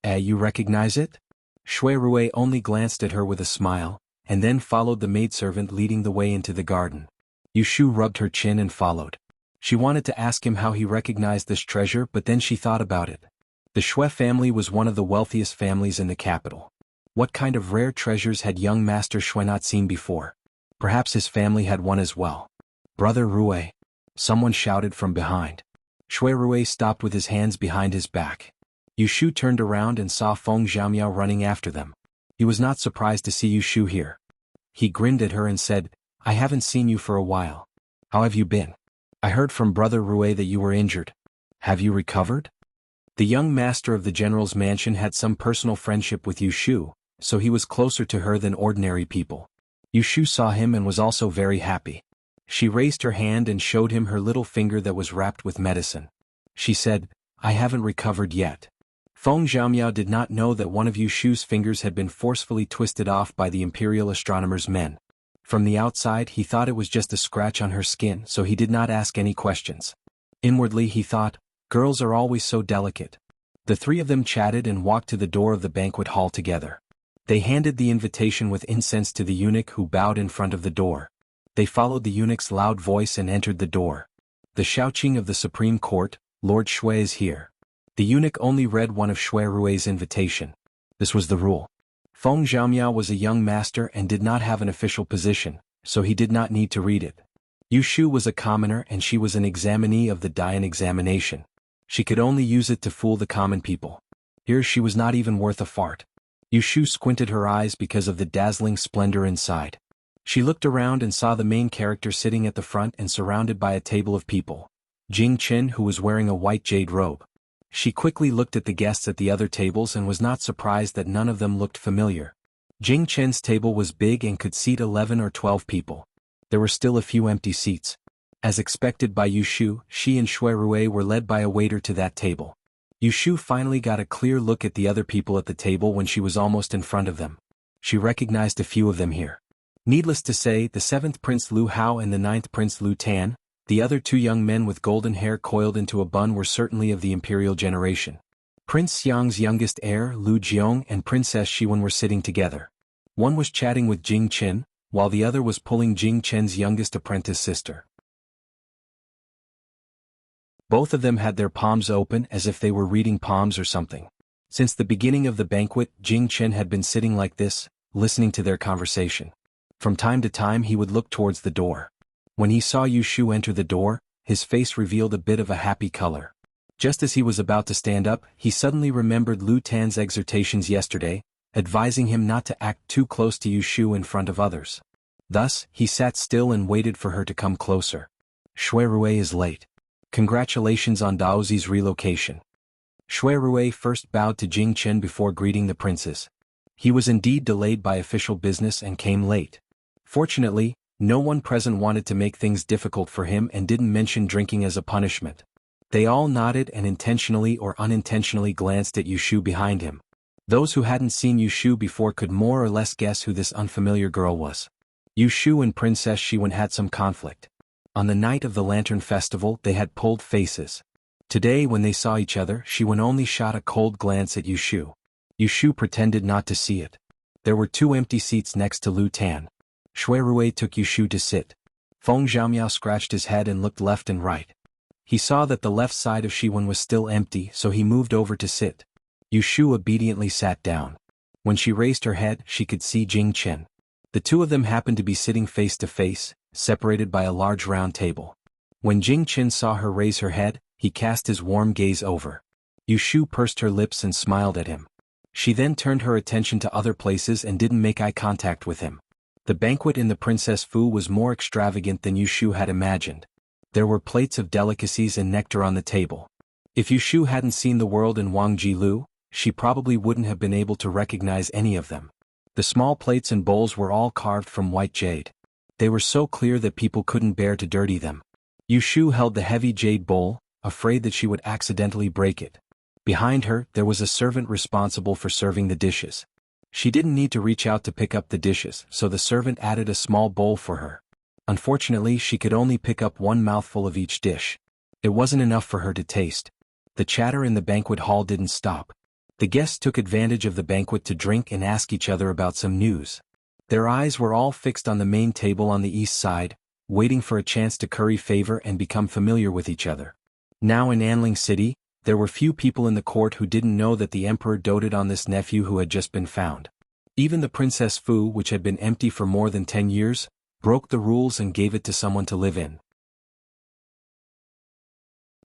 You recognize it? Shui Rui only glanced at her with a smile, and then followed the maidservant leading the way into the garden. Yu Shu rubbed her chin and followed. She wanted to ask him how he recognized this treasure, but then she thought about it. The Shui family was one of the wealthiest families in the capital. What kind of rare treasures had young Master Shui not seen before? Perhaps his family had one as well. Brother Rui. Someone shouted from behind. Shui Rui stopped with his hands behind his back. Yu Shu turned around and saw Feng Zhaomiao running after them. He was not surprised to see Yu Shu here. He grinned at her and said, I haven't seen you for a while. How have you been? I heard from Brother Rui that you were injured. Have you recovered? The young master of the general's mansion had some personal friendship with Yu Shu, so he was closer to her than ordinary people. Yu Shu saw him and was also very happy. She raised her hand and showed him her little finger that was wrapped with medicine. She said, I haven't recovered yet. Feng Zhaomiao did not know that one of Yu Shu's fingers had been forcefully twisted off by the imperial astronomer's men. From the outside he thought it was just a scratch on her skin, so he did not ask any questions. Inwardly he thought, girls are always so delicate. The three of them chatted and walked to the door of the banquet hall together. They handed the invitation with incense to the eunuch, who bowed in front of the door. They followed the eunuch's loud voice and entered the door. The Shaoqing of the Supreme Court, Lord Shui is here. The eunuch only read one of Shui Rui's invitation. This was the rule. Feng Zhaomiao was a young master and did not have an official position, so he did not need to read it. Yu Shu was a commoner and she was an examinee of the Dian examination. She could only use it to fool the common people. Here she was not even worth a fart. Yu Shu squinted her eyes because of the dazzling splendor inside. She looked around and saw the main character sitting at the front and surrounded by a table of people. Jing Chen, who was wearing a white jade robe. She quickly looked at the guests at the other tables and was not surprised that none of them looked familiar. Jing Chen's table was big and could seat 11 or 12 people. There were still a few empty seats. As expected by Yu Shu, she and Shui Rui were led by a waiter to that table. Yu Shu finally got a clear look at the other people at the table when she was almost in front of them. She recognized a few of them here. Needless to say, the 7th Prince Lu Hao and the 9th Prince Lu Tan, the other two young men with golden hair coiled into a bun, were certainly of the imperial generation. Prince Xiang's youngest heir, Lu Jiong, and Princess Shiwen were sitting together. One was chatting with Jing Chen, while the other was pulling Jing Chen's youngest apprentice sister. Both of them had their palms open as if they were reading palms or something. Since the beginning of the banquet, Jing Chen had been sitting like this, listening to their conversation. From time to time he would look towards the door. When he saw Yu Shu enter the door, his face revealed a bit of a happy color. Just as he was about to stand up, he suddenly remembered Lu Tan's exhortations yesterday, advising him not to act too close to Yu Shu in front of others. Thus, he sat still and waited for her to come closer. Shui Rui is late. Congratulations on Daozi's relocation. Shui Rui first bowed to Jing Chen before greeting the princes. He was indeed delayed by official business and came late. Fortunately, no one present wanted to make things difficult for him and didn't mention drinking as a punishment. They all nodded and intentionally or unintentionally glanced at Yu Shu behind him. Those who hadn't seen Yu Shu before could more or less guess who this unfamiliar girl was. Yu Shu and Princess Shiwen had some conflict. On the night of the Lantern Festival they had pulled faces. Today when they saw each other, Shiwen only shot a cold glance at Yu Shu. Yu Shu pretended not to see it. There were 2 empty seats next to Lu Tan. Shui Rui took Yu Shu to sit. Feng Zhaomiao scratched his head and looked left and right. He saw that the left side of Shiwen was still empty, so he moved over to sit. Yu Shu obediently sat down. When she raised her head, she could see Jing Chen. The two of them happened to be sitting face to face, separated by a large round table. When Jing Chen saw her raise her head, he cast his warm gaze over. Yu Shu pursed her lips and smiled at him. She then turned her attention to other places and didn't make eye contact with him. The banquet in the Princess Fu was more extravagant than Yu Shu had imagined. There were plates of delicacies and nectar on the table. If Yu Shu hadn't seen the world in Wangji Lu, she probably wouldn't have been able to recognize any of them. The small plates and bowls were all carved from white jade. They were so clear that people couldn't bear to dirty them. Yu Shu held the heavy jade bowl, afraid that she would accidentally break it. Behind her, there was a servant responsible for serving the dishes. She didn't need to reach out to pick up the dishes, so the servant added a small bowl for her. Unfortunately, she could only pick up one mouthful of each dish. It wasn't enough for her to taste. The chatter in the banquet hall didn't stop. The guests took advantage of the banquet to drink and ask each other about some news. Their eyes were all fixed on the main table on the east side, waiting for a chance to curry favor and become familiar with each other. Now in Anling City, there were few people in the court who didn't know that the emperor doted on this nephew who had just been found. Even the Princess Fu, which had been empty for more than 10 years, broke the rules and gave it to someone to live in.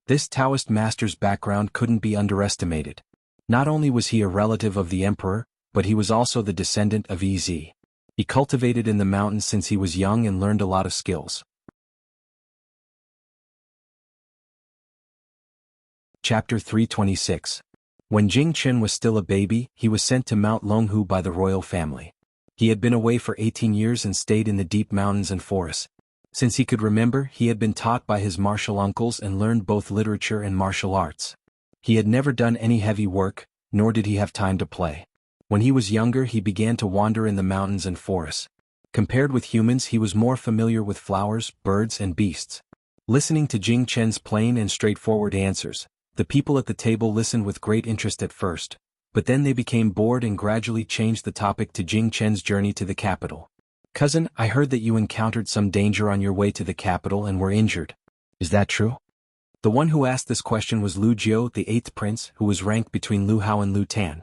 This Taoist master's background couldn't be underestimated. Not only was he a relative of the emperor, but he was also the descendant of Ez. He cultivated in the mountains since he was young and learned a lot of skills. Chapter 326. When Jing Chen was still a baby, he was sent to Mount Longhu by the royal family. He had been away for 18 years and stayed in the deep mountains and forests. Since he could remember, he had been taught by his martial uncles and learned both literature and martial arts. He had never done any heavy work, nor did he have time to play. When he was younger, he began to wander in the mountains and forests. Compared with humans, he was more familiar with flowers, birds, and beasts. Listening to Jing Chen's plain and straightforward answers, the people at the table listened with great interest at first, but then they became bored and gradually changed the topic to Jing Chen's journey to the capital. "Cousin, I heard that you encountered some danger on your way to the capital and were injured. Is that true?" The one who asked this question was Lu Jiu, the 8th prince, who was ranked between Lu Hao and Lu Tan.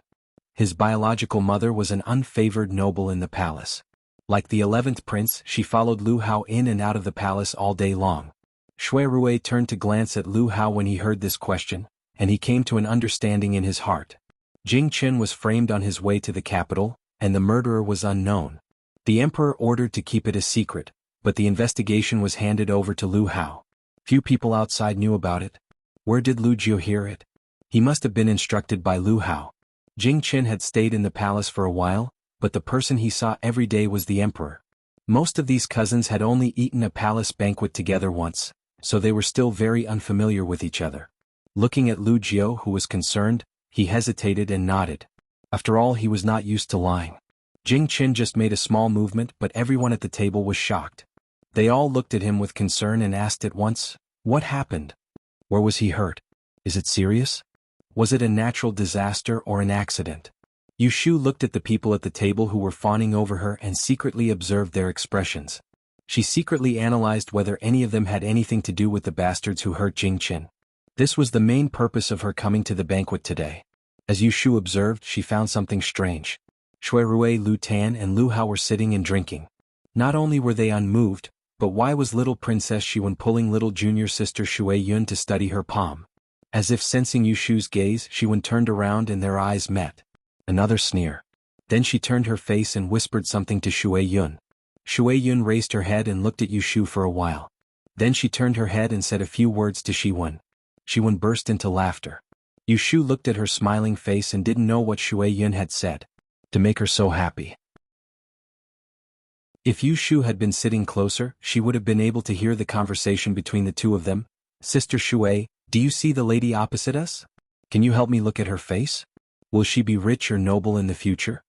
His biological mother was an unfavored noble in the palace. Like the 11th prince, she followed Lu Hao in and out of the palace all day long. Shui Rui turned to glance at Lu Hao when he heard this question, and he came to an understanding in his heart. Jing Chen was framed on his way to the capital, and the murderer was unknown. The emperor ordered to keep it a secret, but the investigation was handed over to Lu Hao. Few people outside knew about it. Where did Lu Jiu hear it? He must have been instructed by Lu Hao. Jing Chen had stayed in the palace for a while, but the person he saw every day was the emperor. Most of these cousins had only eaten a palace banquet together once, so they were still very unfamiliar with each other. Looking at Lu Jiu, who was concerned, he hesitated and nodded. After all, he was not used to lying. Jing Chen just made a small movement, but everyone at the table was shocked. They all looked at him with concern and asked at once, "What happened? Where was he hurt? Is it serious? Was it a natural disaster or an accident?" Yu Shu looked at the people at the table who were fawning over her and secretly observed their expressions. She secretly analyzed whether any of them had anything to do with the bastards who hurt Jing Chen. This was the main purpose of her coming to the banquet today. As Yu Shu observed, she found something strange. Shui Rui, Lu Tan, and Lu Hao were sitting and drinking. Not only were they unmoved, but why was little Princess Xiwen pulling little junior sister Shui Yun to study her palm? As if sensing Yu Shu's gaze, Xiwen turned around and their eyes met. Another sneer. Then she turned her face and whispered something to Shui Yun. Shui Yun raised her head and looked at Yu Shu for a while. Then she turned her head and said a few words to Xiwen. Xiwen burst into laughter. Yu Shu looked at her smiling face and didn't know what Shui Yun had said to make her so happy. If Yu Shu had been sitting closer, she would have been able to hear the conversation between the two of them. "Sister Shui, do you see the lady opposite us? Can you help me look at her face? Will she be rich or noble in the future?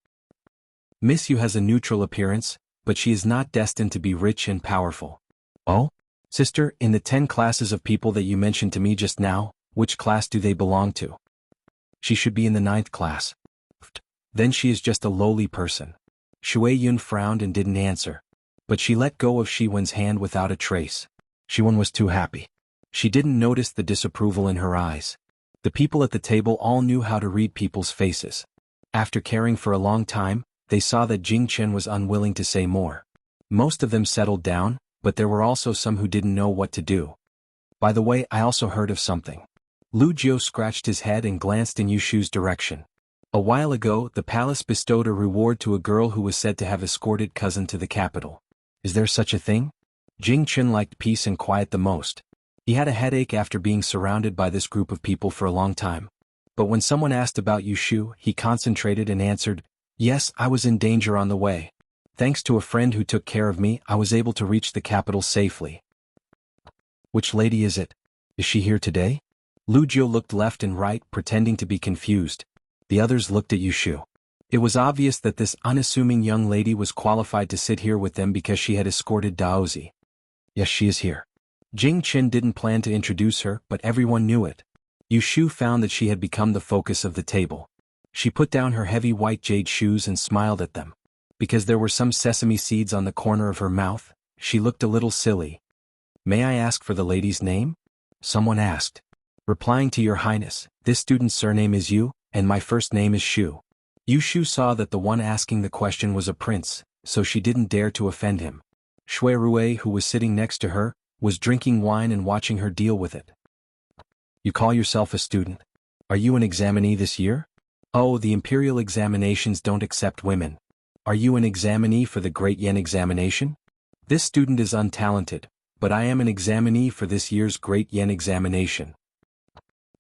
Miss Yu has a neutral appearance, but she is not destined to be rich and powerful." "Oh? Sister, in the 10 classes of people that you mentioned to me just now, which class do they belong to?" "She should be in the 9th class. Then she is just a lowly person." Shui Yun frowned and didn't answer. But she let go of Xiwen's hand without a trace. Xiwen was too happy. She didn't notice the disapproval in her eyes. The people at the table all knew how to read people's faces. After caring for a long time, they saw that Jing Chen was unwilling to say more. Most of them settled down, but there were also some who didn't know what to do. "By the way, I also heard of something." Lu Jiu scratched his head and glanced in Yu Shu's direction. A while ago, the palace bestowed a reward to a girl who was said to have escorted cousin to the capital. Is there such a thing? Jing Chen liked peace and quiet the most. He had a headache after being surrounded by this group of people for a long time. But when someone asked about Yu Shu, he concentrated and answered, "Yes, I was in danger on the way. Thanks to a friend who took care of me, I was able to reach the capital safely." "Which lady is it? Is she here today?" Lu Jiu looked left and right, pretending to be confused. The others looked at Yushu. It was obvious that this unassuming young lady was qualified to sit here with them because she had escorted Daozi. Yes, she is here. Jing Qin didn't plan to introduce her, but everyone knew it. Yushu found that she had become the focus of the table. She put down her heavy white jade shoes and smiled at them. Because there were some sesame seeds on the corner of her mouth, she looked a little silly. May I ask for the lady's name? Someone asked. Replying to Your Highness, this student's surname is Yu, and my first name is Shu. Yushu saw that the one asking the question was a prince, so she didn't dare to offend him. Shui Rui, who was sitting next to her, was drinking wine and watching her deal with it. You call yourself a student? Are you an examinee this year? Oh, the imperial examinations don't accept women. Are you an examinee for the Great Yen examination? This student is untalented, but I am an examinee for this year's Great Yen examination.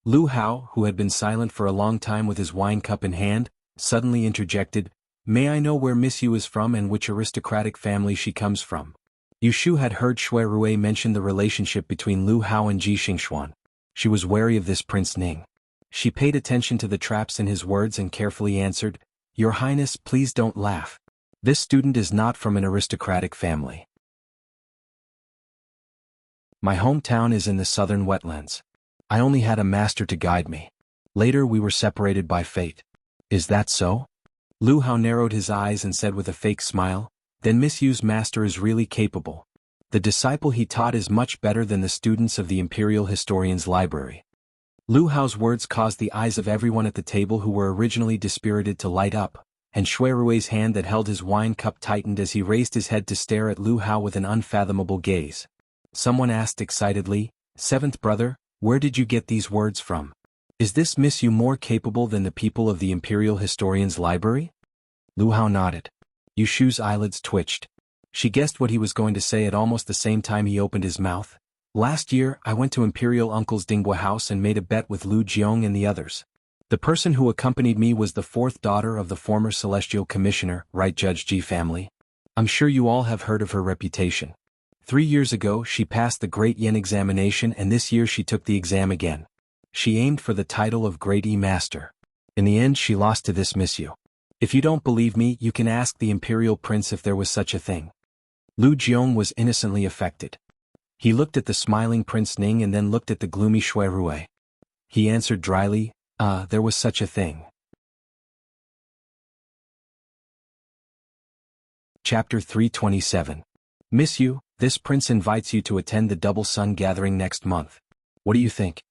Lu Hao, who had been silent for a long time with his wine cup in hand, suddenly interjected, May I know where Miss Yu is from and which aristocratic family she comes from? Yushu had heard Shui Rui mention the relationship between Lu Hao and Ji Xingxuan. She was wary of this Prince Ning. She paid attention to the traps in his words and carefully answered, Your Highness, please don't laugh. This student is not from an aristocratic family. My hometown is in the southern wetlands. I only had a master to guide me. Later we were separated by fate. Is that so? Lu Hao narrowed his eyes and said with a fake smile, Then Miss Yu's master is really capable. The disciple he taught is much better than the students of the Imperial Historian's Library. Lu Hao's words caused the eyes of everyone at the table who were originally dispirited to light up, and Shui Rui's hand that held his wine cup tightened as he raised his head to stare at Lu Hao with an unfathomable gaze. Someone asked excitedly, Seventh brother, where did you get these words from? Is this Miss Yu more capable than the people of the Imperial Historian's Library? Lu Hao nodded. Yushu's eyelids twitched. She guessed what he was going to say at almost the same time he opened his mouth. Last year, I went to Imperial Uncle's Dinghua house and made a bet with Lu Jiong and the others. The person who accompanied me was the fourth daughter of the former Celestial Commissioner, right Judge Ji family? I'm sure you all have heard of her reputation. 3 years ago she passed the Great Yen examination and this year she took the exam again. She aimed for the title of Great E Master. In the end she lost to this Miss Yu. If you don't believe me you can ask the Imperial Prince if there was such a thing. Lu Jiong was innocently affected. He looked at the smiling Prince Ning and then looked at the gloomy Shui Rui. He answered dryly, there was such a thing. Chapter 327. Miss Yu, this prince invites you to attend the Double Sun Gathering next month. What do you think?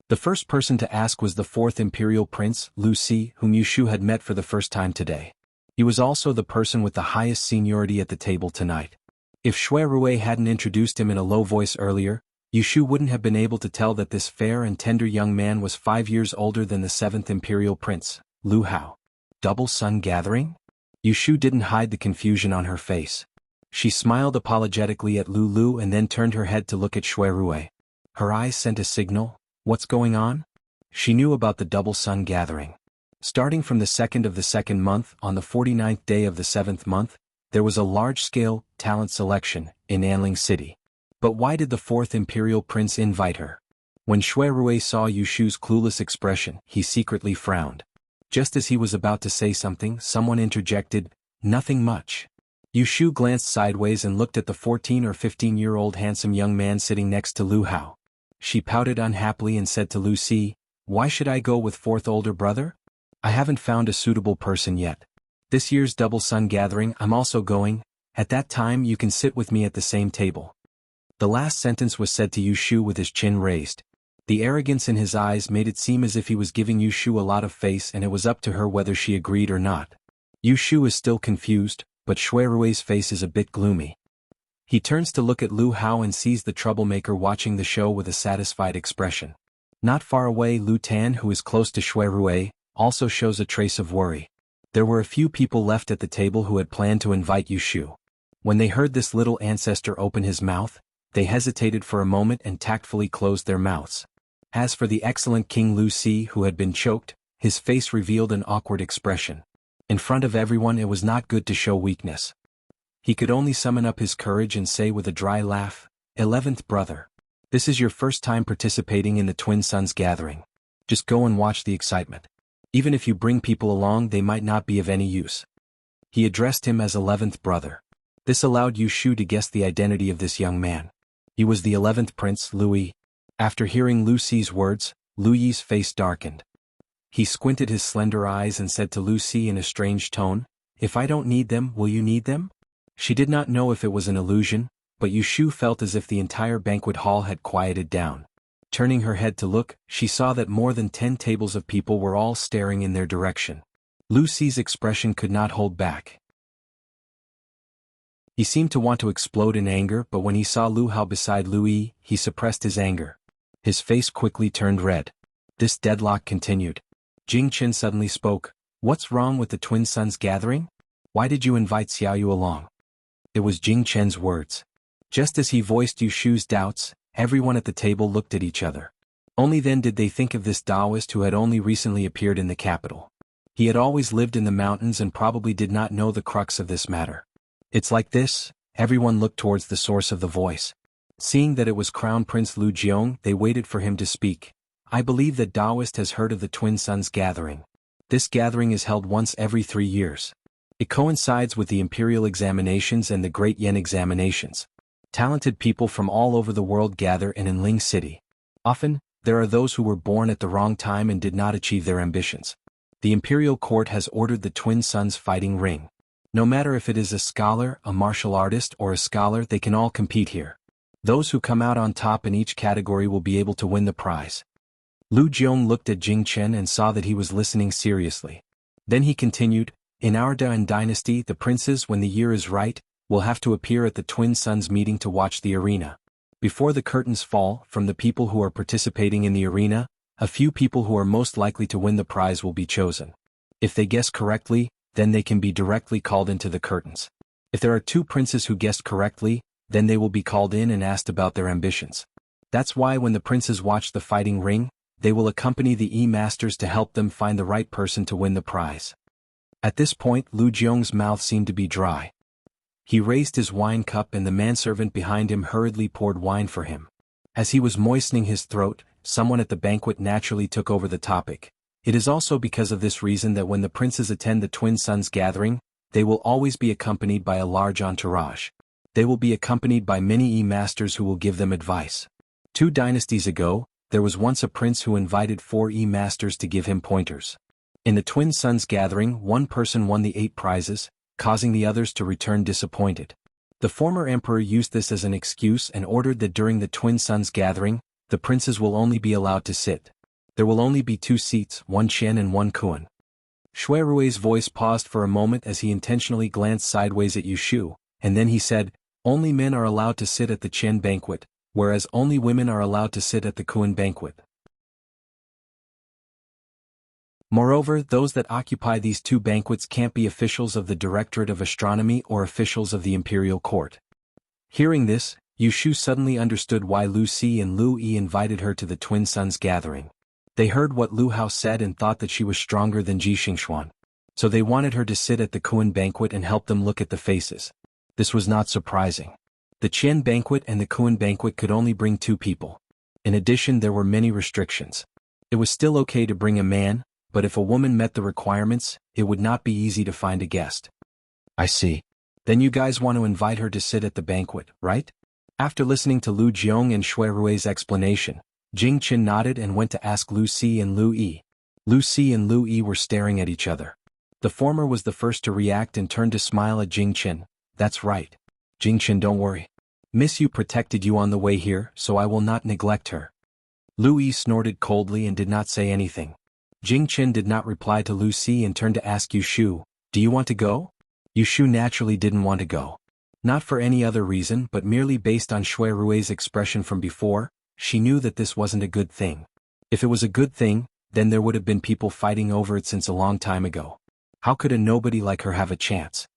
The first person to ask was the fourth Imperial Prince, Lu Si, whom Yushu had met for the first time today. He was also the person with the highest seniority at the table tonight. If Shui Rui hadn't introduced him in a low voice earlier, Yushu wouldn't have been able to tell that this fair and tender young man was 5 years older than the 7th Imperial Prince, Lu Hao. Double Sun Gathering? Yushu didn't hide the confusion on her face. She smiled apologetically at Lu Lu and then turned her head to look at Shui Rui. Her eyes sent a signal, what's going on? She knew about the Double Sun Gathering. Starting from the 2nd of the 2nd month on the 49th day of the 7th month, there was a large-scale talent selection in Anling City. But why did the 4th Imperial Prince invite her? When Shui Rui saw Yushu's clueless expression, he secretly frowned. Just as he was about to say something, someone interjected, nothing much. Yushu glanced sideways and looked at the 14 or 15-year-old handsome young man sitting next to Lu Hao. She pouted unhappily and said to Lu Si, why should I go with fourth older brother? I haven't found a suitable person yet. This year's Double Sun Gathering I'm also going, at that time you can sit with me at the same table. The last sentence was said to Yushu with his chin raised. The arrogance in his eyes made it seem as if he was giving Yushu a lot of face and it was up to her whether she agreed or not. Yushu is still confused, but Shui Rui's face is a bit gloomy. He turns to look at Lu Hao and sees the troublemaker watching the show with a satisfied expression. Not far away Lu Tan, who is close to Shui Rui, also shows a trace of worry. There were a few people left at the table who had planned to invite Yushu. When they heard this little ancestor open his mouth, they hesitated for a moment and tactfully closed their mouths. As for the excellent King Lu Si who had been choked, his face revealed an awkward expression. In front of everyone it was not good to show weakness. He could only summon up his courage and say with a dry laugh, 11th brother. This is your first time participating in the Twin Sons gathering. Just go and watch the excitement. Even if you bring people along, they might not be of any use. He addressed him as 11th brother. This allowed Yu Shu to guess the identity of this young man. He was the 11th prince, Lu Yi. After hearing Lu Si's words, Lu Yi's face darkened. He squinted his slender eyes and said to Lu Si in a strange tone, "If I don't need them, will you need them?" She did not know if it was an illusion, but Yu Shu felt as if the entire banquet hall had quieted down. Turning her head to look, she saw that more than 10 tables of people were all staring in their direction. Lu Si's expression could not hold back. He seemed to want to explode in anger, but when he saw Lu Hao beside Lu Yi, he suppressed his anger. His face quickly turned red. This deadlock continued. Jing Chen suddenly spoke. "What's wrong with the Twin Sons gathering? Why did you invite Xiaoyu along?" It was Jing Chen's words. Just as he voiced Yu Shu's doubts, everyone at the table looked at each other. Only then did they think of this Taoist who had only recently appeared in the capital. He had always lived in the mountains and probably did not know the crux of this matter. "It's like this," everyone looked towards the source of the voice. Seeing that it was Crown Prince Lu Jiong, they waited for him to speak. "I believe that Taoist has heard of the Twin Sons gathering. This gathering is held once every 3 years. It coincides with the imperial examinations and the Great Yen examinations. Talented people from all over the world gather in Ling City. Often, there are those who were born at the wrong time and did not achieve their ambitions. The imperial court has ordered the Twin Sons fighting ring. No matter if it is a scholar, a martial artist, or a scholar, they can all compete here. Those who come out on top in each category will be able to win the prize." Lu Jiong looked at Jing Chen and saw that he was listening seriously. Then he continued, "In our Dan dynasty, the princes, when the year is right, will have to appear at the Twin Sons meeting to watch the arena. Before the curtains fall, from the people who are participating in the arena, a few people who are most likely to win the prize will be chosen. If they guess correctly, then they can be directly called into the curtains. If there are 2 princes who guessed correctly, then they will be called in and asked about their ambitions. That's why when the princes watch the fighting ring, they will accompany the E-Masters to help them find the right person to win the prize." At this point, Lu Jiong's mouth seemed to be dry. He raised his wine cup and the manservant behind him hurriedly poured wine for him. As he was moistening his throat, someone at the banquet naturally took over the topic. It is also because of this reason that when the princes attend the Twin Sons gathering, they will always be accompanied by a large entourage. They will be accompanied by many E-Masters who will give them advice. 2 dynasties ago, there was once a prince who invited 4 E-Masters to give him pointers. In the Twin Sons gathering, one person won the 8 prizes, causing the others to return disappointed. The former emperor used this as an excuse and ordered that during the Twin Sons gathering, the princes will only be allowed to sit. There will only be 2 seats, one Qian and one Kuan. Shui Rui's voice paused for a moment as he intentionally glanced sideways at Yu Shu, and then he said, "Only men are allowed to sit at the Qian banquet, whereas only women are allowed to sit at the Kuan banquet. Moreover, those that occupy these 2 banquets can't be officials of the Directorate of Astronomy or officials of the Imperial Court." Hearing this, Yu Shu suddenly understood why Lu Si and Lu Yi invited her to the Twin Sons gathering. They heard what Lu Hao said and thought that she was stronger than Ji Xingxuan. So they wanted her to sit at the Kuan banquet and help them look at the faces. This was not surprising. The Qian banquet and the Kuan banquet could only bring 2 people. In addition, there were many restrictions. It was still okay to bring a man, but if a woman met the requirements, it would not be easy to find a guest. "I see. Then you guys want to invite her to sit at the banquet, right?" After listening to Lu Jiong and Shui Rui's explanation, Jing Chen nodded and went to ask Lu Si and Lu Yi. Lu Si and Lu Yi were staring at each other. The former was the first to react and turned to smile at Jing Chen. "That's right. Jing Chen, don't worry. Miss Yu protected you on the way here, so I will not neglect her." Lu Yi snorted coldly and did not say anything. Jing Chen did not reply to Lu Si and turned to ask Yu Shu, "Do you want to go?" Yu Shu naturally didn't want to go. Not for any other reason but merely based on Shui Rui's expression from before, she knew that this wasn't a good thing. If it was a good thing, then there would have been people fighting over it since a long time ago. How could a nobody like her have a chance?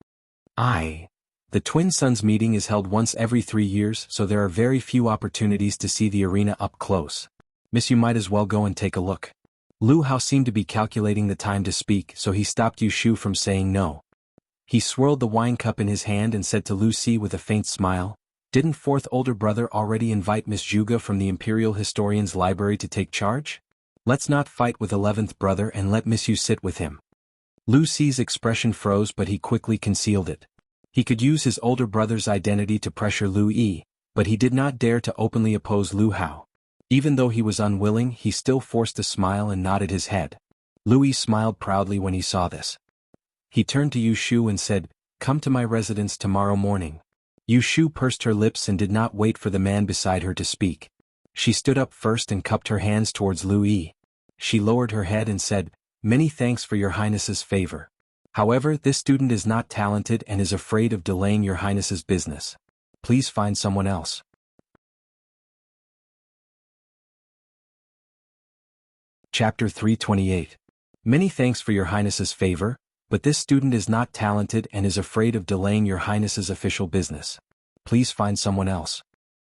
The Twin Sons meeting is held once every 3 years, so there are very few opportunities to see the arena up close. Miss, you might as well go and take a look. Lu Hao seemed to be calculating the time to speak, so he stopped Yu Shu from saying no. He swirled the wine cup in his hand and said to Lu Si with a faint smile, Didn't fourth older brother already invite Miss Zhuge from the Imperial Historian's Library to take charge? Let's not fight with 11th brother and let Miss Yu sit with him. Lu Xi's expression froze, but he quickly concealed it. He could use his older brother's identity to pressure Lu Yi, but he did not dare to openly oppose Lu Hao. Even though he was unwilling, he still forced a smile and nodded his head. Lu Yi smiled proudly when he saw this. He turned to Yu Shu and said, "Come to my residence tomorrow morning." Yu Shu pursed her lips and did not wait for the man beside her to speak. She stood up first and cupped her hands towards Lu Yi. She lowered her head and said, "Many thanks for your Highness's favor. However, this student is not talented and is afraid of delaying your Highness's business. Please find someone else." Chapter 328. Many thanks for your Highness's favor, but this student is not talented and is afraid of delaying your Highness's official business. Please find someone else.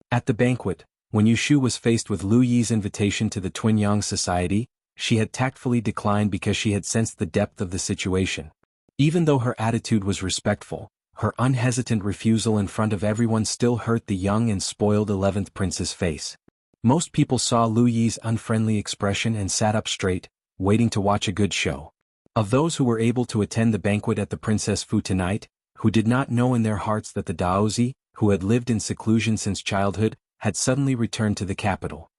At the banquet, when Yu Shu was faced with Lu Yi's invitation to the Twin Yang Society, she had tactfully declined because she had sensed the depth of the situation. Even though her attitude was respectful, her unhesitant refusal in front of everyone still hurt the young and spoiled 11th prince's face. Most people saw Lu Yi's unfriendly expression and sat up straight, waiting to watch a good show. Of those who were able to attend the banquet at the Princess Fu tonight, who did not know in their hearts that the Daozi, who had lived in seclusion since childhood, had suddenly returned to the capital.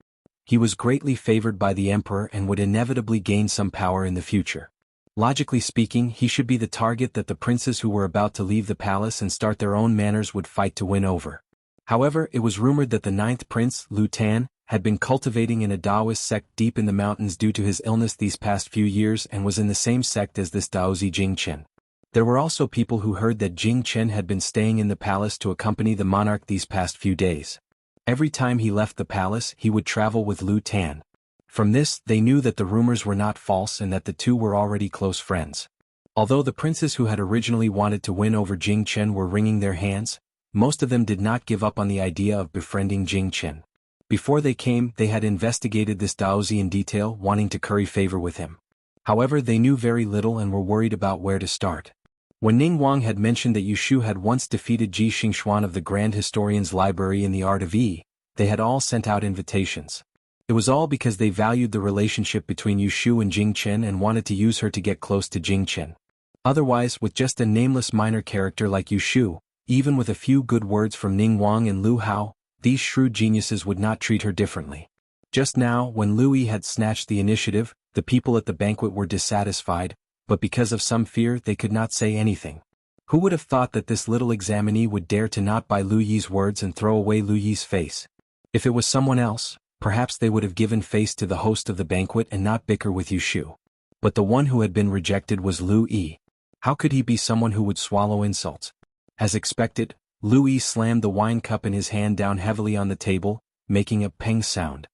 He was greatly favored by the emperor and would inevitably gain some power in the future. Logically speaking, he should be the target that the princes who were about to leave the palace and start their own manners would fight to win over. However, it was rumored that the 9th prince, Lu Tan, had been cultivating in a Taoist sect deep in the mountains due to his illness these past few years and was in the same sect as this Daozi Jing Chen. There were also people who heard that Jing Chen had been staying in the palace to accompany the monarch these past few days. Every time he left the palace, he would travel with Lu Tan. From this, they knew that the rumors were not false and that the two were already close friends. Although the princes who had originally wanted to win over Jing Chen were wringing their hands, most of them did not give up on the idea of befriending Jing Chen. Before they came, they had investigated this Daozi in detail, wanting to curry favor with him. However, they knew very little and were worried about where to start. When Ning Wang had mentioned that Yu Shu had once defeated Ji Xingxuan of the Grand Historian's Library in the Art of Yi, they had all sent out invitations. It was all because they valued the relationship between Yu Shu and Jing Chen and wanted to use her to get close to Jing Chen. Otherwise, with just a nameless minor character like Yu Shu, even with a few good words from Ning Wang and Lu Hao, these shrewd geniuses would not treat her differently. Just now, when Lu Yi had snatched the initiative, the people at the banquet were dissatisfied, but because of some fear they could not say anything. Who would have thought that this little examinee would dare to not buy Lu Yi's words and throw away Lu Yi's face? If it was someone else, perhaps they would have given face to the host of the banquet and not bicker with Yu Shu. But the one who had been rejected was Lu Yi. How could he be someone who would swallow insults? As expected, Lu Yi slammed the wine cup in his hand down heavily on the table, making a peng sound.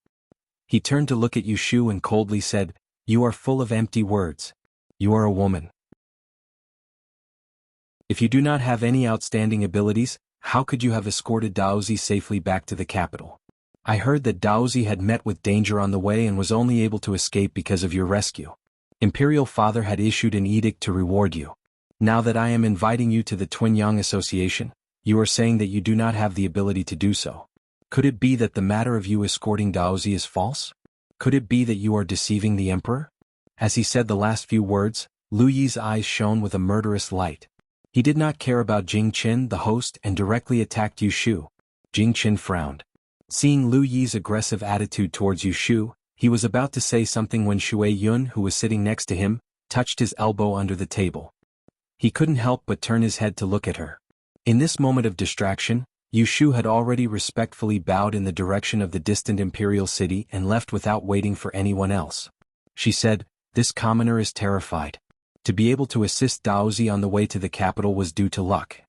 He turned to look at Yu Shu and coldly said, "You are full of empty words. You are a woman. If you do not have any outstanding abilities, how could you have escorted Daozi safely back to the capital? I heard that Daozi had met with danger on the way and was only able to escape because of your rescue. Imperial Father had issued an edict to reward you. Now that I am inviting you to the Twin Yang Association, you are saying that you do not have the ability to do so. Could it be that the matter of you escorting Daozi is false? Could it be that you are deceiving the emperor?" As he said the last few words, Lu Yi's eyes shone with a murderous light. He did not care about Jing Chen, the host, and directly attacked Yu Shu. Jing Chen frowned. Seeing Lu Yi's aggressive attitude towards Yu Shu, he was about to say something when Shui Yun, who was sitting next to him, touched his elbow under the table. He couldn't help but turn his head to look at her. In this moment of distraction, Yu Shu had already respectfully bowed in the direction of the distant imperial city and left without waiting for anyone else. She said, "This commoner is terrified. To be able to assist Daozi on the way to the capital was due to luck.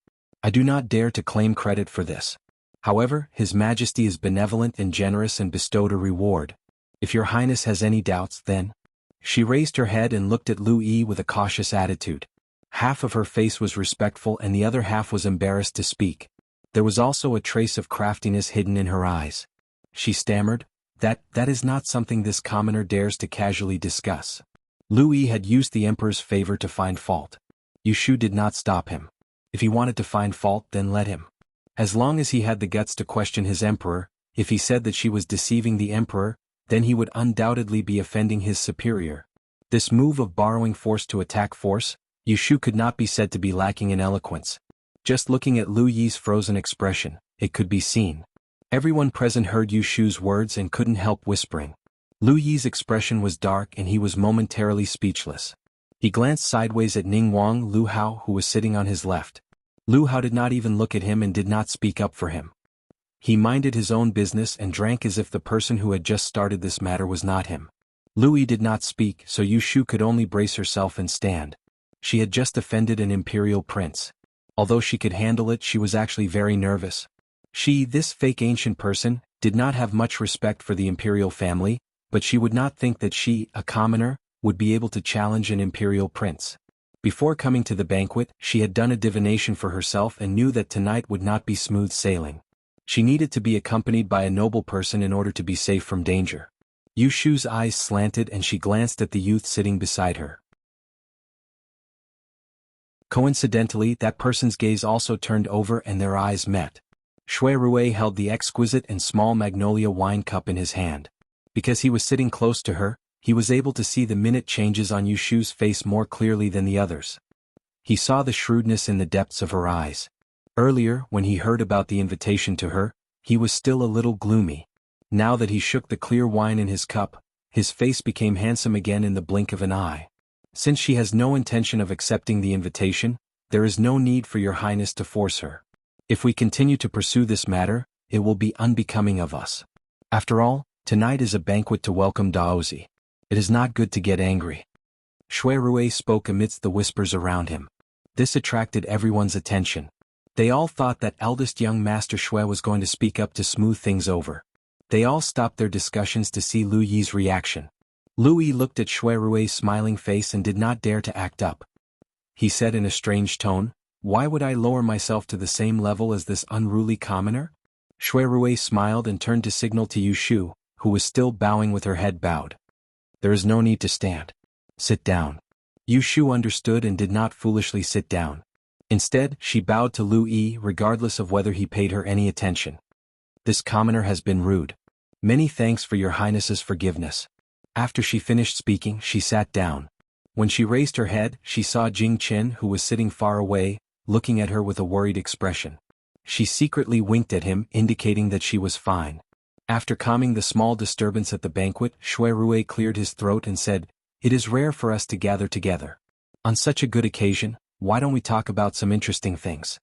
I do not dare to claim credit for this. However, His Majesty is benevolent and generous and bestowed a reward. If your Highness has any doubts, then..." She raised her head and looked at Lu Yi with a cautious attitude. Half of her face was respectful and the other half was embarrassed to speak. There was also a trace of craftiness hidden in her eyes. She stammered, That is not something this commoner dares to casually discuss." Lu Yi had used the emperor's favor to find fault. Yu Shu did not stop him. If he wanted to find fault, then let him. As long as he had the guts to question his emperor, if he said that she was deceiving the emperor, then he would undoubtedly be offending his superior. This move of borrowing force to attack force, Yu Shu could not be said to be lacking in eloquence. Just looking at Lu Yi's frozen expression, it could be seen. Everyone present heard Yu Shu's words and couldn't help whispering. Lu Yi's expression was dark and he was momentarily speechless. He glanced sideways at Ning Wang Lu Hao, who was sitting on his left. Lu Hao did not even look at him and did not speak up for him. He minded his own business and drank as if the person who had just started this matter was not him. Lu Yi did not speak, so Yu Shu could only brace herself and stand. She had just offended an imperial prince. Although she could handle it, she was actually very nervous. She, this fake ancient person, did not have much respect for the imperial family, but she would not think that she, a commoner, would be able to challenge an imperial prince. Before coming to the banquet, she had done a divination for herself and knew that tonight would not be smooth sailing. She needed to be accompanied by a noble person in order to be safe from danger. Yu Shu's eyes slanted and she glanced at the youth sitting beside her. Coincidentally, that person's gaze also turned over and their eyes met. Shui Rui held the exquisite and small magnolia wine cup in his hand. Because he was sitting close to her, he was able to see the minute changes on Yu Shu's face more clearly than the others. He saw the shrewdness in the depths of her eyes. Earlier, when he heard about the invitation to her, he was still a little gloomy. Now that he shook the clear wine in his cup, his face became handsome again in the blink of an eye. Since she has no intention of accepting the invitation, there is no need for your highness to force her. If we continue to pursue this matter, it will be unbecoming of us. After all, tonight is a banquet to welcome Daozi. It is not good to get angry. Shui Rui spoke amidst the whispers around him. This attracted everyone's attention. They all thought that eldest young Master Shui was going to speak up to smooth things over. They all stopped their discussions to see Lu Yi's reaction. Lu Yi looked at Shui Rui's smiling face and did not dare to act up. He said in a strange tone, "Why would I lower myself to the same level as this unruly commoner?" Shui Rui smiled and turned to signal to Yu Shu, who was still bowing with her head bowed. "There is no need to stand. Sit down." Yu Shu understood and did not foolishly sit down. Instead, she bowed to Lu Yi regardless of whether he paid her any attention. "This commoner has been rude. Many thanks for your highness's forgiveness." After she finished speaking, she sat down. When she raised her head, she saw Jing Chen, who was sitting far away, looking at her with a worried expression. She secretly winked at him, indicating that she was fine. After calming the small disturbance at the banquet, Shui Rui cleared his throat and said, "It is rare for us to gather together. On such a good occasion, why don't we talk about some interesting things?"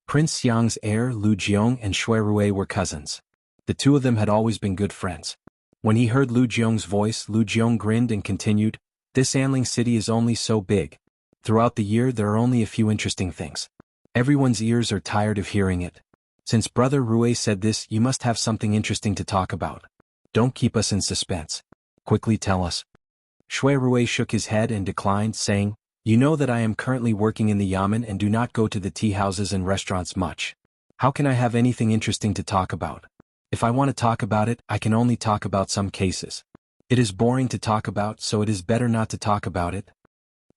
Prince Xiang's heir Lu Jiong and Shui Rui were cousins. The two of them had always been good friends. When he heard Lu Jiong's voice, Lu Jiong grinned and continued, "This Anling city is only so big. Throughout the year there are only a few interesting things. Everyone's ears are tired of hearing it. Since Brother Rui said this, you must have something interesting to talk about. Don't keep us in suspense. Quickly tell us." Shui Rui shook his head and declined, saying, "You know that I am currently working in the yamen and do not go to the tea houses and restaurants much. How can I have anything interesting to talk about? If I want to talk about it, I can only talk about some cases. It is boring to talk about, so it is better not to talk about it."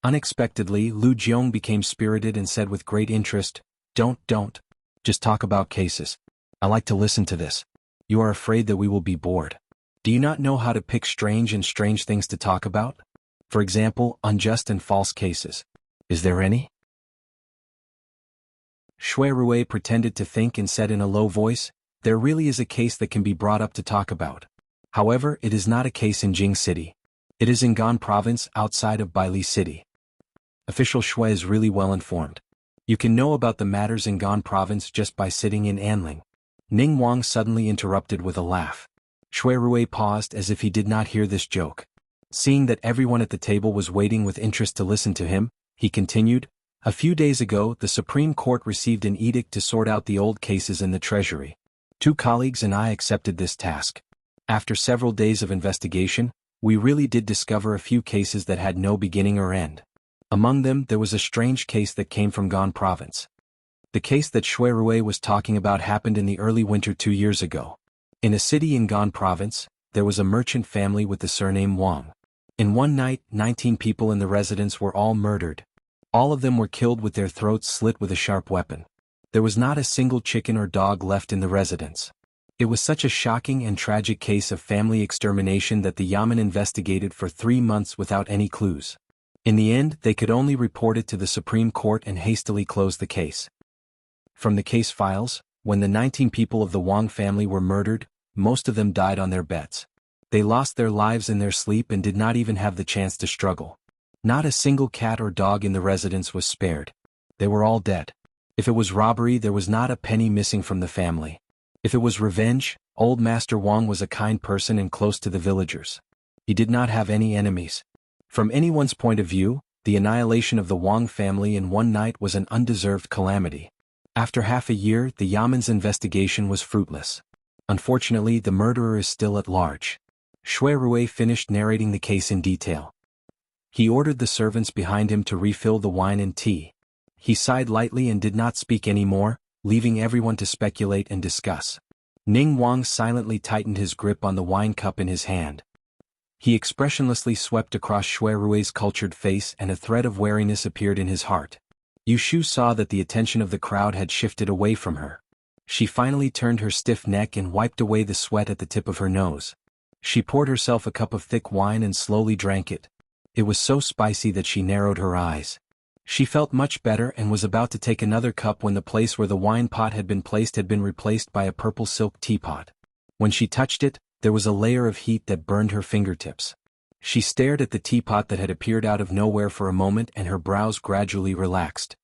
Unexpectedly, Lu Jiong became spirited and said with great interest, Don't. Just talk about cases. I like to listen to this. You are afraid that we will be bored. Do you not know how to pick strange things to talk about? For example, unjust and false cases. Is there any?" Shui Rui pretended to think and said in a low voice, "There really is a case that can be brought up to talk about. However, it is not a case in Jing City. It is in Gan Province, outside of Baili City." Official Shui is really well informed. You can know about the matters in Gan Province just by sitting in Anling. Ning Wang suddenly interrupted with a laugh. Shui Rui paused as if he did not hear this joke. Seeing that everyone at the table was waiting with interest to listen to him, he continued, "A few days ago, the Supreme Court received an edict to sort out the old cases in the Treasury. 2 colleagues and I accepted this task. After several days of investigation, we really did discover a few cases that had no beginning or end. Among them, there was a strange case that came from Gan Province. The case that Shui Rui was talking about happened in the early winter 2 years ago. In a city in Gan Province, there was a merchant family with the surname Wang. In one night, 19 people in the residence were all murdered. All of them were killed with their throats slit with a sharp weapon. There was not a single chicken or dog left in the residence. It was such a shocking and tragic case of family extermination that the Yamen investigated for 3 months without any clues. In the end, they could only report it to the Supreme Court and hastily close the case. From the case files, when the 19 people of the Wang family were murdered, most of them died on their beds. They lost their lives in their sleep and did not even have the chance to struggle. Not a single cat or dog in the residence was spared. They were all dead. If it was robbery, there was not a penny missing from the family. If it was revenge, old Master Wang was a kind person and close to the villagers. He did not have any enemies. From anyone's point of view, the annihilation of the Wang family in one night was an undeserved calamity. After half a year, the Yamen's investigation was fruitless. Unfortunately, the murderer is still at large. Shui Rui finished narrating the case in detail. He ordered the servants behind him to refill the wine and tea. He sighed lightly and did not speak any more, leaving everyone to speculate and discuss. Ning Wang silently tightened his grip on the wine cup in his hand. He expressionlessly swept across Shui Rui's cultured face and a thread of wariness appeared in his heart. Yu Shu saw that the attention of the crowd had shifted away from her. She finally turned her stiff neck and wiped away the sweat at the tip of her nose. She poured herself a cup of thick wine and slowly drank it. It was so spicy that she narrowed her eyes. She felt much better and was about to take another cup when the place where the wine pot had been placed had been replaced by a purple silk teapot. When she touched it, there was a layer of heat that burned her fingertips. She stared at the teapot that had appeared out of nowhere for a moment and her brows gradually relaxed.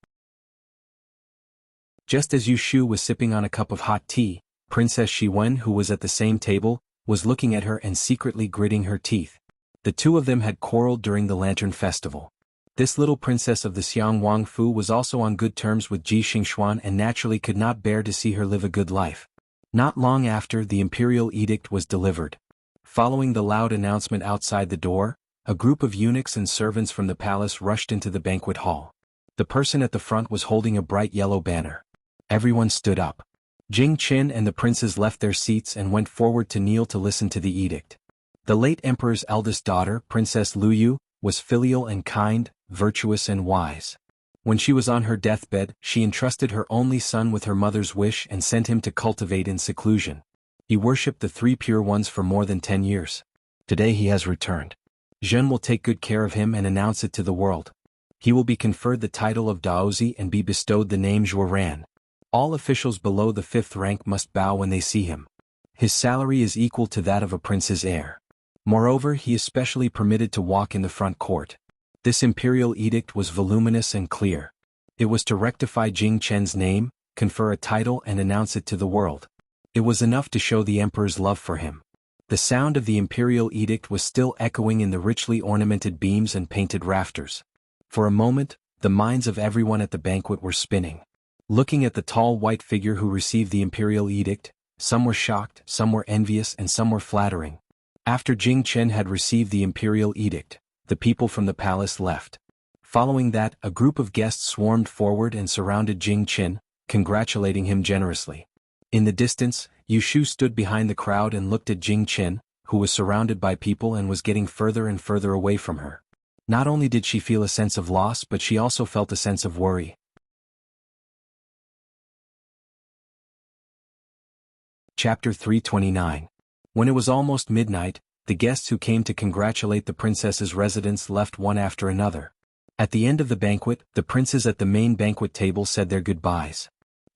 Just as Yu Shu was sipping on a cup of hot tea, Princess Shiwen, who was at the same table, was looking at her and secretly gritting her teeth. The two of them had quarreled during the Lantern Festival. This little princess of the Xiang Wang Fu was also on good terms with Ji Xingxuan and naturally could not bear to see her live a good life. Not long after, the imperial edict was delivered. Following the loud announcement outside the door, a group of eunuchs and servants from the palace rushed into the banquet hall. The person at the front was holding a bright yellow banner. Everyone stood up. Jing Qin and the princes left their seats and went forward to kneel to listen to the edict. The late emperor's eldest daughter, Princess Luyu, was filial and kind, virtuous and wise. When she was on her deathbed, she entrusted her only son with her mother's wish and sent him to cultivate in seclusion. He worshipped the three pure ones for more than 10 years. Today he has returned. Zhen will take good care of him and announce it to the world. He will be conferred the title of Daozi and be bestowed the name Zhuoran. All officials below the 5th rank must bow when they see him. His salary is equal to that of a prince's heir. Moreover, he is specially permitted to walk in the front court. This imperial edict was voluminous and clear. It was to rectify Jing Chen's name, confer a title and announce it to the world. It was enough to show the emperor's love for him. The sound of the imperial edict was still echoing in the richly ornamented beams and painted rafters. For a moment, the minds of everyone at the banquet were spinning. Looking at the tall white figure who received the imperial edict, some were shocked, some were envious and some were flattering. After Jing Chen had received the imperial edict, the people from the palace left. Following that, a group of guests swarmed forward and surrounded Jing Chen, congratulating him generously. In the distance, Yu Shu stood behind the crowd and looked at Jing Chen, who was surrounded by people and was getting further and further away from her. Not only did she feel a sense of loss, but she also felt a sense of worry. Chapter 329. When it was almost midnight, the guests who came to congratulate the princess's residents left one after another. At the end of the banquet, the princes at the main banquet table said their goodbyes.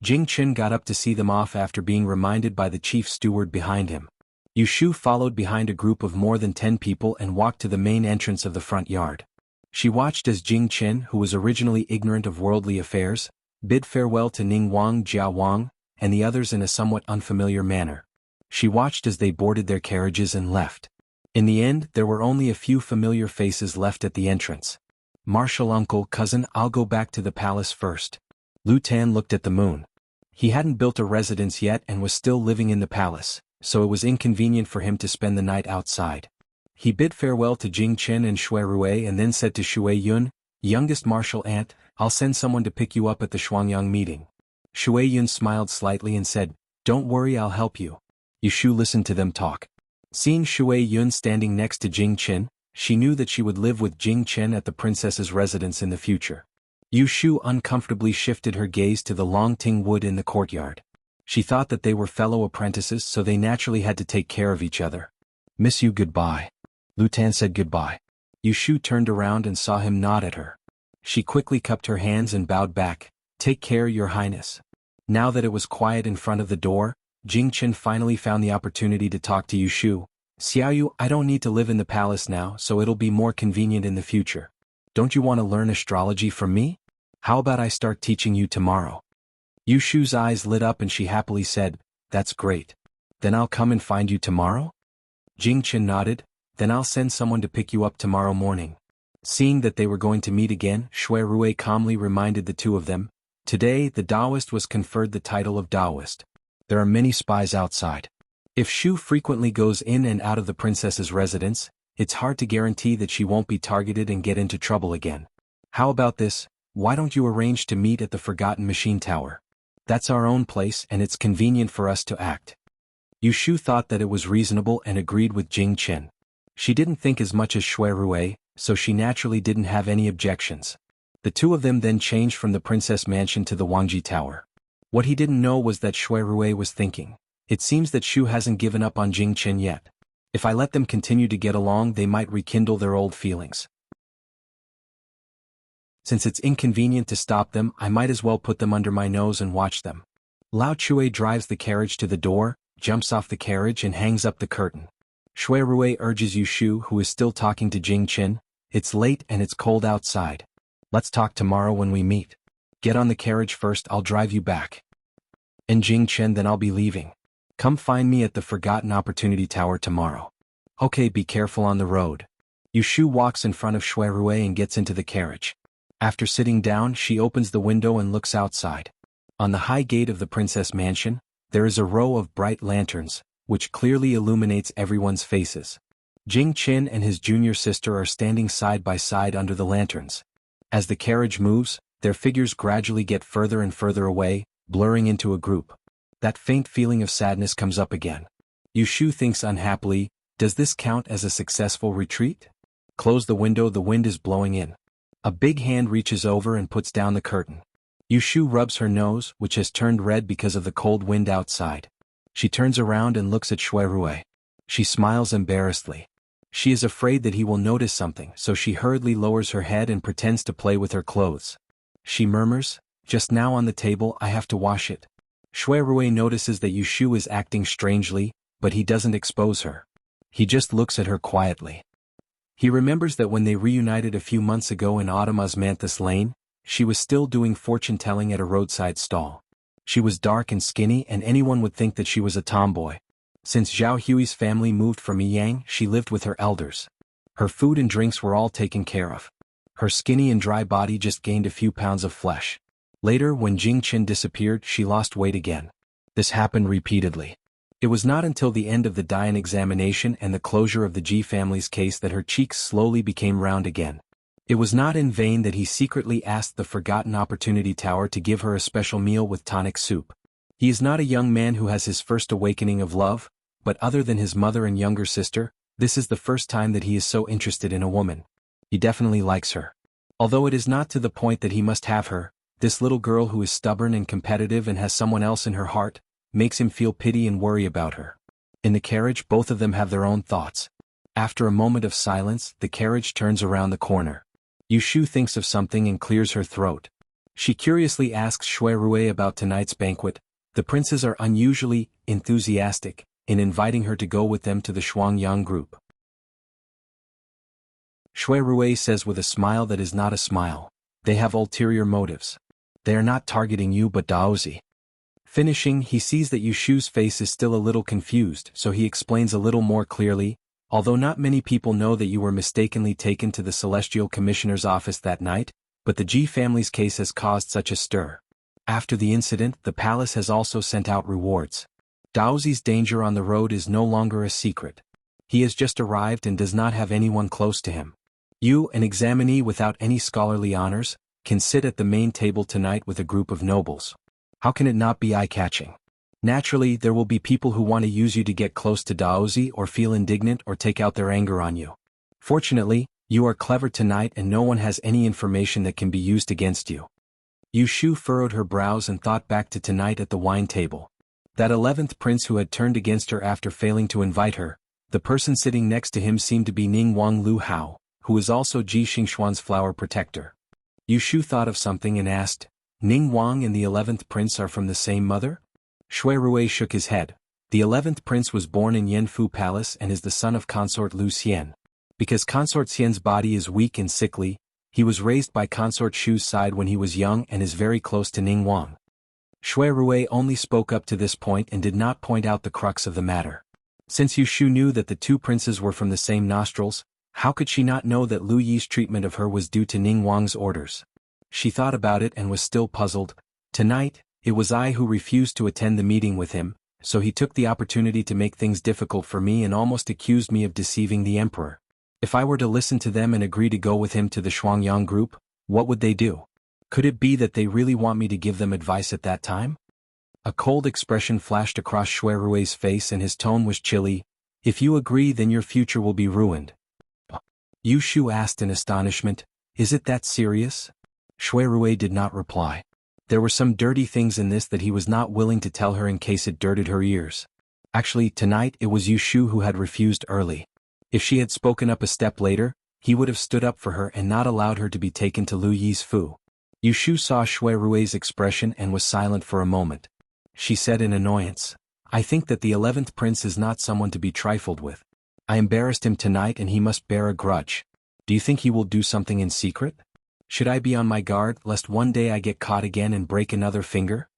Jing Chen got up to see them off after being reminded by the chief steward behind him. Yu Shu followed behind a group of more than 10 people and walked to the main entrance of the front yard. She watched as Jing Chen, who was originally ignorant of worldly affairs, bid farewell to Ning Wang, Jia Wang, and the others in a somewhat unfamiliar manner. She watched as they boarded their carriages and left. In the end, there were only a few familiar faces left at the entrance. Marshal uncle, cousin, I'll go back to the palace first. Lu Tan looked at the moon. He hadn't built a residence yet and was still living in the palace, so it was inconvenient for him to spend the night outside. He bid farewell to Jing Chen and Shui Rui and then said to Shui Yun, youngest martial aunt, I'll send someone to pick you up at the Shuangyang meeting. Shui Yun smiled slightly and said, don't worry, I'll help you. Yu Shu listened to them talk. Seeing Shui Yun standing next to Jing Chen, she knew that she would live with Jing Chen at the princess's residence in the future. Yu Shu uncomfortably shifted her gaze to the long ting wood in the courtyard. She thought that they were fellow apprentices, so they naturally had to take care of each other. Miss Yu, goodbye. Lu Tan said goodbye. Yu Shu turned around and saw him nod at her. She quickly cupped her hands and bowed back. Take care, Your Highness. Now that it was quiet in front of the door, Jing Chen finally found the opportunity to talk to Yu Shu. Xiaoyu, I don't need to live in the palace now, so it'll be more convenient in the future. Don't you want to learn astrology from me? How about I start teaching you tomorrow? Yu Shu's eyes lit up and she happily said, That's great. Then I'll come and find you tomorrow? Jing Chen nodded. Then I'll send someone to pick you up tomorrow morning. Seeing that they were going to meet again, Shui Rui calmly reminded the two of them. Today, the Taoist was conferred the title of Taoist. There are many spies outside. If Shu frequently goes in and out of the princess's residence, it's hard to guarantee that she won't be targeted and get into trouble again. How about this? Why don't you arrange to meet at the Forgotten Machine Tower? That's our own place and it's convenient for us to act. Yu Shu thought that it was reasonable and agreed with Jing Chen. She didn't think as much as Shui Rui, so she naturally didn't have any objections. The two of them then changed from the Princess Mansion to the Wangji Tower. What he didn't know was that Shui Rui was thinking. It seems that Shu hasn't given up on Jing Chen yet. If I let them continue to get along, they might rekindle their old feelings. Since it's inconvenient to stop them, I might as well put them under my nose and watch them. Lao Chue drives the carriage to the door, jumps off the carriage and hangs up the curtain. Shui Rui urges Yu Shu, who is still talking to Jing Chen. It's late and it's cold outside. Let's talk tomorrow when we meet. Get on the carriage first, I'll drive you back. And Jing Chen, then I'll be leaving. Come find me at the Forgotten Opportunity Tower tomorrow. Okay, be careful on the road. Yu Shu walks in front of Shui Rui and gets into the carriage. After sitting down, she opens the window and looks outside. On the high gate of the Princess Mansion, there is a row of bright lanterns, which clearly illuminates everyone's faces. Jing Chen and his junior sister are standing side by side under the lanterns. As the carriage moves, their figures gradually get further and further away, blurring into a group. That faint feeling of sadness comes up again. Yu Shu thinks unhappily, does this count as a successful retreat? Close the window, the wind is blowing in. A big hand reaches over and puts down the curtain. Yu Shu rubs her nose, which has turned red because of the cold wind outside. She turns around and looks at Shui Rui. She smiles embarrassedly. She is afraid that he will notice something, so she hurriedly lowers her head and pretends to play with her clothes. She murmurs, just now on the table, I have to wash it. Shui Rui notices that Yu Shu is acting strangely, but he doesn't expose her. He just looks at her quietly. He remembers that when they reunited a few months ago in Autumn Osmanthus Lane, she was still doing fortune-telling at a roadside stall. She was dark and skinny and anyone would think that she was a tomboy. Since Zhao Hui's family moved from Yiyang, she lived with her elders. Her food and drinks were all taken care of. Her skinny and dry body just gained a few pounds of flesh. Later, when Jing Chen disappeared, she lost weight again. This happened repeatedly. It was not until the end of the Dian examination and the closure of the Ji family's case that her cheeks slowly became round again. It was not in vain that he secretly asked the Forgotten Opportunity Tower to give her a special meal with tonic soup. He is not a young man who has his first awakening of love, but other than his mother and younger sister, this is the first time that he is so interested in a woman. He definitely likes her. Although it is not to the point that he must have her, this little girl who is stubborn and competitive and has someone else in her heart, makes him feel pity and worry about her. In the carriage, both of them have their own thoughts. After a moment of silence, the carriage turns around the corner. Yu Shu thinks of something and clears her throat. She curiously asks Shui Rui about tonight's banquet. The princes are unusually enthusiastic in inviting her to go with them to the Shuangyang group. Shui Rui says with a smile that is not a smile, they have ulterior motives. They are not targeting you but Daozi. Finishing, he sees that Yu Shu's face is still a little confused, so he explains a little more clearly, although not many people know that you were mistakenly taken to the Celestial Commissioner's office that night, but the Ji family's case has caused such a stir. After the incident, the palace has also sent out rewards. Daozi's danger on the road is no longer a secret. He has just arrived and does not have anyone close to him. You, an examinee without any scholarly honors, can sit at the main table tonight with a group of nobles. How can it not be eye-catching? Naturally, there will be people who want to use you to get close to Daozi or feel indignant or take out their anger on you. Fortunately, You are clever tonight and no one has any information that can be used against you. Yu Shu furrowed her brows and thought back to tonight at the wine table. That 11th prince who had turned against her after failing to invite her, the person sitting next to him seemed to be Ning Wang Lu Hao, who was also Ji Xingxuan's flower protector. Yu Shu thought of something and asked, Ning Wang and the 11th prince are from the same mother? Shui Rui shook his head. The 11th prince was born in Yanfu Palace and is the son of consort Lu Xian. Because consort Xian's body is weak and sickly, he was raised by consort Shu's side when he was young and is very close to Ning Wang. Shui Rui only spoke up to this point and did not point out the crux of the matter. Since Yu Shu knew that the two princes were from the same nostrils, how could she not know that Lu Yi's treatment of her was due to Ning Wang's orders? She thought about it and was still puzzled. Tonight, it was I who refused to attend the meeting with him, so he took the opportunity to make things difficult for me and almost accused me of deceiving the emperor. If I were to listen to them and agree to go with him to the Shuangyang group, what would they do? Could it be that they really want me to give them advice at that time? A cold expression flashed across Shui Rui's face and his tone was chilly. If you agree, then your future will be ruined. Yu Shu asked in astonishment, is it that serious? Shui Rui did not reply. There were some dirty things in this that he was not willing to tell her in case it dirted her ears. Actually, tonight it was Yu Shu who had refused early. If she had spoken up a step later, he would have stood up for her and not allowed her to be taken to Lu Yi's fu. Yu Shu saw Shui Rui's expression and was silent for a moment. She said in annoyance, I think that the 11th prince is not someone to be trifled with. I embarrassed him tonight and he must bear a grudge. Do you think he will do something in secret? Should I be on my guard lest one day I get caught again and break another finger?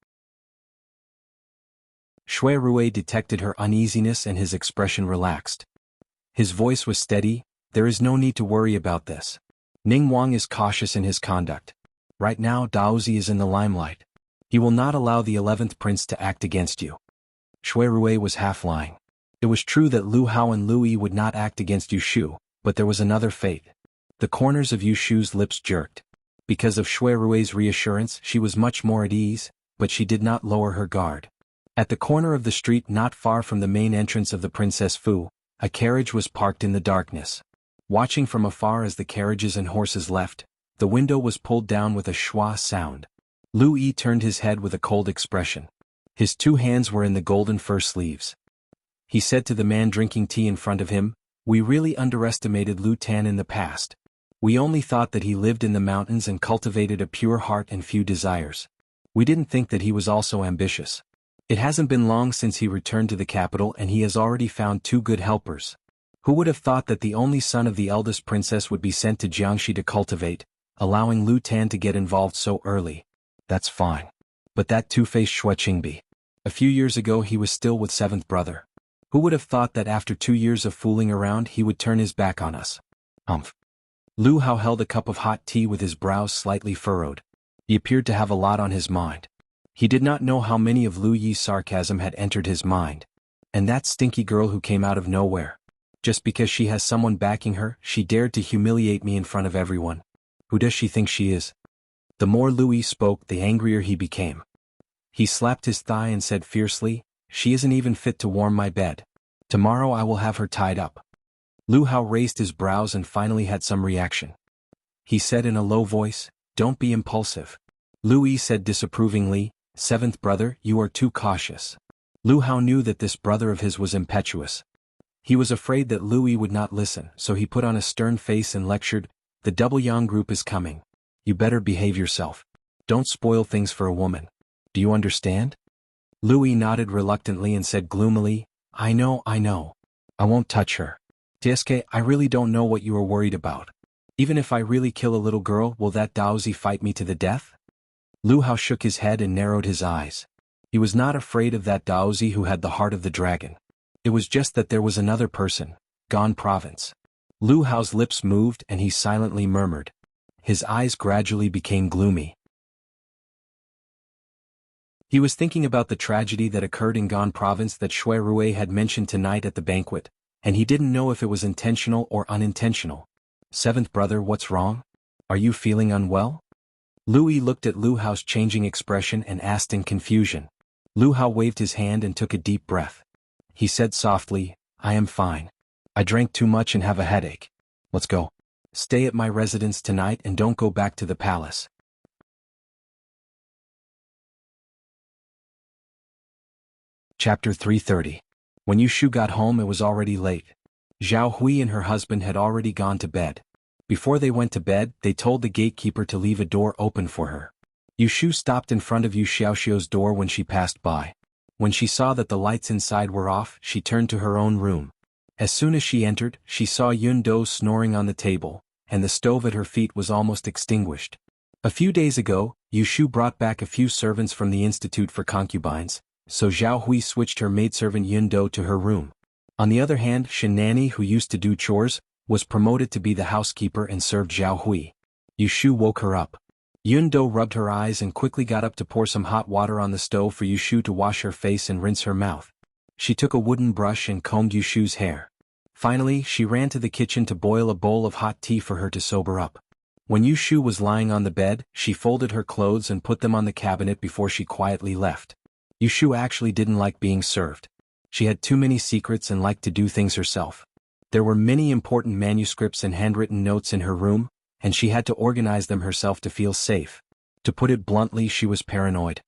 Shui Rui detected her uneasiness and his expression relaxed. His voice was steady. There is no need to worry about this. Ning Wang is cautious in his conduct. Right now Daozi is in the limelight. He will not allow the 11th prince to act against you. Shui Rui was half lying. It was true that Lu Hao and Lu Yi would not act against Yu Shu, but there was another fate. The corners of Yu Shu's lips jerked. Because of Shui Rui's reassurance, she was much more at ease, but she did not lower her guard. At the corner of the street not far from the main entrance of the Princess Fu, a carriage was parked in the darkness. Watching from afar as the carriages and horses left, the window was pulled down with a schwa sound. Lu Yi turned his head with a cold expression. His two hands were in the golden fur sleeves. He said to the man drinking tea in front of him, we really underestimated Lu Tan in the past. We only thought that he lived in the mountains and cultivated a pure heart and few desires. We didn't think that he was also ambitious. It hasn't been long since he returned to the capital and he has already found two good helpers. Who would have thought that the only son of the eldest princess would be sent to Jiangxi to cultivate, allowing Lu Tan to get involved so early? That's fine. But that two-faced Xue Qingbi. A few years ago he was still with 7th brother. Who would have thought that after 2 years of fooling around he would turn his back on us? Humph. Lu Hao held a cup of hot tea with his brows slightly furrowed. He appeared to have a lot on his mind. He did not know how many of Lu Yi's sarcasm had entered his mind. And that stinky girl who came out of nowhere. Just because she has someone backing her, she dared to humiliate me in front of everyone. Who does she think she is? The more Lu Yi spoke, the angrier he became. He slapped his thigh and said fiercely, she isn't even fit to warm my bed. Tomorrow I will have her tied up. Lu Hao raised his brows and finally had some reaction. He said in a low voice, don't be impulsive. Lu Yi said disapprovingly, 7th brother, you are too cautious. Lu Hao knew that this brother of his was impetuous. He was afraid that Lu Yi would not listen, so he put on a stern face and lectured, the Double Yang group is coming. You better behave yourself. Don't spoil things for a woman. Do you understand? Lu Yi nodded reluctantly and said gloomily, I know. I won't touch her. TSK, I really don't know what you are worried about. Even if I really kill a little girl, will that Daozi fight me to the death? Lu Hao shook his head and narrowed his eyes. He was not afraid of that Daozi who had the heart of the dragon. It was just that there was another person, Gan Province. Lu Hao's lips moved and he silently murmured. His eyes gradually became gloomy. He was thinking about the tragedy that occurred in Gan Province that Shui Rui had mentioned tonight at the banquet, and he didn't know if it was intentional or unintentional. 7th brother, what's wrong? Are you feeling unwell? Lu Yi looked at Lu Hao's changing expression and asked in confusion. Lu Hao waved his hand and took a deep breath. He said softly, I am fine. I drank too much and have a headache. Let's go. Stay at my residence tonight and don't go back to the palace. Chapter 330. When Yushu got home, it was already late. Zhao Hui and her husband had already gone to bed. Before they went to bed, they told the gatekeeper to leave a door open for her. Yushu stopped in front of Yu Xiaoxiu's door when she passed by. When she saw that the lights inside were off, she turned to her own room. As soon as she entered, she saw Yun Do snoring on the table, and the stove at her feet was almost extinguished. A few days ago, Yushu brought back a few servants from the Institute for Concubines, so Zhao Hui switched her maidservant Yun Do to her room. On the other hand, Shen Nanny, who used to do chores, was promoted to be the housekeeper and served Zhao Hui. Yushu woke her up. Yun Do rubbed her eyes and quickly got up to pour some hot water on the stove for Yushu to wash her face and rinse her mouth. She took a wooden brush and combed Yushu's hair. Finally, she ran to the kitchen to boil a bowl of hot tea for her to sober up. When Yushu was lying on the bed, she folded her clothes and put them on the cabinet before she quietly left. Yushu actually didn't like being served. She had too many secrets and liked to do things herself. There were many important manuscripts and handwritten notes in her room, and she had to organize them herself to feel safe. To put it bluntly, she was paranoid.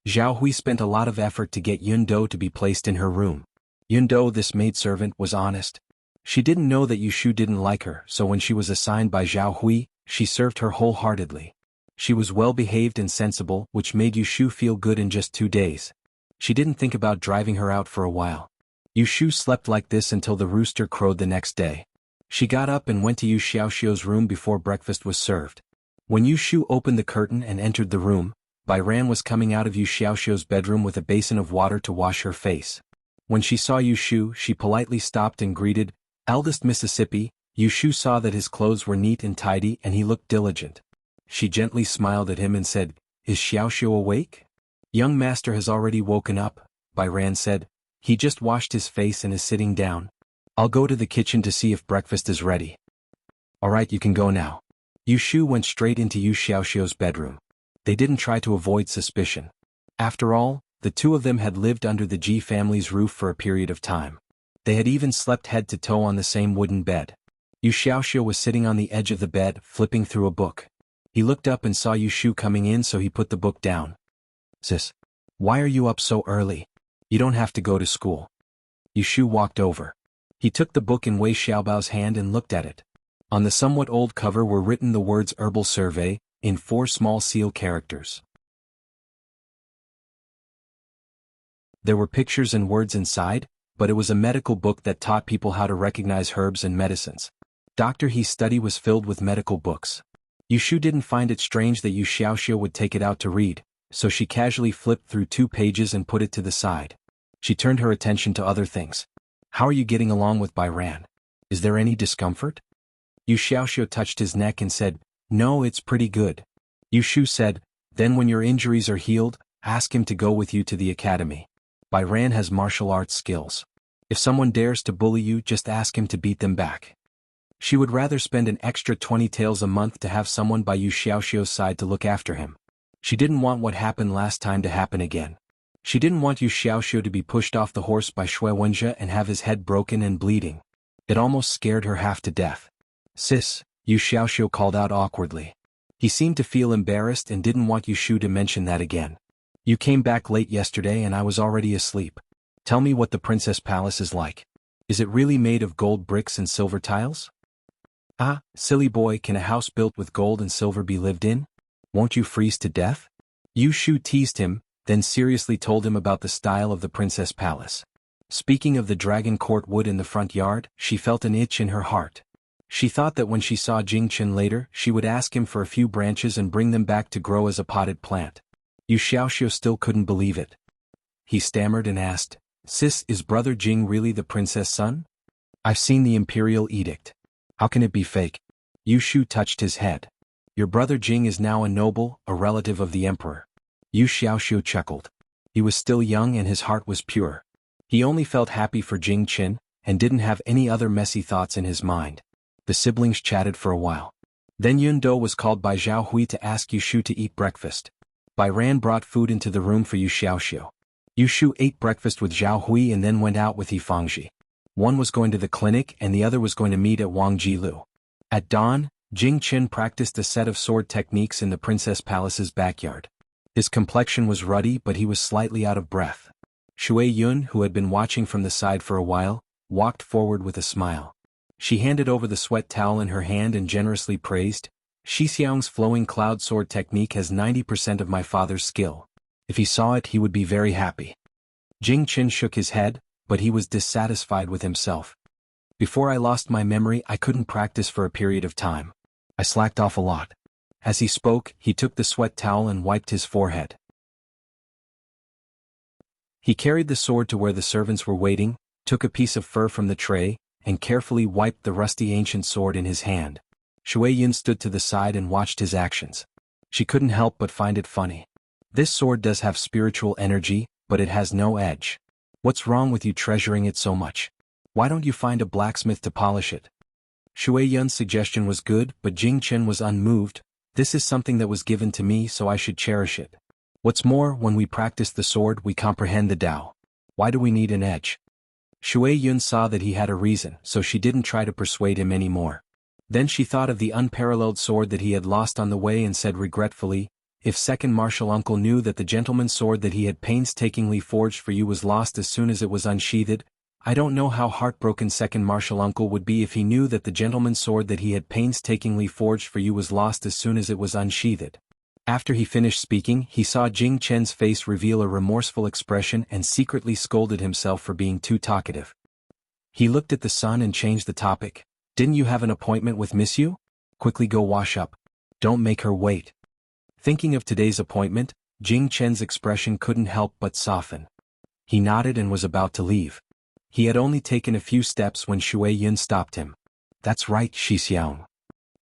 Zhao Hui spent a lot of effort to get Yun Do to be placed in her room. Yun Do, this maidservant, was honest. She didn't know that Yushu didn't like her, so when she was assigned by Zhao Hui, she served her wholeheartedly. She was well-behaved and sensible, which made Yushu feel good in just 2 days. She didn't think about driving her out for a while. Yushu slept like this until the rooster crowed the next day. She got up and went to Yu Xiaoxiu's room before breakfast was served. When Yushu opened the curtain and entered the room, Bairan was coming out of Yu Xiaoxiu's bedroom with a basin of water to wash her face. When she saw Yushu, she politely stopped and greeted, "Eldest Mississippi." Yushu saw that his clothes were neat and tidy and he looked diligent. She gently smiled at him and said, "Is Xiaoxiu awake?" "Young master has already woken up," Bairan said. "He just washed his face and is sitting down. I'll go to the kitchen to see if breakfast is ready." "All right, you can go now." Yushu went straight into Yu Xiaoxiu's bedroom. They didn't try to avoid suspicion. After all, the two of them had lived under the Ji family's roof for a period of time. They had even slept head to toe on the same wooden bed. Yu Xiaoxiu was sitting on the edge of the bed, flipping through a book. He looked up and saw Yushu coming in, so he put the book down. "Sis, why are you up so early? You don't have to go to school." Yushu walked over. He took the book in Wei Xiaobao's hand and looked at it. On the somewhat old cover were written the words "Herbal Survey," in 4 small seal characters. There were pictures and words inside, but it was a medical book that taught people how to recognize herbs and medicines. Dr. He's study was filled with medical books. Yushu didn't find it strange that Yu Xiaoxiu would take it out to read, so she casually flipped through 2 pages and put it to the side. She turned her attention to other things. "How are you getting along with Bairan? Is there any discomfort?" Yu Xiaoxiu touched his neck and said, "No, it's pretty good." Yushu said, "Then when your injuries are healed, ask him to go with you to the academy. Bairan has martial arts skills. If someone dares to bully you, just ask him to beat them back." She would rather spend an extra 20 taels a month to have someone by Yu Xiaoxiu's side to look after him. She didn't want what happened last time to happen again. She didn't want Yu Xiaoxiu to be pushed off the horse by Shui Wenjie and have his head broken and bleeding. It almost scared her half to death. "Sis," Yu Xiaoxiu called out awkwardly. He seemed to feel embarrassed and didn't want Yushu to mention that again. "You came back late yesterday and I was already asleep. Tell me what the Princess Palace is like. Is it really made of gold bricks and silver tiles?" "Ah, silly boy, can a house built with gold and silver be lived in? Won't you freeze to death?" Yushu teased him, then seriously told him about the style of the Princess Palace. Speaking of the dragon court wood in the front yard, she felt an itch in her heart. She thought that when she saw Jingchen later, she would ask him for a few branches and bring them back to grow as a potted plant. Yu Xiaoxiu still couldn't believe it. He stammered and asked, "Sis, is brother Jing really the princess' son? I've seen the imperial edict. How can it be fake?" Yushu touched his head. "Your brother Jing is now a noble, a relative of the emperor." Yu Xiaoxiu chuckled. He was still young and his heart was pure. He only felt happy for Jing Qin, and didn't have any other messy thoughts in his mind. The siblings chatted for a while. Then Yun Do was called by Zhao Hui to ask Yushu to eat breakfast. Bairan brought food into the room for Yu Xiaoxiu. Yushu ate breakfast with Zhao Hui and then went out with He Fangji. One was going to the clinic and the other was going to meet at Wang Jilu. At dawn, Jing Chen practiced a set of sword techniques in the princess palace's backyard. His complexion was ruddy but he was slightly out of breath. Shui Yun, who had been watching from the side for a while, walked forward with a smile. She handed over the sweat towel in her hand and generously praised, "Shi Xiang's flowing cloud sword technique has 90% of my father's skill. If he saw it he would be very happy." Jing Chen shook his head, but he was dissatisfied with himself. "Before I lost my memory I couldn't practice for a period of time. I slacked off a lot." As he spoke, he took the sweat towel and wiped his forehead. He carried the sword to where the servants were waiting, took a piece of fur from the tray, and carefully wiped the rusty ancient sword in his hand. Shui Yun stood to the side and watched his actions. She couldn't help but find it funny. This sword does have spiritual energy, but it has no edge. What's wrong with you treasuring it so much? Why don't you find a blacksmith to polish it? Shui Yun's suggestion was good, but Jing Chen was unmoved. "This is something that was given to me, so I should cherish it. What's more, when we practice the sword we comprehend the Tao. Why do we need an edge?" Shui Yun saw that he had a reason, so she didn't try to persuade him anymore. Then she thought of the unparalleled sword that he had lost on the way and said regretfully, "If second martial uncle knew that the gentleman's sword that he had painstakingly forged for you was lost as soon as it was unsheathed, I don't know how heartbroken second martial uncle would be if he knew that the gentleman's sword that he had painstakingly forged for you was lost as soon as it was unsheathed." After he finished speaking, he saw Jing Chen's face reveal a remorseful expression and secretly scolded himself for being too talkative. He looked at the sun and changed the topic. "Didn't you have an appointment with Miss Yu? Quickly go wash up. Don't make her wait." Thinking of today's appointment, Jing Chen's expression couldn't help but soften. He nodded and was about to leave. He had only taken a few steps when Shui Yun stopped him. "That's right, Shi Xiang."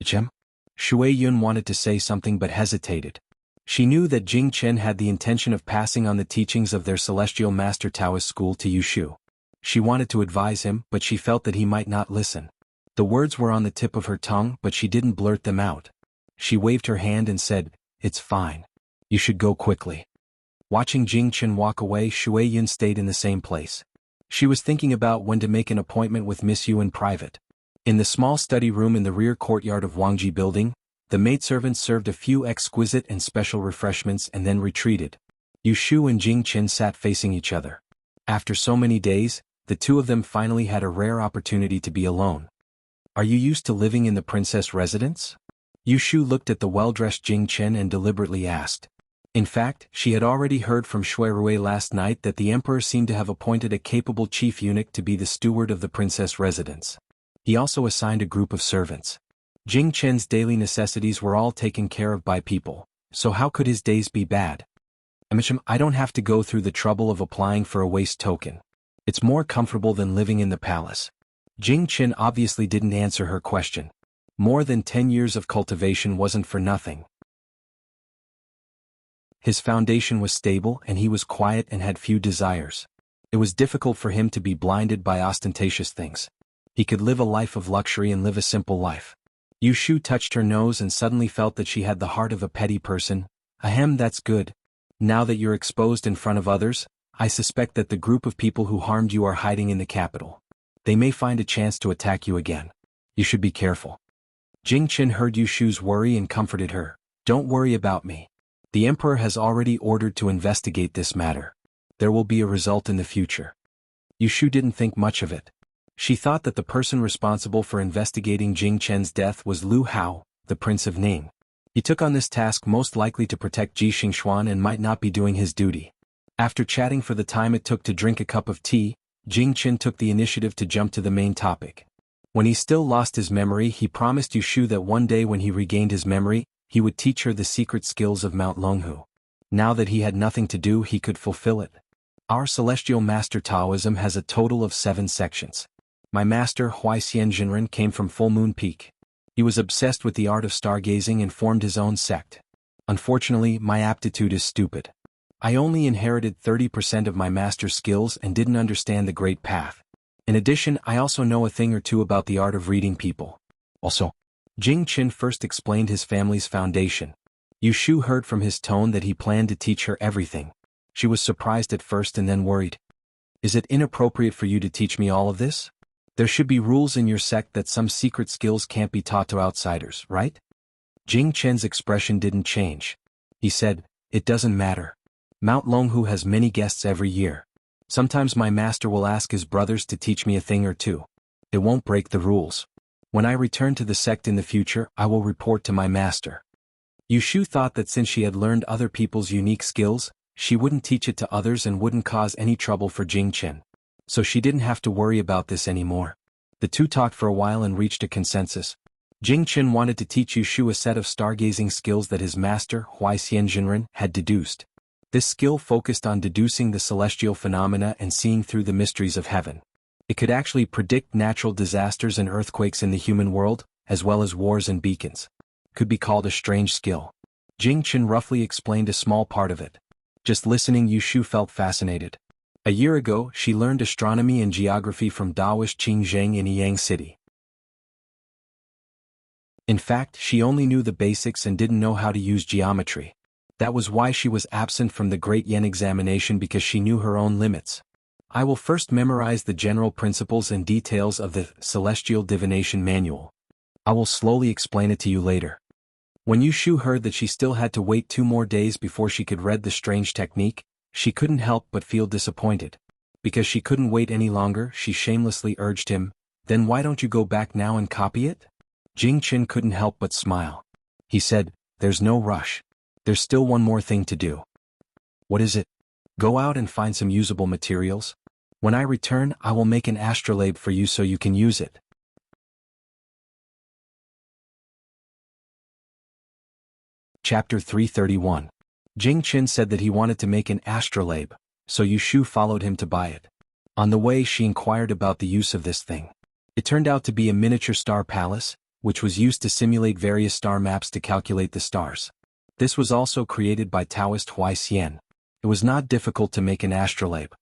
"Chem?" Shui Yun wanted to say something but hesitated. She knew that Jing Chen had the intention of passing on the teachings of their celestial master Taoist school to Yushu. She wanted to advise him, but she felt that he might not listen. The words were on the tip of her tongue, but she didn't blurt them out. She waved her hand and said, "It's fine. You should go quickly." Watching Jing Chen walk away, Shui Yun stayed in the same place. She was thinking about when to make an appointment with Miss Yu in private. In the small study room in the rear courtyard of Wangji Building, the maidservants served a few exquisite and special refreshments and then retreated. Yushu and Jing Chen sat facing each other. After so many days, the two of them finally had a rare opportunity to be alone. "Are you used to living in the princess residence?" Yushu looked at the well-dressed Jing Chen and deliberately asked. In fact, she had already heard from Shui Rui last night that the emperor seemed to have appointed a capable chief eunuch to be the steward of the princess residence. He also assigned a group of servants. Jing Chen's daily necessities were all taken care of by people, so how could his days be bad? "I don't have to go through the trouble of applying for a waste token. It's more comfortable than living in the palace." Jing Chen obviously didn't answer her question. More than 10 years of cultivation wasn't for nothing. His foundation was stable and he was quiet and had few desires. It was difficult for him to be blinded by ostentatious things. He could live a life of luxury and live a simple life. Yushu touched her nose and suddenly felt that she had the heart of a petty person. "Ahem, that's good. Now that you're exposed in front of others, I suspect that the group of people who harmed you are hiding in the capital. They may find a chance to attack you again. You should be careful." Jing Chen heard Yushu's worry and comforted her. "Don't worry about me. The emperor has already ordered to investigate this matter. There will be a result in the future." Yushu didn't think much of it. She thought that the person responsible for investigating Jing Chen's death was Lu Hao, the Prince of Ning. He took on this task most likely to protect Ji Xingxuan and might not be doing his duty. After chatting for the time it took to drink a cup of tea, Jing Chen took the initiative to jump to the main topic. When he still lost his memory, he promised Yushu that one day when he regained his memory, he would teach her the secret skills of Mount Longhu. Now that he had nothing to do, he could fulfill it. Our celestial master Taoism has a total of 7 sections. My master Huaixian Jinren came from Full Moon Peak. He was obsessed with the art of stargazing and formed his own sect. Unfortunately, my aptitude is stupid. I only inherited 30% of my master's skills and didn't understand the Great Path. In addition, I also know a thing or two about the art of reading people. Also, Jing Chen first explained his family's foundation. Yushu heard from his tone that he planned to teach her everything. She was surprised at first and then worried. "Is it inappropriate for you to teach me all of this?" There should be rules in your sect that some secret skills can't be taught to outsiders, right? Jing Chen's expression didn't change. He said, "It doesn't matter. Mount Longhu has many guests every year. Sometimes my master will ask his brothers to teach me a thing or two. It won't break the rules. When I return to the sect in the future, I will report to my master." Yushu thought that since she had learned other people's unique skills, she wouldn't teach it to others and wouldn't cause any trouble for Jing Chen. So she didn't have to worry about this anymore. The two talked for a while and reached a consensus. Jing Chen wanted to teach Yushu a set of stargazing skills that his master, Huaixian Jinren, had deduced. This skill focused on deducing the celestial phenomena and seeing through the mysteries of heaven. It could actually predict natural disasters and earthquakes in the human world, as well as wars and beacons. Could be called a strange skill. Jing Chen roughly explained a small part of it. Just listening, Yushu felt fascinated. A year ago, she learned astronomy and geography from Daoist Qing Zheng in Yang City. In fact, she only knew the basics and didn't know how to use geometry. That was why she was absent from the Great Yen examination, because she knew her own limits. I will first memorize the general principles and details of the Celestial Divination Manual. I will slowly explain it to you later. When Yushu heard that she still had to wait 2 more days before she could read the strange technique, she couldn't help but feel disappointed. Because she couldn't wait any longer, she shamelessly urged him, "Then why don't you go back now and copy it?" Jing Chen couldn't help but smile. He said, "There's no rush. There's still one more thing to do." "What is it?" "Go out and find some usable materials. When I return, I will make an astrolabe for you so you can use it." Chapter 331. Jing Chen said that he wanted to make an astrolabe, so Yushu followed him to buy it. On the way, she inquired about the use of this thing. It turned out to be a miniature star palace, which was used to simulate various star maps to calculate the stars. This was also created by Taoist Huaixian. It was not difficult to make an astrolabe.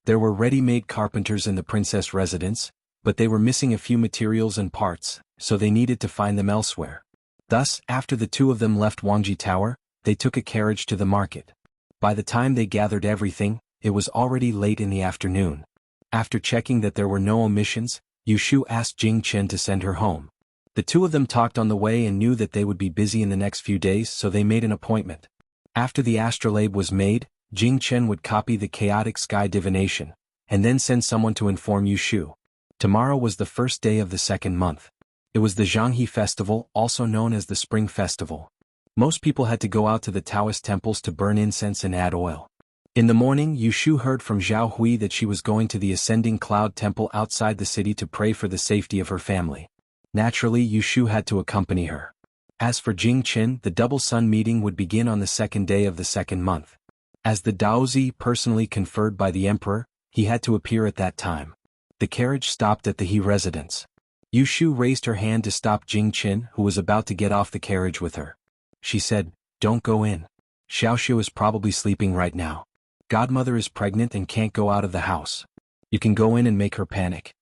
There were ready-made carpenters in the princess residence, but they were missing a few materials and parts, so they needed to find them elsewhere. Thus, after the two of them left Wangji Tower, they took a carriage to the market. By the time they gathered everything, it was already late in the afternoon. After checking that there were no omissions, Yushu asked Jing Chen to send her home. The two of them talked on the way and knew that they would be busy in the next few days, so they made an appointment. After the astrolabe was made, Jing Chen would copy the chaotic sky divination, and then send someone to inform Yushu. Tomorrow was the first day of the second month. It was the Zhanghe festival, also known as the Spring Festival. Most people had to go out to the Taoist temples to burn incense and add oil. In the morning, Yushu heard from Zhao Hui that she was going to the Ascending Cloud Temple outside the city to pray for the safety of her family. Naturally, Yushu had to accompany her. As for Jing Chen, the double sun meeting would begin on the second day of the second month. As the Daozi personally conferred by the emperor, he had to appear at that time. The carriage stopped at the He residence. Yushu raised her hand to stop Jing Chen, who was about to get off the carriage with her. She said, "Don't go in. Xiaoxiu is probably sleeping right now. Godmother is pregnant and can't go out of the house. You can go in and make her panic."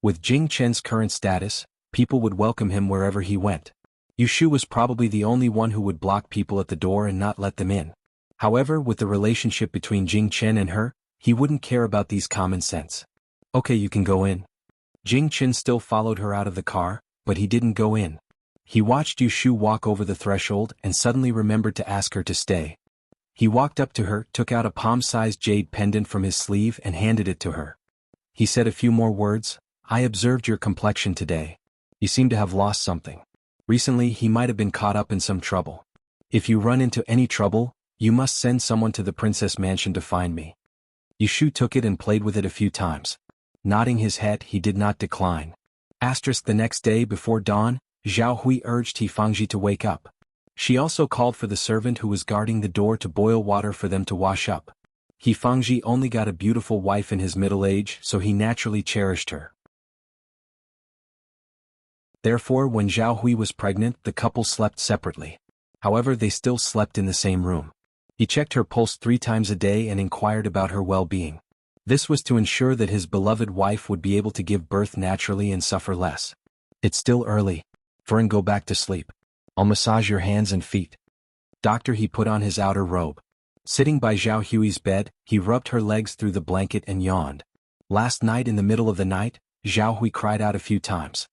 With Jing Chen's current status, people would welcome him wherever he went. Yushu was probably the only one who would block people at the door and not let them in. However, with the relationship between Jing Chen and her, he wouldn't care about these common sense. "Okay, you can go in." Jing Chen still followed her out of the car, but he didn't go in. He watched Yushu walk over the threshold and suddenly remembered to ask her to stay. He walked up to her, took out a palm-sized jade pendant from his sleeve and handed it to her. He said a few more words. "I observed your complexion today. You seem to have lost something. Recently he might have been caught up in some trouble. If you run into any trouble, you must send someone to the princess mansion to find me." Yushu took it and played with it a few times. Nodding his head, he did not decline. The next day before dawn, Zhao Hui urged He Fangji to wake up. She also called for the servant who was guarding the door to boil water for them to wash up. He Fangji only got a beautiful wife in his middle age, so he naturally cherished her. Therefore, when Zhao Hui was pregnant, the couple slept separately. However, they still slept in the same room. He checked her pulse 3 times a day and inquired about her well-being. This was to ensure that his beloved wife would be able to give birth naturally and suffer less. "It's still early. Fern, go back to sleep. I'll massage your hands and feet." Doctor, he put on his outer robe. Sitting by Zhao Hui's bed, he rubbed her legs through the blanket and yawned. Last night in the middle of the night, Zhao Hui cried out a few times.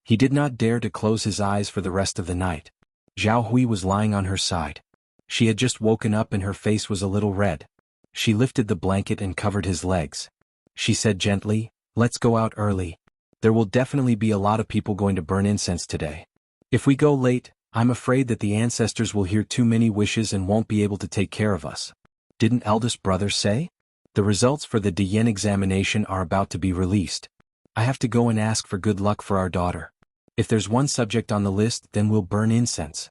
He did not dare to close his eyes for the rest of the night. Zhao Hui was lying on her side. She had just woken up and her face was a little red. She lifted the blanket and covered his legs. She said gently, "Let's go out early. There will definitely be a lot of people going to burn incense today. If we go late, I'm afraid that the ancestors will hear too many wishes and won't be able to take care of us." Didn't eldest brother say? The results for the Diyan examination are about to be released. I have to go and ask for good luck for our daughter. If there's one subject on the list, then we'll burn incense.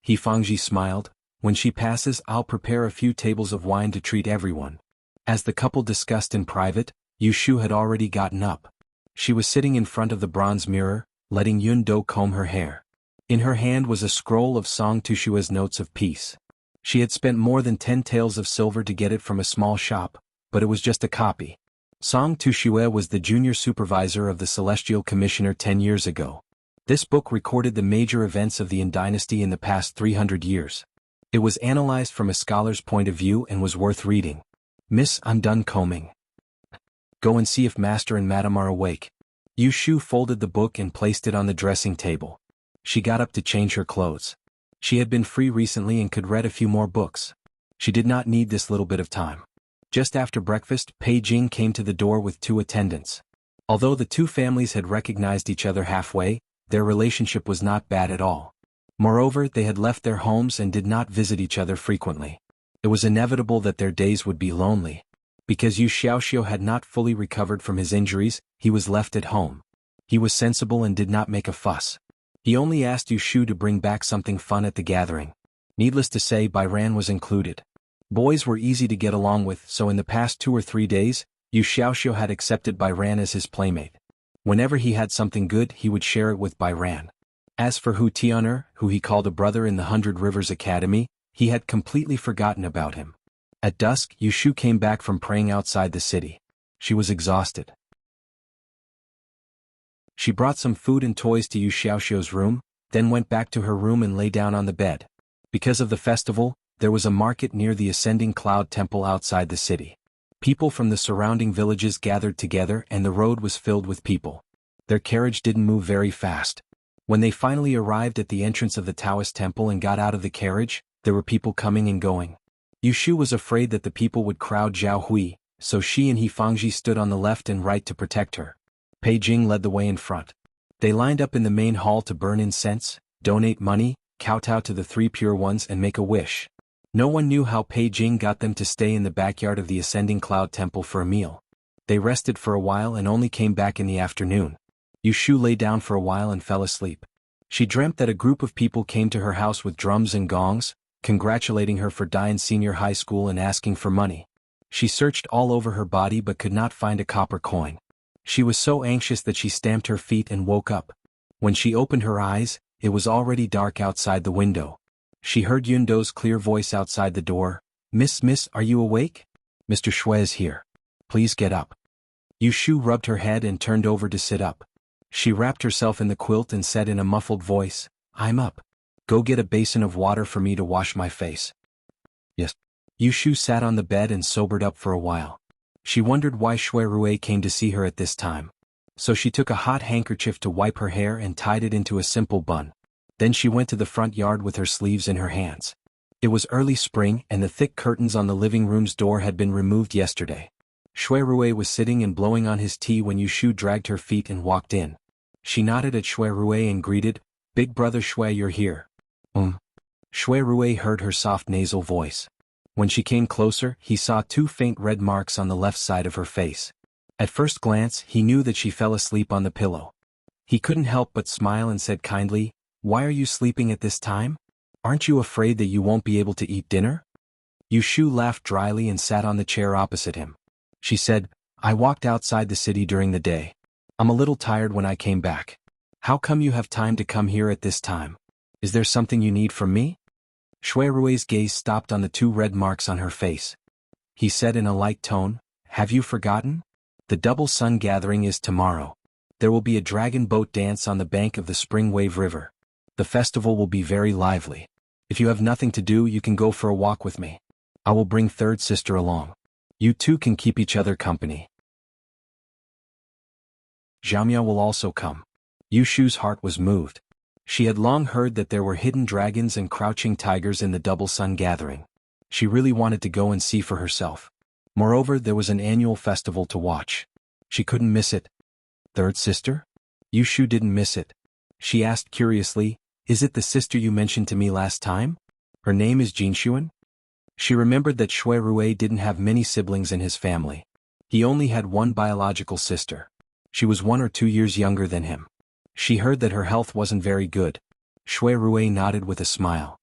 He Fangji smiled. When she passes, I'll prepare a few tables of wine to treat everyone. As the couple discussed in private, Yu Shu had already gotten up. She was sitting in front of the bronze mirror, letting Yun Do comb her hair. In her hand was a scroll of Song Tushua's notes of peace. She had spent more than 10 taels of silver to get it from a small shop, but it was just a copy. Song Tushue was the junior supervisor of the Celestial Commissioner 10 years ago. This book recorded the major events of the Yin dynasty in the past 300 years. It was analyzed from a scholar's point of view and was worth reading. Miss, I'm done combing. Go and see if Master and Madam are awake. Yu Shu folded the book and placed it on the dressing table. She got up to change her clothes. She had been free recently and could read a few more books. She did not need this little bit of time. Just after breakfast, Pei Jing came to the door with 2 attendants. Although the 2 families had recognized each other halfway, their relationship was not bad at all. Moreover, they had left their homes and did not visit each other frequently. It was inevitable that their days would be lonely. Because Yu Xiaoxiu had not fully recovered from his injuries, he was left at home. He was sensible and did not make a fuss. He only asked Yu Shu to bring back something fun at the gathering. Needless to say, Bairan was included. Boys were easy to get along with, so in the past 2 or 3 days, Yu Xiaoxiu had accepted Bairan as his playmate. Whenever he had something good, he would share it with Bairan. As for Hu Tianer, who he called a brother in the 100 Rivers Academy, he had completely forgotten about him. At dusk, Yu Shu came back from praying outside the city. She was exhausted. She brought some food and toys to Yu Xiaoxiu's room, then went back to her room and lay down on the bed. Because of the festival, there was a market near the Ascending Cloud Temple outside the city. People from the surrounding villages gathered together and the road was filled with people. Their carriage didn't move very fast. When they finally arrived at the entrance of the Taoist temple and got out of the carriage, there were people coming and going. Yu Shu was afraid that the people would crowd Zhao Hui, so she and He Fangji stood on the left and right to protect her. Pei Jing led the way in front. They lined up in the main hall to burn incense, donate money, kowtow to the 3 pure ones and make a wish. No one knew how Pei Jing got them to stay in the backyard of the Ascending Cloud Temple for a meal. They rested for a while and only came back in the afternoon. Yu Shu lay down for a while and fell asleep. She dreamt that a group of people came to her house with drums and gongs, congratulating her for Dian Senior High School and asking for money. She searched all over her body but could not find a copper coin. She was so anxious that she stamped her feet and woke up. When she opened her eyes, it was already dark outside the window. She heard Yun Do's clear voice outside the door. Miss, are you awake? Mr. Shui is here. Please get up." Yu Shu rubbed her head and turned over to sit up. She wrapped herself in the quilt and said in a muffled voice, "I'm up. Go get a basin of water for me to wash my face." "Yes." Yu Shu sat on the bed and sobered up for a while. She wondered why Shui Rui came to see her at this time. So she took a hot handkerchief to wipe her hair and tied it into a simple bun. Then she went to the front yard with her sleeves in her hands. It was early spring and the thick curtains on the living room's door had been removed yesterday. Shui Rui was sitting and blowing on his tea when Yu Shu dragged her feet and walked in. She nodded at Shui Rui and greeted, "Big brother Shui, you're here." Shui Rui heard her soft nasal voice. When she came closer, he saw 2 faint red marks on the left side of her face. At first glance, he knew that she fell asleep on the pillow. He couldn't help but smile and said kindly, "Why are you sleeping at this time? Aren't you afraid that you won't be able to eat dinner?" Yu Shu laughed dryly and sat on the chair opposite him. She said, "I walked outside the city during the day. I'm a little tired when I came back. How come you have time to come here at this time? Is there something you need from me?" Shui Rui's gaze stopped on the 2 red marks on her face. He said in a light tone, "Have you forgotten? The double sun gathering is tomorrow. There will be a dragon boat dance on the bank of the Spring Wave River. The festival will be very lively. If you have nothing to do, you can go for a walk with me. I will bring third sister along. You two can keep each other company." Xiaomia will also come. Yushu's heart was moved. She had long heard that there were hidden dragons and crouching tigers in the double sun gathering. She really wanted to go and see for herself. Moreover, there was an annual festival to watch. She couldn't miss it. Third sister? Yushu didn't miss it. She asked curiously, "Is it the sister you mentioned to me last time? Her name is Jinshuan?" She remembered that Shui Rui didn't have many siblings in his family. He only had one biological sister. She was 1 or 2 years younger than him. She heard that her health wasn't very good. Shui Rui nodded with a smile.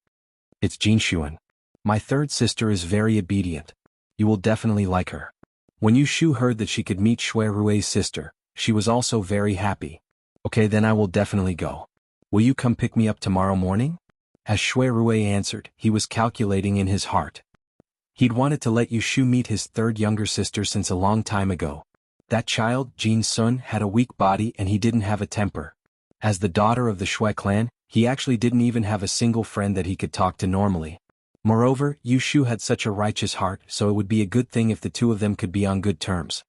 "It's Jinshuan. My third sister is very obedient. You will definitely like her." When Yushu heard that she could meet Shui Rui's sister, she was also very happy. "Okay, then I will definitely go. Will you come pick me up tomorrow morning?" As Shui Rui answered, he was calculating in his heart. He'd wanted to let Yushu meet his third younger sister since a long time ago. That child, Jin Sun, had a weak body and he didn't have a temper. As the daughter of the Shui clan, he actually didn't even have a single friend that he could talk to normally. Moreover, Yushu had such a righteous heart, so it would be a good thing if the two of them could be on good terms.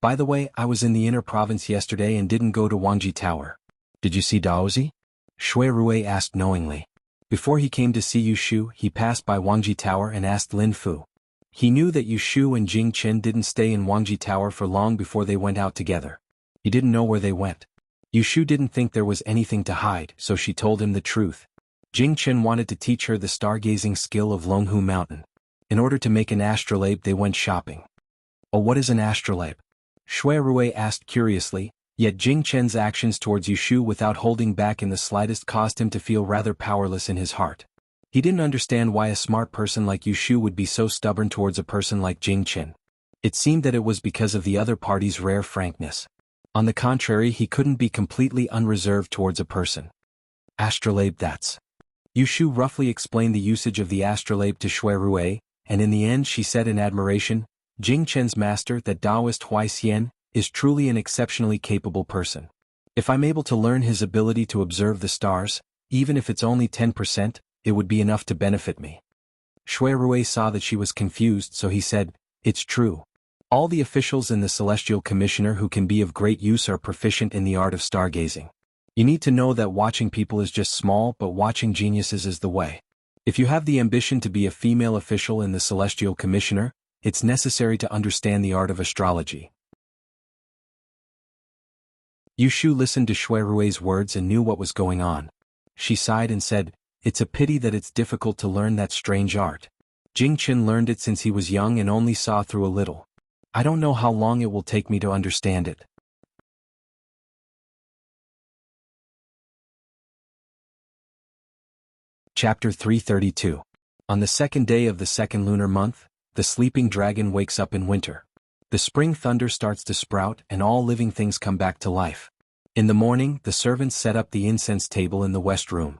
"By the way, I was in the inner province yesterday and didn't go to Wangji Tower. Did you see Daozi?" Shui Rui asked knowingly. Before he came to see Yushu, he passed by Wangji Tower and asked Lin Fu. He knew that Yushu and Jing Chen didn't stay in Wangji Tower for long before they went out together. He didn't know where they went. Yushu didn't think there was anything to hide, so she told him the truth. Jing Chen wanted to teach her the stargazing skill of Longhu Mountain. In order to make an astrolabe, they went shopping. "Oh, what is an astrolabe?" Shui Rui asked curiously, yet Jing Chen's actions towards Yushu without holding back in the slightest caused him to feel rather powerless in his heart. He didn't understand why a smart person like Yushu would be so stubborn towards a person like Jing Chen. It seemed that it was because of the other party's rare frankness. On the contrary, he couldn't be completely unreserved towards a person. "Astrolabe, that's." Yushu roughly explained the usage of the astrolabe to Shui Rui, and in the end she said in admiration, "Jing Chen's master, that Taoist Hui Xian, is truly an exceptionally capable person. If I'm able to learn his ability to observe the stars, even if it's only 10%, it would be enough to benefit me." Shui Rui saw that she was confused, so he said, "It's true. All the officials in the Celestial Commissioner who can be of great use are proficient in the art of stargazing. You need to know that watching people is just small, but watching geniuses is the way. If you have the ambition to be a female official in the Celestial Commissioner, it's necessary to understand the art of astrology." Yushu listened to Shui Rui's words and knew what was going on. She sighed and said, "It's a pity that it's difficult to learn that strange art. Jing Chen learned it since he was young and only saw through a little. I don't know how long it will take me to understand it." Chapter 332. On the second day of the second lunar month, the sleeping dragon wakes up in winter. The spring thunder starts to sprout and all living things come back to life. In the morning, the servants set up the incense table in the west room.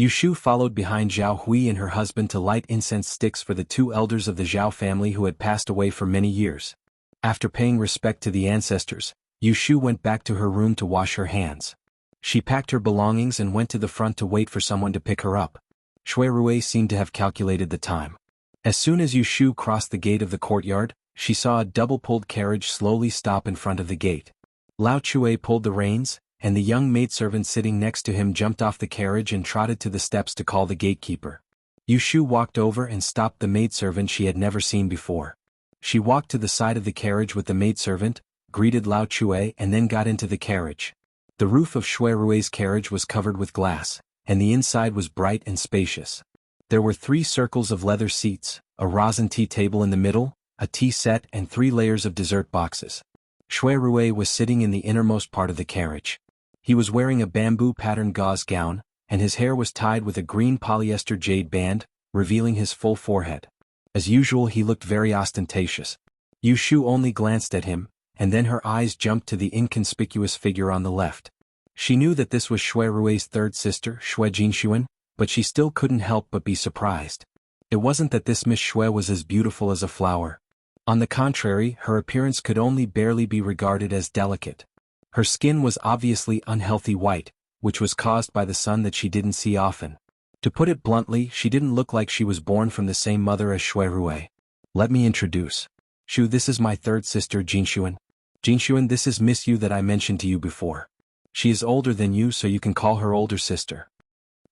Yushu followed behind Zhao Hui and her husband to light incense sticks for the two elders of the Zhao family who had passed away for many years. After paying respect to the ancestors, Yushu went back to her room to wash her hands. She packed her belongings and went to the front to wait for someone to pick her up. Shui Rui seemed to have calculated the time. As soon as Yushu crossed the gate of the courtyard, she saw a double-pulled carriage slowly stop in front of the gate. Lao Chue pulled the reins, and the young maidservant sitting next to him jumped off the carriage and trotted to the steps to call the gatekeeper. Yushu walked over and stopped the maidservant she had never seen before. She walked to the side of the carriage with the maidservant, greeted Lao Chue and then got into the carriage. The roof of Shui Rui's carriage was covered with glass, and the inside was bright and spacious. There were 3 circles of leather seats, a rosin tea table in the middle, a tea set and 3 layers of dessert boxes. Shui Rui was sitting in the innermost part of the carriage. He was wearing a bamboo-patterned gauze gown, and his hair was tied with a green polyester jade band, revealing his full forehead. As usual, he looked very ostentatious. Yushu only glanced at him, and then her eyes jumped to the inconspicuous figure on the left. She knew that this was Shui Rui's third sister, Shui Jinshuan, but she still couldn't help but be surprised. It wasn't that this Miss Shui was as beautiful as a flower. On the contrary, her appearance could only barely be regarded as delicate. Her skin was obviously unhealthy white, which was caused by the sun that she didn't see often. To put it bluntly, she didn't look like she was born from the same mother as Shui Rui. "Let me introduce. Shu, this is my third sister Jinshuan." Jinshuan, this is Miss Yu that I mentioned to you before. She is older than you, so you can call her older sister.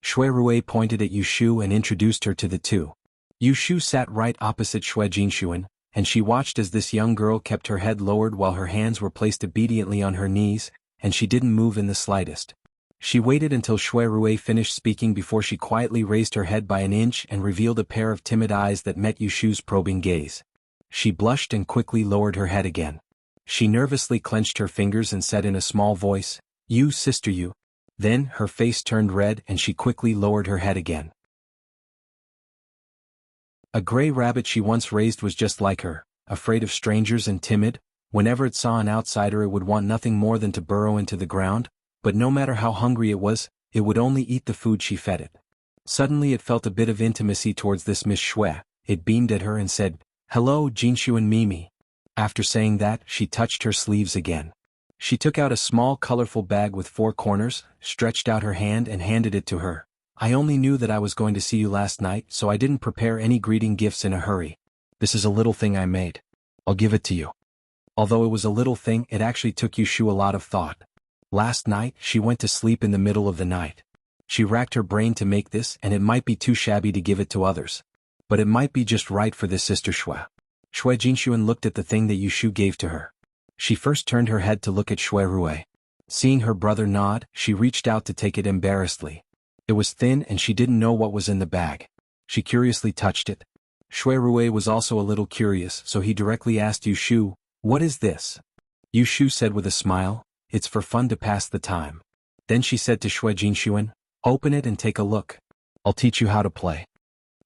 Shui Rui pointed at Yu Shu and introduced her to the two. Yu Shu sat right opposite Shui Jinshuan, and she watched as this young girl kept her head lowered while her hands were placed obediently on her knees, and she didn't move in the slightest. She waited until Shui Rui finished speaking before she quietly raised her head by an inch and revealed a pair of timid eyes that met Yu Shu's probing gaze. She blushed and quickly lowered her head again. She nervously clenched her fingers and said in a small voice, "You, sister Yu." Then, her face turned red and she quickly lowered her head again. A gray rabbit she once raised was just like her, afraid of strangers and timid. Whenever it saw an outsider it would want nothing more than to burrow into the ground, but no matter how hungry it was, it would only eat the food she fed it. Suddenly it felt a bit of intimacy towards this Miss Shui. It beamed at her and said, "Hello, Jinshu and Mimi." After saying that, she touched her sleeves again. She took out a small colorful bag with 4 corners, stretched out her hand and handed it to her. "I only knew that I was going to see you last night, so I didn't prepare any greeting gifts in a hurry. This is a little thing I made. I'll give it to you." Although it was a little thing, it actually took Yu Shu a lot of thought. Last night, she went to sleep in the middle of the night. She racked her brain to make this, and it might be too shabby to give it to others. But it might be just right for this sister Shui. Shui Jinshuan looked at the thing that Yu Shu gave to her. She first turned her head to look at Shui Rui. Seeing her brother nod, she reached out to take it embarrassedly. It was thin and she didn't know what was in the bag. She curiously touched it. Shui Rui was also a little curious, so he directly asked Yu Shu, "What is this?" Yu Shu said with a smile, "It's for fun to pass the time." Then she said to Shui Jinshuan, "Open it and take a look. I'll teach you how to play."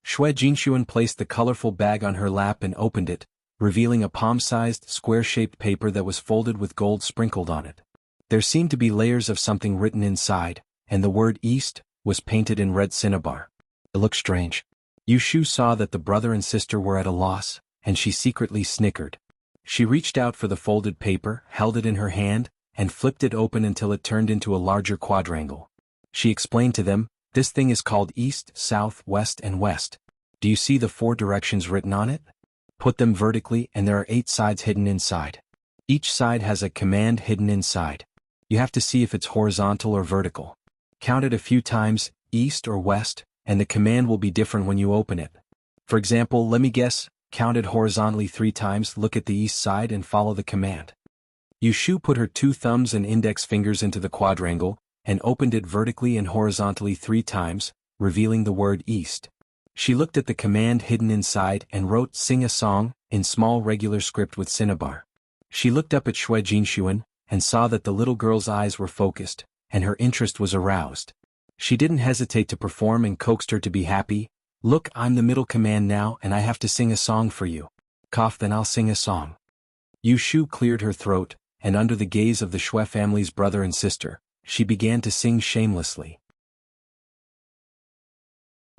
Shui Jinshuan placed the colorful bag on her lap and opened it, revealing a palm-sized, square-shaped paper that was folded with gold sprinkled on it. There seemed to be layers of something written inside, and the word East was painted in red cinnabar. It looked strange. Yu Shu saw that the brother and sister were at a loss, and she secretly snickered. She reached out for the folded paper, held it in her hand, and flipped it open until it turned into a larger quadrangle. She explained to them, "This thing is called East, South, West, and West. Do you see the 4 directions written on it? Put them vertically and there are 8 sides hidden inside. Each side has a command hidden inside. You have to see if it's horizontal or vertical. Count it a few times, east or west, and the command will be different when you open it. For example, let me guess, count it horizontally 3 times, look at the east side and follow the command." Yu Shu put her 2 thumbs and index fingers into the quadrangle, and opened it vertically and horizontally 3 times, revealing the word East. She looked at the command hidden inside and wrote "Sing a Song" in small regular script with cinnabar. She looked up at Shui Jinshuan, and saw that the little girl's eyes were focused, and her interest was aroused. She didn't hesitate to perform and coaxed her to be happy. "Look, I'm the middle command now and I have to sing a song for you. Cough, then I'll sing a song." Yu Shu cleared her throat, and under the gaze of the Shui family's brother and sister, she began to sing shamelessly.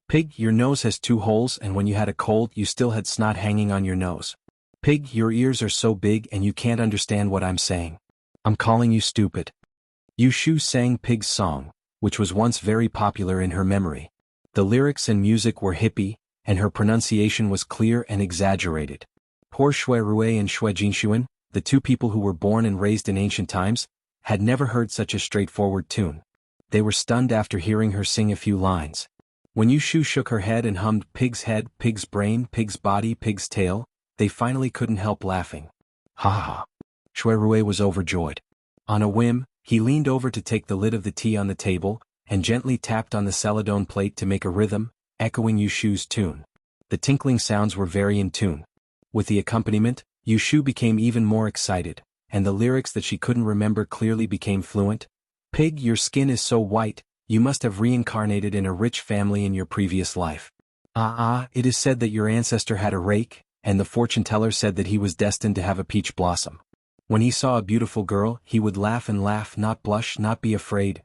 "Pig, your nose has 2 holes and when you had a cold you still had snot hanging on your nose. Pig, your ears are so big and you can't understand what I'm saying. I'm calling you stupid." Yu Shu sang Pig's song, which was once very popular in her memory. The lyrics and music were hippie, and her pronunciation was clear and exaggerated. Poor Shui Rui and Shui Jinshuan, the 2 people who were born and raised in ancient times, had never heard such a straightforward tune. They were stunned after hearing her sing a few lines. When Yu Shu shook her head and hummed "Pig's head, pig's brain, pig's body, pig's tail," they finally couldn't help laughing. Ha ha ha. Shui Rui was overjoyed. On a whim, he leaned over to take the lid of the tea on the table, and gently tapped on the celadon plate to make a rhythm, echoing Yu Shu's tune. The tinkling sounds were very in tune. With the accompaniment, Yu Shu became even more excited, and the lyrics that she couldn't remember clearly became fluent. "Pig, your skin is so white, you must have reincarnated in a rich family in your previous life. It is said that your ancestor had a rake, and the fortune teller said that he was destined to have a peach blossom. When he saw a beautiful girl, he would laugh and laugh, not blush, not be afraid."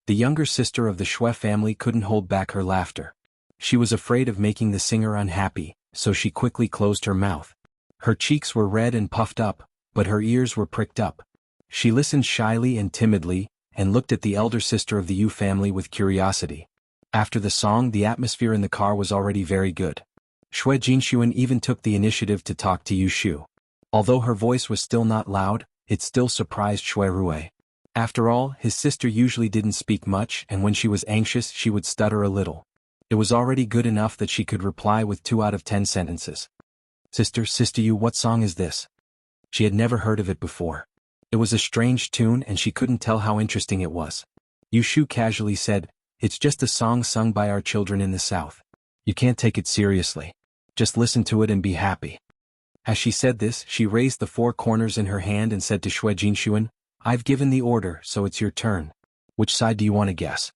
The younger sister of the Shui family couldn't hold back her laughter. She was afraid of making the singer unhappy, so she quickly closed her mouth. Her cheeks were red and puffed up, but her ears were pricked up. She listened shyly and timidly, and looked at the elder sister of the Yu family with curiosity. After the song, the atmosphere in the car was already very good. Shui Jinshuan even took the initiative to talk to Yu Shu. Although her voice was still not loud, it still surprised Shui Rui. After all, his sister usually didn't speak much, and when she was anxious she would stutter a little. It was already good enough that she could reply with 2 out of 10 sentences. Sister, you, what song is this? She had never heard of it before. It was a strange tune and she couldn't tell how interesting it was. Yushu casually said, "It's just a song sung by our children in the south. You can't take it seriously. Just listen to it and be happy." As she said this, she raised the 4 corners in her hand and said to Shui Jinshuan, "I've given the order, so it's your turn. Which side do you want to guess?"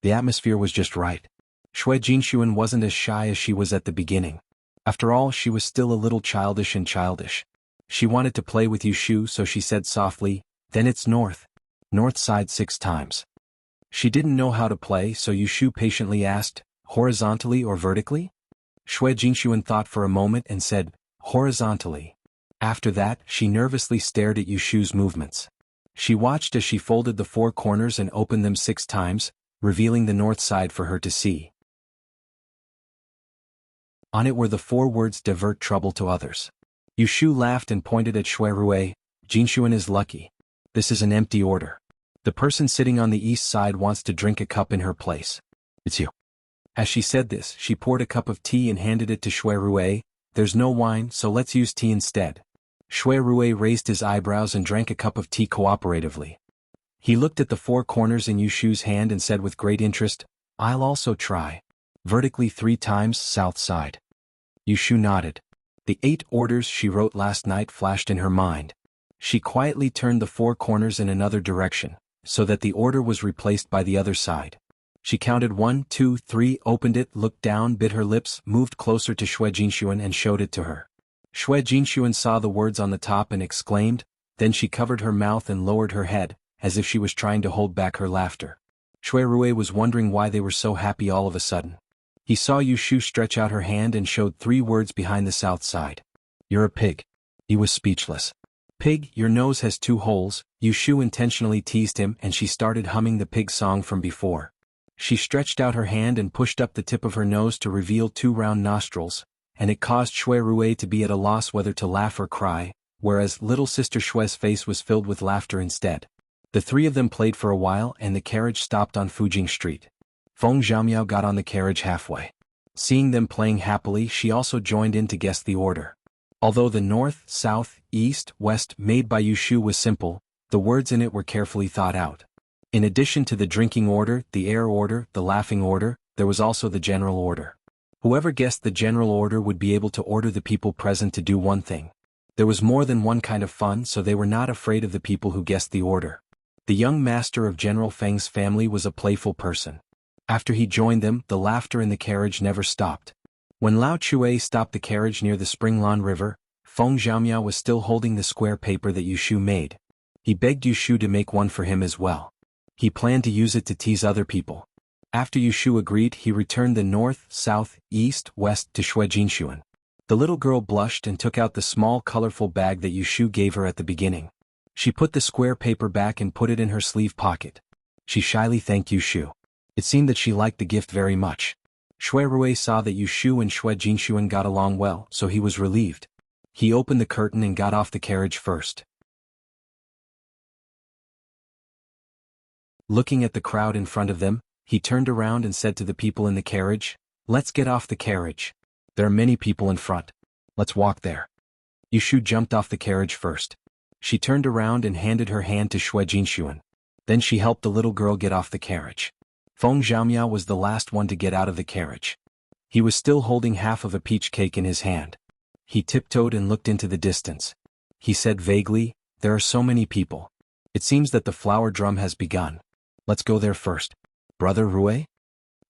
The atmosphere was just right. Shui Jinshuan wasn't as shy as she was at the beginning. After all, she was still a little childish. She wanted to play with Yushu, so she said softly, "Then it's north. North side 6 times." She didn't know how to play, so Yushu patiently asked, "Horizontally or vertically?" Shui Jinshuan thought for a moment and said, "Horizontally." After that, she nervously stared at Yushu's movements. She watched as she folded the 4 corners and opened them 6 times, revealing the north side for her to see. On it were the 4 words "divert trouble to others." Yushu laughed and pointed at Shui Rui. "Jinshuan is lucky. This is an empty order. The person sitting on the east side wants to drink a cup in her place. It's you." As she said this, she poured a cup of tea and handed it to Shui Rui. "There's no wine, so let's use tea instead." Shui Rui raised his eyebrows and drank a cup of tea cooperatively. He looked at the 4 corners in Yushu's hand and said with great interest, "I'll also try. Vertically 3 times, south side." Yushu nodded. The 8 orders she wrote last night flashed in her mind. She quietly turned the 4 corners in another direction, so that the order was replaced by the other side. She counted 1, 2, 3, opened it, looked down, bit her lips, moved closer to Shui Jinshuan and showed it to her. Shui Jinshuan saw the words on the top and exclaimed, then she covered her mouth and lowered her head, as if she was trying to hold back her laughter. Shui Rui was wondering why they were so happy all of a sudden. He saw Yushu stretch out her hand and showed 3 words behind the south side. "You're a pig." He was speechless. "Pig, your nose has 2 holes, Yushu intentionally teased him, and she started humming the pig song from before. She stretched out her hand and pushed up the tip of her nose to reveal 2 round nostrils, and it caused Shui Rui to be at a loss whether to laugh or cry, whereas little sister Shui's face was filled with laughter instead. The 3 of them played for a while and the carriage stopped on Fujing Street. Feng Zhaomiao got on the carriage halfway. Seeing them playing happily, she also joined in to guess the order. Although the north, south, east, west made by Yushu was simple, the words in it were carefully thought out. In addition to the drinking order, the air order, the laughing order, there was also the general order. Whoever guessed the general order would be able to order the people present to do one thing. There was more than one kind of fun, so they were not afraid of the people who guessed the order. The young master of General Feng's family was a playful person. After he joined them, the laughter in the carriage never stopped. When Lao Chue stopped the carriage near the Springlan River, Feng Zhaomiao was still holding the square paper that Yushu made. He begged Yushu to make one for him as well. He planned to use it to tease other people. After Yushu agreed, he returned the north, south, east, west to Shui Jinshuan. The little girl blushed and took out the small colorful bag that Yushu gave her at the beginning. She put the square paper back and put it in her sleeve pocket. She shyly thanked Yushu. It seemed that she liked the gift very much. Shui Rui saw that Yushu and Shui Jinshuan got along well, so he was relieved. He opened the curtain and got off the carriage first. Looking at the crowd in front of them, he turned around and said to the people in the carriage, "Let's get off the carriage. There are many people in front. Let's walk there." Yushu jumped off the carriage first. She turned around and handed her hand to Shui Jinshuan. Then she helped the little girl get off the carriage. Feng Zhaomiao was the last one to get out of the carriage. He was still holding half of a peach cake in his hand. He tiptoed and looked into the distance. He said vaguely, "There are so many people. It seems that the flower drum has begun. Let's go there first. Brother Rui?"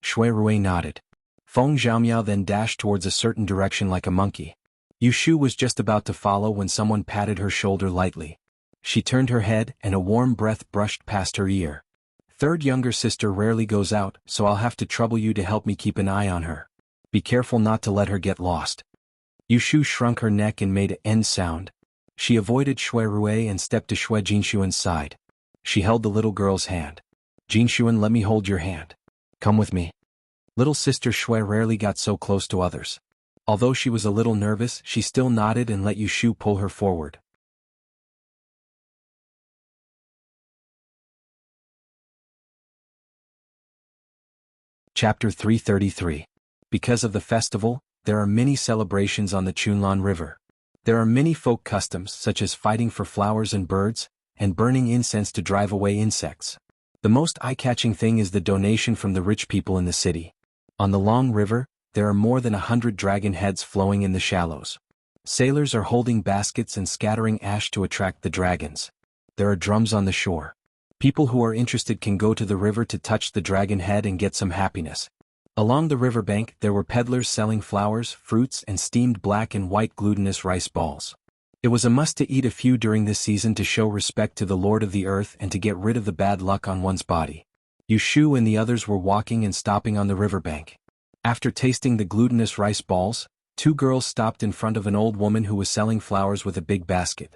Shui Rui nodded. Feng Zhaomiao then dashed towards a certain direction like a monkey. Yushu was just about to follow when someone patted her shoulder lightly. She turned her head and a warm breath brushed past her ear. "Third younger sister rarely goes out, so I'll have to trouble you to help me keep an eye on her. Be careful not to let her get lost." Yushu shrunk her neck and made an N sound. She avoided Shui Rui and stepped to Shui Jinshuan's side. She held the little girl's hand. "Jinshuan, let me hold your hand. Come with me." Little sister Shui rarely got so close to others. Although she was a little nervous, she still nodded and let Yushu pull her forward. Chapter 333. Because of the festival, there are many celebrations on the Chunlan River. There are many folk customs such as fighting for flowers and birds, and burning incense to drive away insects. The most eye-catching thing is the donation from the rich people in the city. On the long river, there are more than 100 dragon heads flowing in the shallows. Sailors are holding baskets and scattering ash to attract the dragons. There are drums on the shore. People who are interested can go to the river to touch the dragon head and get some happiness. Along the riverbank there were peddlers selling flowers, fruits and steamed black and white glutinous rice balls. It was a must to eat a few during this season to show respect to the Lord of the Earth and to get rid of the bad luck on one's body. Yushu and the others were walking and stopping on the riverbank. After tasting the glutinous rice balls, two girls stopped in front of an old woman who was selling flowers with a big basket.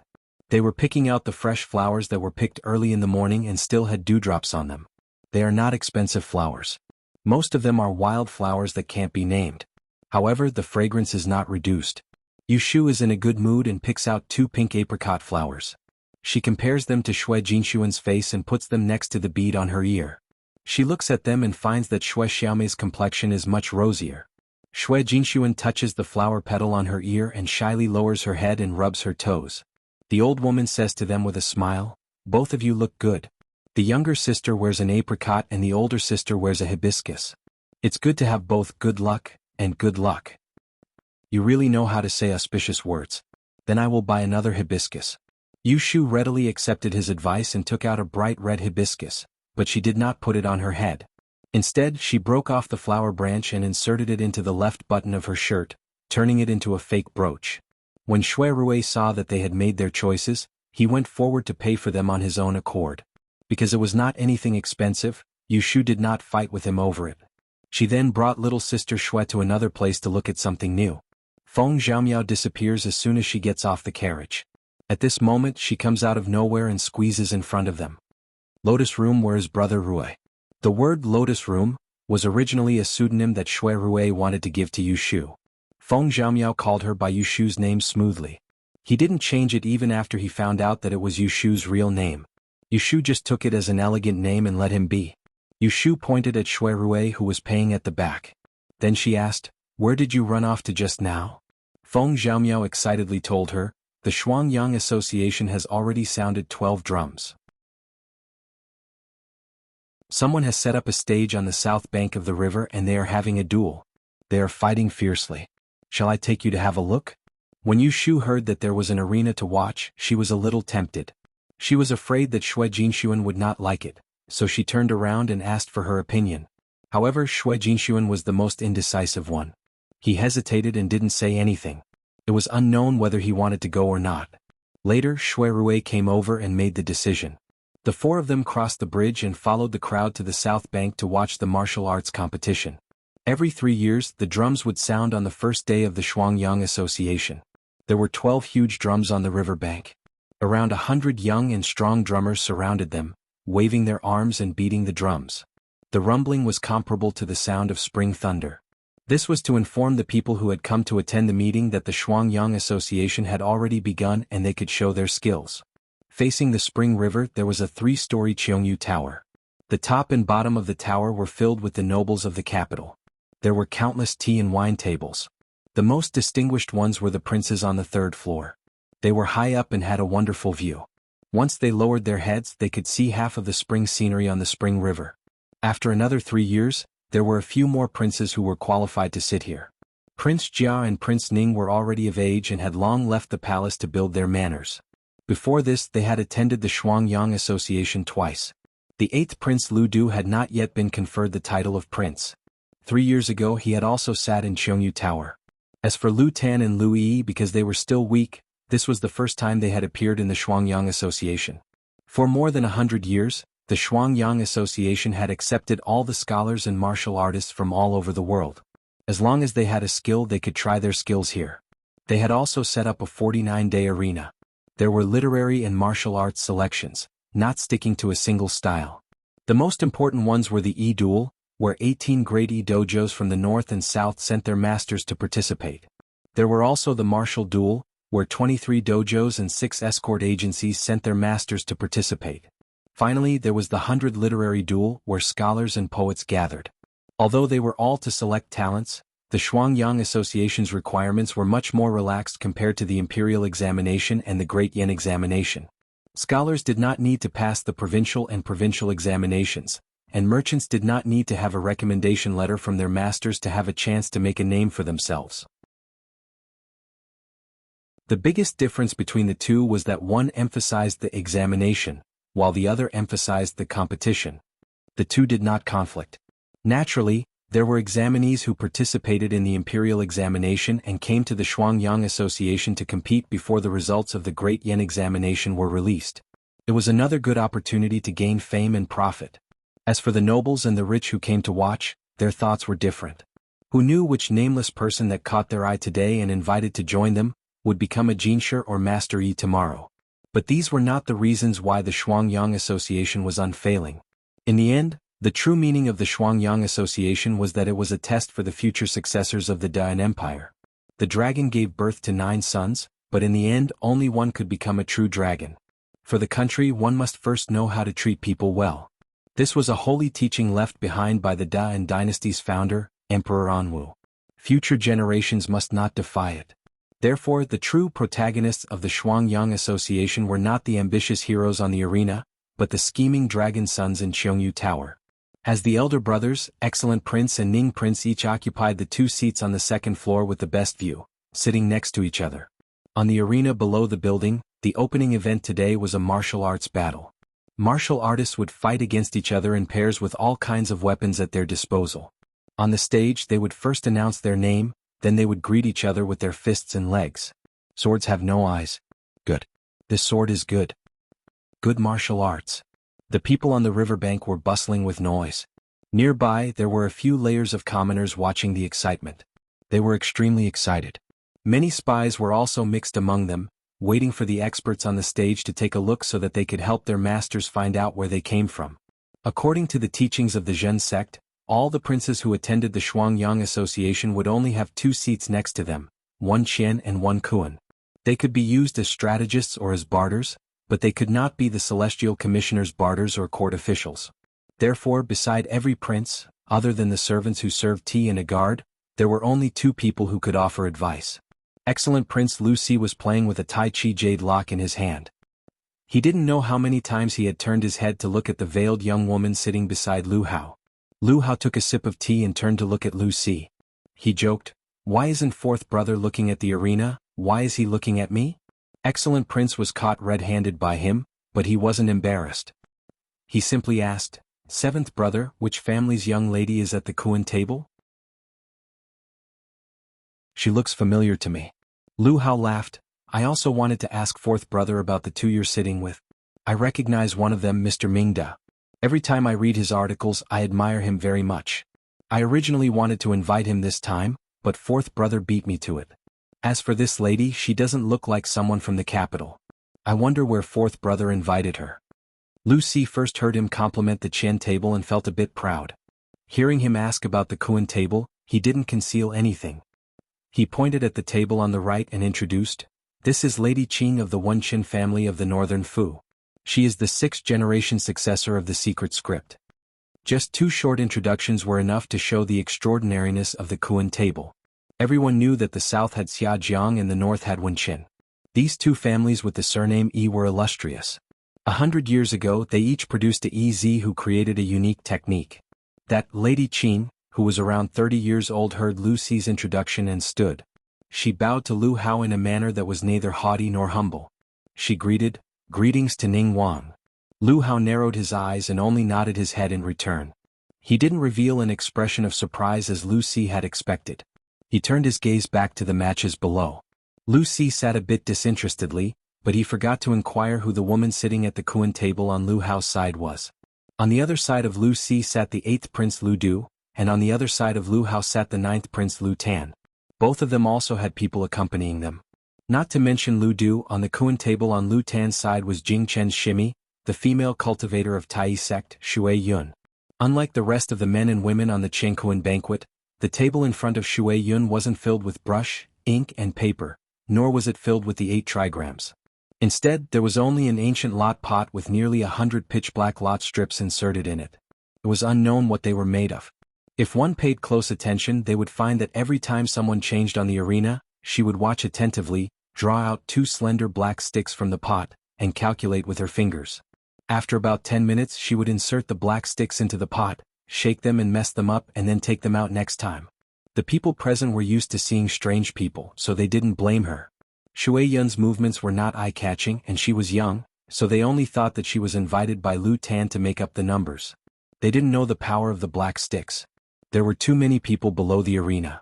They were picking out the fresh flowers that were picked early in the morning and still had dewdrops on them. They are not expensive flowers. Most of them are wild flowers that can't be named. However, the fragrance is not reduced. Yushu is in a good mood and picks out two pink apricot flowers. She compares them to Xue Jinshuan's face and puts them next to the bead on her ear. She looks at them and finds that Xue Xiaomei's complexion is much rosier. Xue Jinshuan touches the flower petal on her ear and shyly lowers her head and rubs her toes. The old woman says to them with a smile, "Both of you look good." The younger sister wears an apricot and the older sister wears a hibiscus. It's good to have both good luck and good luck. You really know how to say auspicious words. Then I will buy another hibiscus. Yushu readily accepted his advice and took out a bright red hibiscus, but she did not put it on her head. Instead, she broke off the flower branch and inserted it into the left button of her shirt, turning it into a fake brooch. When Xue Rui saw that they had made their choices, he went forward to pay for them on his own accord. Because it was not anything expensive, Yushu did not fight with him over it. She then brought little sister Xue to another place to look at something new. Feng Xiaomiao disappears as soon as she gets off the carriage. At this moment she comes out of nowhere and squeezes in front of them. Lotus Room, where is Brother Rui? The word Lotus Room was originally a pseudonym that Xue Rui wanted to give to Yushu. Feng Xiaomiao called her by Yushu's name smoothly. He didn't change it even after he found out that it was Yushu's real name. Yushu just took it as an elegant name and let him be. Yushu pointed at Xue Rui, who was paying at the back. Then she asked, "Where did you run off to just now?" Feng Xiaomiao excitedly told her, "The Shuangyang Association has already sounded 12 drums. Someone has set up a stage on the south bank of the river and they are having a duel. They are fighting fiercely. Shall I take you to have a look?" When Yushu heard that there was an arena to watch, she was a little tempted. She was afraid that Xue Jinshuan would not like it, so she turned around and asked for her opinion. However, Xue Jinshuan was the most indecisive one. He hesitated and didn't say anything. It was unknown whether he wanted to go or not. Later, Xue Rui came over and made the decision. The four of them crossed the bridge and followed the crowd to the south bank to watch the martial arts competition. Every 3 years, the drums would sound on the first day of the Shuangyang Association. There were 12 huge drums on the river bank. Around 100 young and strong drummers surrounded them, waving their arms and beating the drums. The rumbling was comparable to the sound of spring thunder. This was to inform the people who had come to attend the meeting that the Shuangyang Association had already begun and they could show their skills. Facing the spring river there was a 3-story Cheongyu Tower. The top and bottom of the tower were filled with the nobles of the capital. There were countless tea and wine tables. The most distinguished ones were the princes on the 3rd floor. They were high up and had a wonderful view. Once they lowered their heads they could see half of the spring scenery on the spring river. After another 3 years, there were a few more princes who were qualified to sit here. Prince Jia and Prince Ning were already of age and had long left the palace to build their manors. Before this they had attended the Shuangyang Association twice. The 8th Prince Lu Du had not yet been conferred the title of prince. 3 years ago he had also sat in Cheongyu Tower. As for Lu Tan and Lu Yi, because they were still weak, this was the first time they had appeared in the Shuangyang Association. For more than 100 years, the Shuangyang Association had accepted all the scholars and martial artists from all over the world. As long as they had a skill they could try their skills here. They had also set up a 49-day arena. There were literary and martial arts selections, not sticking to a single style. The most important ones were the E-Duel, where 18 great E-dojos from the north and south sent their masters to participate. There were also the martial duel, where 23 dojos and 6 escort agencies sent their masters to participate. Finally, there was the 100 literary duel, where scholars and poets gathered. Although they were all to select talents, the Shuangyang Association's requirements were much more relaxed compared to the Imperial Examination and the Great Yen Examination. Scholars did not need to pass the provincial and provincial examinations, and merchants did not need to have a recommendation letter from their masters to have a chance to make a name for themselves. The biggest difference between the two was that one emphasized the examination, while the other emphasized the competition. The two did not conflict. Naturally, there were examinees who participated in the imperial examination and came to the Shuangyang Association to compete before the results of the Great Yen Examination were released. It was another good opportunity to gain fame and profit. As for the nobles and the rich who came to watch, their thoughts were different. Who knew which nameless person that caught their eye today and invited to join them would become a jinshi or master yi tomorrow? But these were not the reasons why the Shuangyang Association was unfailing. In the end, the true meaning of the Shuangyang Association was that it was a test for the future successors of the Dayan Empire. The dragon gave birth to 9 sons, but in the end only one could become a true dragon. For the country, one must first know how to treat people well. This was a holy teaching left behind by the Dayan dynasty's founder, Emperor Anwu. Future generations must not defy it. Therefore, the true protagonists of the Shuangyang Association were not the ambitious heroes on the arena, but the scheming dragon sons in Cheongyu Tower. As the elder brothers, Excellent Prince and Ning Prince each occupied the 2 seats on the second floor with the best view, sitting next to each other. On the arena below the building, the opening event today was a martial arts battle. Martial artists would fight against each other in pairs with all kinds of weapons at their disposal. On the stage, they would first announce their name, then they would greet each other with their fists and legs. Swords have no eyes. Good. This sword is good. Good martial arts. The people on the riverbank were bustling with noise. Nearby, there were a few layers of commoners watching the excitement. They were extremely excited. Many spies were also mixed among them, waiting for the experts on the stage to take a look so that they could help their masters find out where they came from. According to the teachings of the Zhen sect, all the princes who attended the Shuangyang Association would only have 2 seats next to them, 1 qian and 1 kuan. They could be used as strategists or as barters, but they could not be the celestial commissioner's barters or court officials. Therefore, beside every prince, other than the servants who served tea and a guard, there were only 2 people who could offer advice. Excellent Prince Lu Si was playing with a Tai Chi jade lock in his hand. He didn't know how many times he had turned his head to look at the veiled young woman sitting beside Lu Hao. Lu Hao took a sip of tea and turned to look at Lu Si. He joked, "Why isn't 4th brother looking at the arena? Why is he looking at me?" Excellent Prince was caught red-handed by him, but he wasn't embarrassed. He simply asked, "7th brother, which family's young lady is at the Kuan table?" "She looks familiar to me." Lu Hao laughed. "I also wanted to ask 4th brother about the 2 you're sitting with. I recognize one of them, Mr. Mingda. Every time I read his articles I admire him very much. I originally wanted to invite him this time, but 4th brother beat me to it. As for this lady, she doesn't look like someone from the capital. I wonder where 4th brother invited her." Lu Si first heard him compliment the Qian table and felt a bit proud. Hearing him ask about the Kuan table, he didn't conceal anything. He pointed at the table on the right and introduced, "This is Lady Qing of the Wenqin family of the Northern Fu. She is the 6th-generation successor of the secret script." Just 2 short introductions were enough to show the extraordinariness of the Kuan table. Everyone knew that the south had Xiajiang and the north had Wenqin. These 2 families with the surname Yi were illustrious. 100 years ago they each produced a EZ who created a unique technique. That Lady Qin, who was around 30 years old, heard Lu Si's introduction and stood. She bowed to Lu Hao in a manner that was neither haughty nor humble. She greeted, "Greetings to Ning Wang." Lu Hao narrowed his eyes and only nodded his head in return. He didn't reveal an expression of surprise as Lu Si had expected. He turned his gaze back to the matches below. Lu Si sat a bit disinterestedly, but he forgot to inquire who the woman sitting at the Kuan table on Lu Hao's side was. On the other side of Lu Si sat the 8th Prince Lu Du, and on the other side of Lu Hao sat the 9th Prince Lu Tan. Both of them also had people accompanying them. Not to mention Lu Du, on the Kuan table on Lu Tan's side was Jing Chen's Shimi, the female cultivator of Tai sect, Shui Yun. Unlike the rest of the men and women on the Cheng Kuan banquet, the table in front of Shui Yun wasn't filled with brush, ink and paper, nor was it filled with the 8 trigrams. Instead, there was only an ancient lot pot with nearly 100 pitch-black lot strips inserted in it. It was unknown what they were made of. If one paid close attention, they would find that every time someone changed on the arena, she would watch attentively, draw out 2 slender black sticks from the pot, and calculate with her fingers. After about 10 minutes, she would insert the black sticks into the pot, shake them and mess them up, and then take them out next time. The people present were used to seeing strange people, so they didn't blame her. Shui Yun's movements were not eye-catching, and she was young, so they only thought that she was invited by Lu Tan to make up the numbers. They didn't know the power of the black sticks. There were too many people below the arena.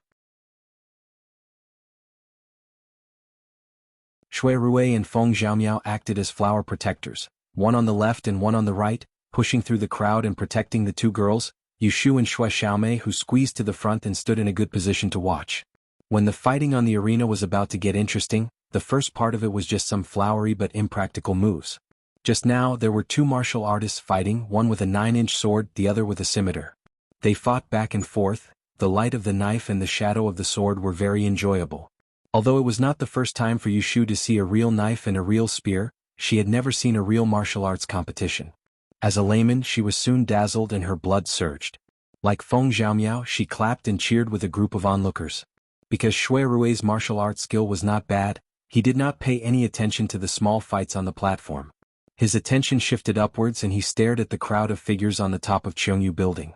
Shui Rui and Feng Xiaomiao acted as flower protectors, one on the left and one on the right, pushing through the crowd and protecting the 2 girls, Yushu and Shui Xiaomei, who squeezed to the front and stood in a good position to watch. When the fighting on the arena was about to get interesting, the first part of it was just some flowery but impractical moves. Just now there were 2 martial artists fighting, one with a 9-inch sword, the other with a scimitar. They fought back and forth. The light of the knife and the shadow of the sword were very enjoyable. Although it was not the first time for Yushu to see a real knife and a real spear, she had never seen a real martial arts competition. As a layman, she was soon dazzled and her blood surged. Like Feng Xiaomiao, she clapped and cheered with a group of onlookers. Because Shui Rui's martial arts skill was not bad, he did not pay any attention to the small fights on the platform. His attention shifted upwards and he stared at the crowd of figures on the top of Cheongyu Building.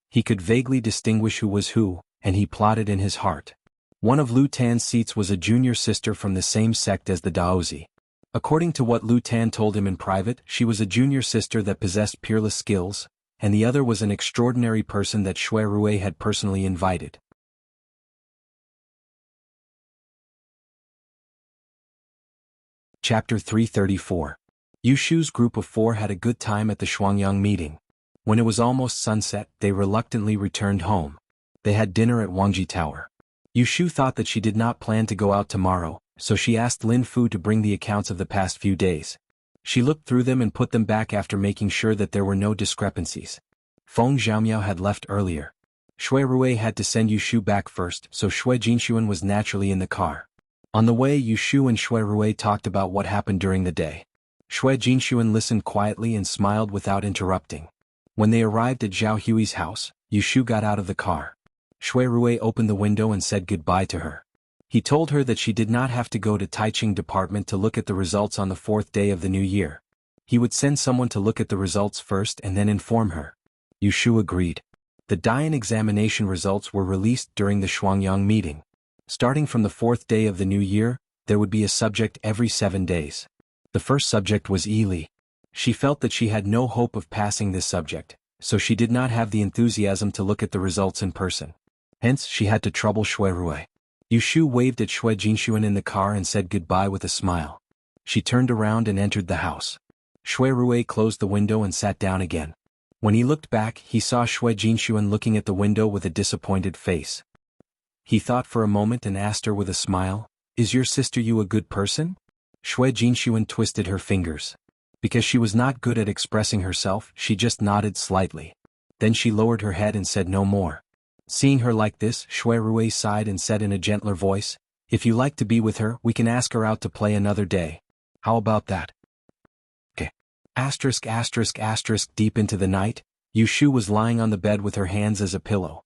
He could vaguely distinguish who was who, and he plotted in his heart. One of Lu Tan's seats was a junior sister from the same sect as the Daozi. According to what Lu Tan told him in private, she was a junior sister that possessed peerless skills, and the other was an extraordinary person that Shui Rui had personally invited. Chapter 334. Yushu's group of 4 had a good time at the Shuangyang meeting. When it was almost sunset, they reluctantly returned home. They had dinner at Wangji Tower. Yushu thought that she did not plan to go out tomorrow, so she asked Lin Fu to bring the accounts of the past few days. She looked through them and put them back after making sure that there were no discrepancies. Feng Xiaomiao had left earlier. Shui Rui had to send Yushu back first, so Shui Jinshuan was naturally in the car. On the way, Yushu and Shui Rui talked about what happened during the day. Shui Jinshuan listened quietly and smiled without interrupting. When they arrived at Zhao Hui's house, Yushu got out of the car. Shui Rui opened the window and said goodbye to her. He told her that she did not have to go to Taiching Department to look at the results on the 4th day of the new year. He would send someone to look at the results first and then inform her. Yushu agreed. The Dian examination results were released during the Shuangyang meeting. Starting from the 4th day of the new year, there would be a subject every 7 days. The first subject was Li. She felt that she had no hope of passing this subject, so she did not have the enthusiasm to look at the results in person. Hence, she had to trouble Shui Rui. Yushu waved at Shui Jinshuan in the car and said goodbye with a smile. She turned around and entered the house. Shui Rui closed the window and sat down again. When he looked back, he saw Shui Jinshuan looking at the window with a disappointed face. He thought for a moment and asked her with a smile, "Is your sister you a good person?" Shui Jinshuan twisted her fingers. Because she was not good at expressing herself, she just nodded slightly. Then she lowered her head and said no more. Seeing her like this, Shui Rui sighed and said in a gentler voice, "If you like to be with her, we can ask her out to play another day. How about that?" Okay. ***** Deep into the night, Yushu was lying on the bed with her hands as a pillow.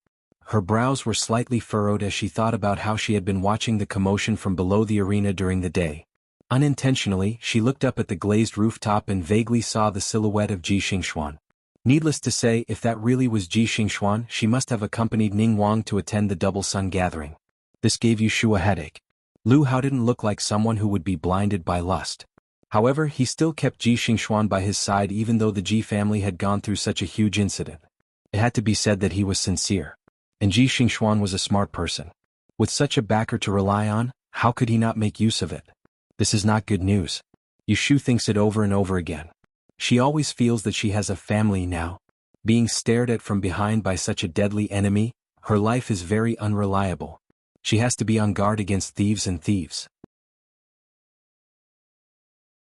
Her brows were slightly furrowed as she thought about how she had been watching the commotion from below the arena during the day. Unintentionally, she looked up at the glazed rooftop and vaguely saw the silhouette of Ji Xingxuan. Needless to say, if that really was Ji Xingxuan, she must have accompanied Ning Wang to attend the double sun gathering. This gave Yushu a headache. Lu Hao didn't look like someone who would be blinded by lust. However, he still kept Ji Xingxuan by his side even though the Ji family had gone through such a huge incident. It had to be said that he was sincere. And Ji Xingxuan was a smart person. With such a backer to rely on, how could he not make use of it? This is not good news. Yushu thinks it over and over again. She always feels that she has a family now. Being stared at from behind by such a deadly enemy, her life is very unreliable. She has to be on guard against thieves and thieves.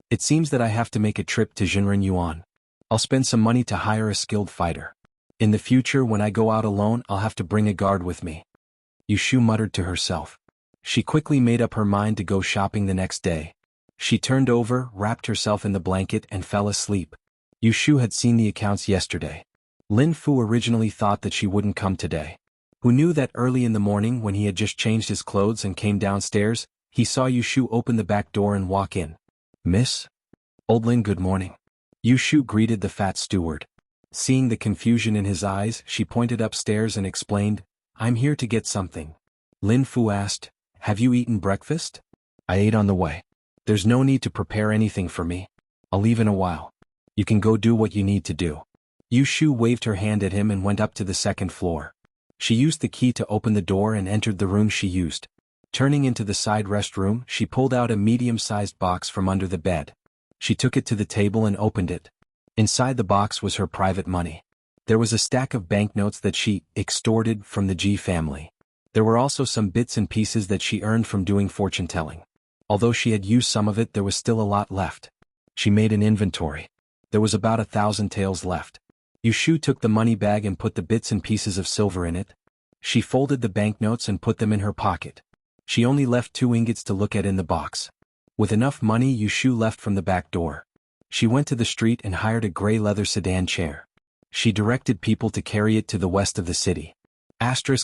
It seems that I have to make a trip to Jinren Yuan. I'll spend some money to hire a skilled fighter. In the future when I go out alone I'll have to bring a guard with me. Yushu muttered to herself. She quickly made up her mind to go shopping the next day. She turned over, wrapped herself in the blanket and fell asleep. Yu Shu had seen the accounts yesterday. Lin Fu originally thought that she wouldn't come today. Who knew that early in the morning when he had just changed his clothes and came downstairs, he saw Yu Shu open the back door and walk in. "Miss? Old Lin, good morning." Yu Shu greeted the fat steward. Seeing the confusion in his eyes, she pointed upstairs and explained, "I'm here to get something." Lin Fu asked, "Have you eaten breakfast?" "I ate on the way. There's no need to prepare anything for me. I'll leave in a while. You can go do what you need to do." Yu Shu waved her hand at him and went up to the second floor. She used the key to open the door and entered the room she used. Turning into the side restroom, she pulled out a medium-sized box from under the bed. She took it to the table and opened it. Inside the box was her private money. There was a stack of banknotes that she extorted from the Ji family. There were also some bits and pieces that she earned from doing fortune-telling. Although she had used some of it, there was still a lot left. She made an inventory. There was about 1,000 taels left. Yu Shu took the money bag and put the bits and pieces of silver in it. She folded the banknotes and put them in her pocket. She only left 2 ingots to look at in the box. With enough money, Yu Shu left from the back door. She went to the street and hired a gray leather sedan chair. She directed people to carry it to the west of the city.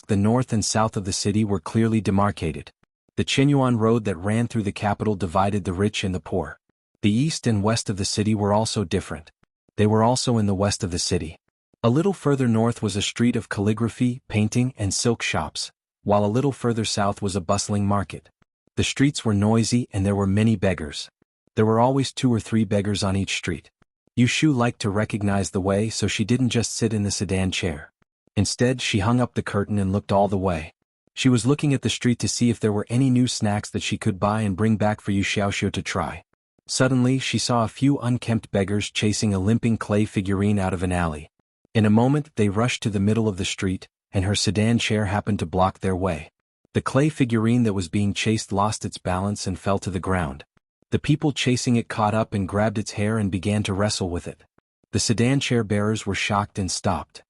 The north and south of the city were clearly demarcated. The Qinyuan road that ran through the capital divided the rich and the poor. The east and west of the city were also different. They were also in the west of the city. A little further north was a street of calligraphy, painting, and silk shops, while a little further south was a bustling market. The streets were noisy and there were many beggars. There were always 2 or 3 beggars on each street. Yu Shu liked to recognize the way, so she didn't just sit in the sedan chair. Instead, she hung up the curtain and looked all the way. She was looking at the street to see if there were any new snacks that she could buy and bring back for Yu Xiaoxiu to try. Suddenly, she saw a few unkempt beggars chasing a limping clay figurine out of an alley. In a moment, they rushed to the middle of the street, and her sedan chair happened to block their way. The clay figurine that was being chased lost its balance and fell to the ground. The people chasing it caught up and grabbed its hair and began to wrestle with it. The sedan chair bearers were shocked and stopped.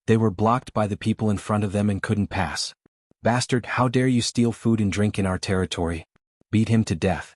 They were blocked by the people in front of them and couldn't pass. "Bastard, how dare you steal food and drink in our territory? Beat him to death."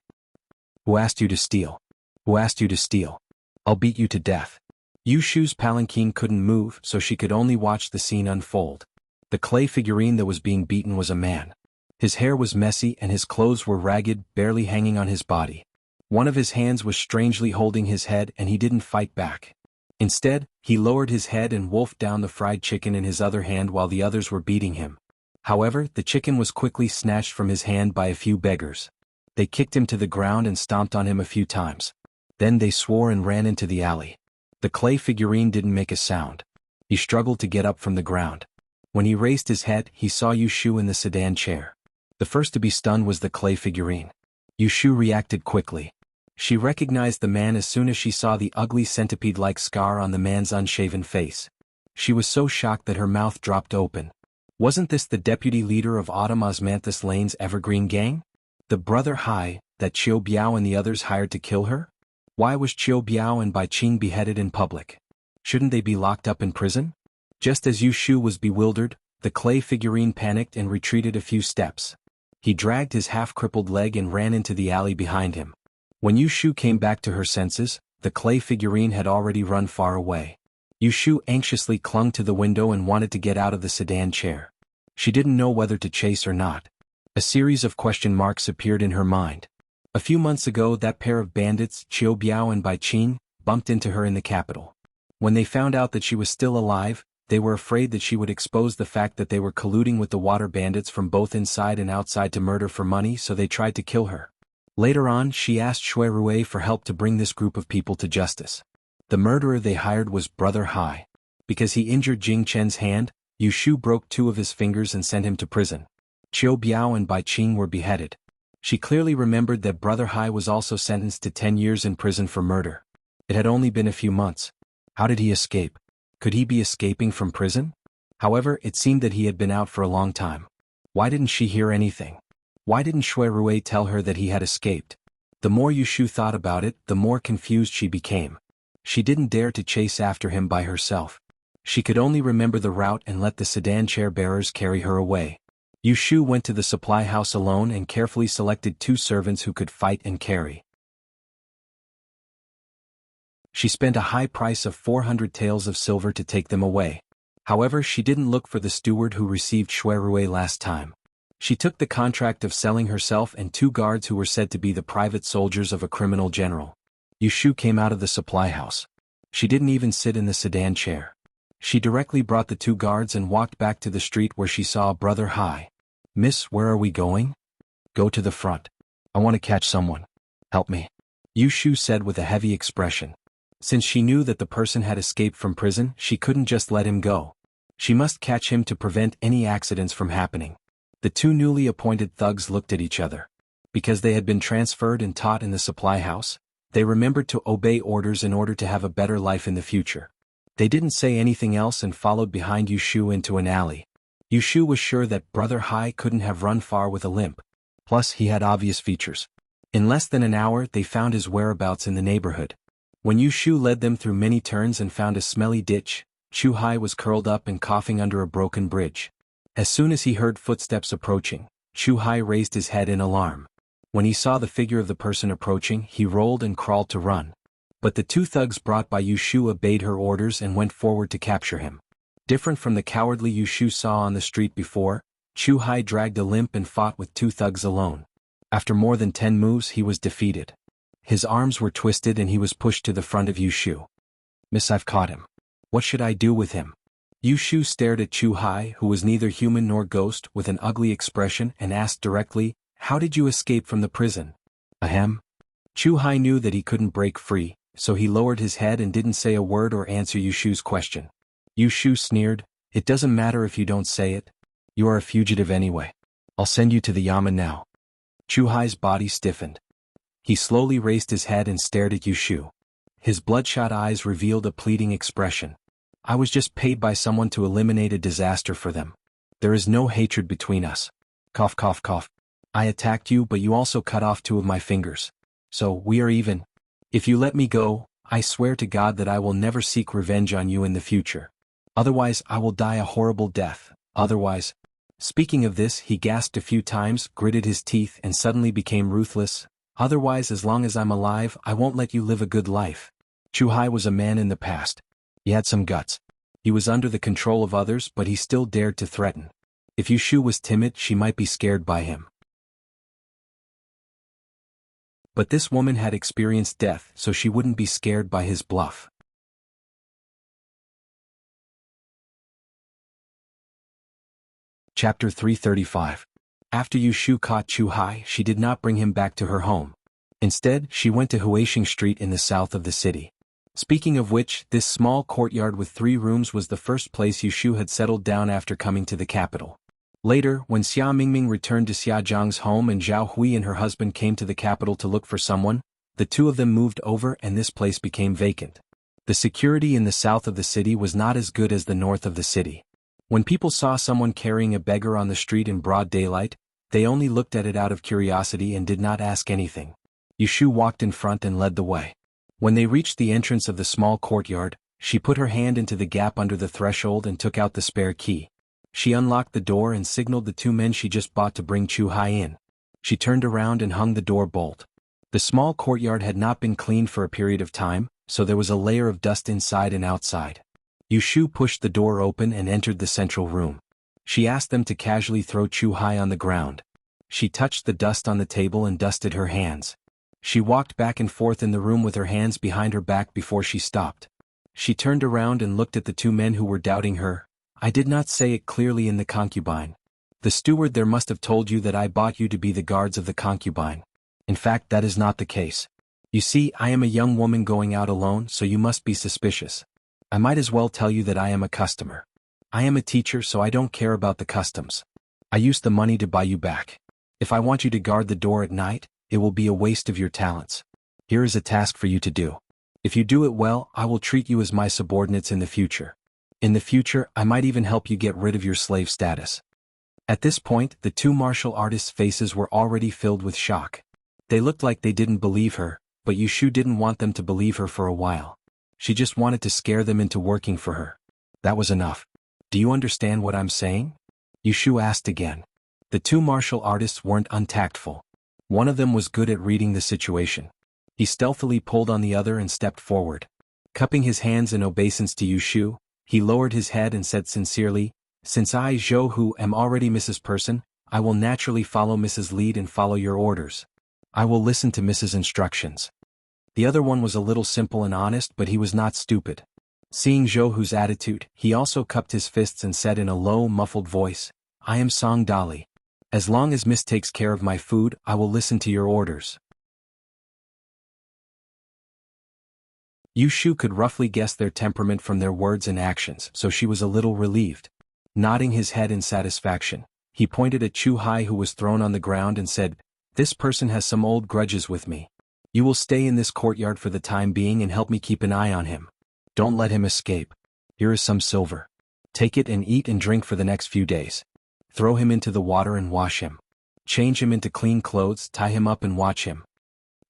"Who asked you to steal? Who asked you to steal? I'll beat you to death." Yu Shu's palanquin couldn't move, so she could only watch the scene unfold. The clay figurine that was being beaten was a man. His hair was messy and his clothes were ragged, barely hanging on his body. One of his hands was strangely holding his head and he didn't fight back. Instead, he lowered his head and wolfed down the fried chicken in his other hand while the others were beating him. However, the chicken was quickly snatched from his hand by a few beggars. They kicked him to the ground and stomped on him a few times. Then they swore and ran into the alley. The clay figurine didn't make a sound. He struggled to get up from the ground. When he raised his head, he saw Yu Shu in the sedan chair. The first to be stunned was the clay figurine. Yu Shu reacted quickly. She recognized the man as soon as she saw the ugly centipede-like scar on the man's unshaven face. She was so shocked that her mouth dropped open. Wasn't this the deputy leader of Autumn Osmanthus Lane's Evergreen Gang? The brother Hai, that Qiu Biao and the others hired to kill her? Why was Qiu Biao and Bai Qing beheaded in public? Shouldn't they be locked up in prison? Just as Yu Shu was bewildered, the clay figurine panicked and retreated a few steps. He dragged his half-crippled leg and ran into the alley behind him. When Yu Shu came back to her senses, the clay figurine had already run far away. Yu Shu anxiously clung to the window and wanted to get out of the sedan chair. She didn't know whether to chase or not. A series of question marks appeared in her mind. A few months ago, that pair of bandits, Qiu Biao and Bai Qing, bumped into her in the capital. When they found out that she was still alive, they were afraid that she would expose the fact that they were colluding with the water bandits from both inside and outside to murder for money, so they tried to kill her. Later on, she asked Shui Rui for help to bring this group of people to justice. The murderer they hired was Brother Hai. Because he injured Jing Chen's hand, Yu Shu broke 2 of his fingers and sent him to prison. Qiu Biao and Bai Qing were beheaded. She clearly remembered that Brother Hai was also sentenced to 10 years in prison for murder. It had only been a few months. How did he escape? Could he be escaping from prison? However, it seemed that he had been out for a long time. Why didn't she hear anything? Why didn't Shui Rui tell her that he had escaped? The more Yu Shu thought about it, the more confused she became. She didn't dare to chase after him by herself. She could only remember the route and let the sedan chair bearers carry her away. Yushu went to the supply house alone and carefully selected 2 servants who could fight and carry. She spent a high price of 400 taels of silver to take them away. However, she didn't look for the steward who received Shuerue last time. She took the contract of selling herself and 2 guards who were said to be the private soldiers of a criminal general. Yushu came out of the supply house. She didn't even sit in the sedan chair. She directly brought the 2 guards and walked back to the street where she saw Brother Hai. "Miss, where are we going?" "Go to the front. I want to catch someone. Help me," Yushu said with a heavy expression. Since she knew that the person had escaped from prison, she couldn't just let him go. She must catch him to prevent any accidents from happening. The 2 newly appointed thugs looked at each other. Because they had been transferred and taught in the supply house, they remembered to obey orders in order to have a better life in the future. They didn't say anything else and followed behind Yushu into an alley. Yushu was sure that Brother Hai couldn't have run far with a limp. Plus, he had obvious features. In less than an hour, they found his whereabouts in the neighborhood. When Yushu led them through many turns and found a smelly ditch, Chu Hai was curled up and coughing under a broken bridge. As soon as he heard footsteps approaching, Chu Hai raised his head in alarm. When he saw the figure of the person approaching, he rolled and crawled to run. But the 2 thugs brought by Yushu obeyed her orders and went forward to capture him. Different from the cowardly Yushu saw on the street before, Chu Hai dragged a limp and fought with 2 thugs alone. After more than 10 moves, he was defeated. His arms were twisted and he was pushed to the front of Yushu. "Miss, I've caught him. What should I do with him?" Yushu stared at Chu Hai, who was neither human nor ghost, with an ugly expression and asked directly, "How did you escape from the prison?" "Ahem." Chu Hai knew that he couldn't break free, so he lowered his head and didn't say a word or answer Yushu's question. Yushu sneered, "It doesn't matter if you don't say it. You are a fugitive anyway. I'll send you to the Yamen now." Chu Hai's body stiffened. He slowly raised his head and stared at Yushu. His bloodshot eyes revealed a pleading expression. "I was just paid by someone to eliminate a disaster for them. There is no hatred between us. Cough cough cough. I attacked you, but you also cut off 2 of my fingers. So, we are even. If you let me go, I swear to God that I will never seek revenge on you in the future. Otherwise, I will die a horrible death. Otherwise..." Speaking of this, he gasped a few times, gritted his teeth, and suddenly became ruthless. "Otherwise, as long as I'm alive, I won't let you live a good life." Chu Hai was a man in the past. He had some guts. He was under the control of others, but he still dared to threaten. If Yushu was timid, she might be scared by him. But this woman had experienced death, so she wouldn't be scared by his bluff. Chapter 335. After Yushu caught Chu Hai, she did not bring him back to her home. Instead, she went to Huixing Street in the south of the city. Speaking of which, this small courtyard with 3 rooms was the first place Yushu had settled down after coming to the capital. Later, when Xia Mingming returned to Xia Zhang's home and Zhao Hui and her husband came to the capital to look for someone, the 2 of them moved over and this place became vacant. The security in the south of the city was not as good as the north of the city. When people saw someone carrying a beggar on the street in broad daylight, they only looked at it out of curiosity and did not ask anything. Yushu walked in front and led the way. When they reached the entrance of the small courtyard, she put her hand into the gap under the threshold and took out the spare key. She unlocked the door and signaled the 2 men she just bought to bring Chu Hai in. She turned around and hung the door bolt. The small courtyard had not been cleaned for a period of time, so there was a layer of dust inside and outside. Yushu pushed the door open and entered the central room. She asked them to casually throw Chu Hai on the ground. She touched the dust on the table and dusted her hands. She walked back and forth in the room with her hands behind her back before she stopped. She turned around and looked at the 2 men who were doubting her. "I did not say it clearly in the concubine. The steward there must have told you that I bought you to be the guards of the concubine. In fact, that is not the case. You see, I am a young woman going out alone, so you must be suspicious. I might as well tell you that I am a customer. I am a teacher, so I don't care about the customs. I used the money to buy you back. If I want you to guard the door at night, it will be a waste of your talents. Here is a task for you to do. If you do it well, I will treat you as my subordinates in the future. In the future, I might even help you get rid of your slave status." At this point, the 2 martial artists' faces were already filled with shock. They looked like they didn't believe her, but Yushu didn't want them to believe her for a while. She just wanted to scare them into working for her. That was enough. "Do you understand what I'm saying?" Yushu asked again. The two martial artists weren't untactful. One of them was good at reading the situation. He stealthily pulled on the other and stepped forward. Cupping his hands in obeisance to Yushu, he lowered his head and said sincerely, "Since I, Zhou Hu, am already Mrs. Person, I will naturally follow Mrs. Lead and follow your orders. I will listen to Mrs. Instructions." The other one was a little simple and honest, but he was not stupid. Seeing Zhou Hu's attitude, he also cupped his fists and said in a low, muffled voice, "I am Song Dali. As long as Miss takes care of my food, I will listen to your orders." Yushu could roughly guess their temperament from their words and actions, so she was a little relieved. Nodding his head in satisfaction, he pointed at Chu Hai, who was thrown on the ground, and said, "This person has some old grudges with me. You will stay in this courtyard for the time being and help me keep an eye on him. Don't let him escape. Here is some silver. Take it and eat and drink for the next few days. Throw him into the water and wash him. Change him into clean clothes, tie him up and watch him."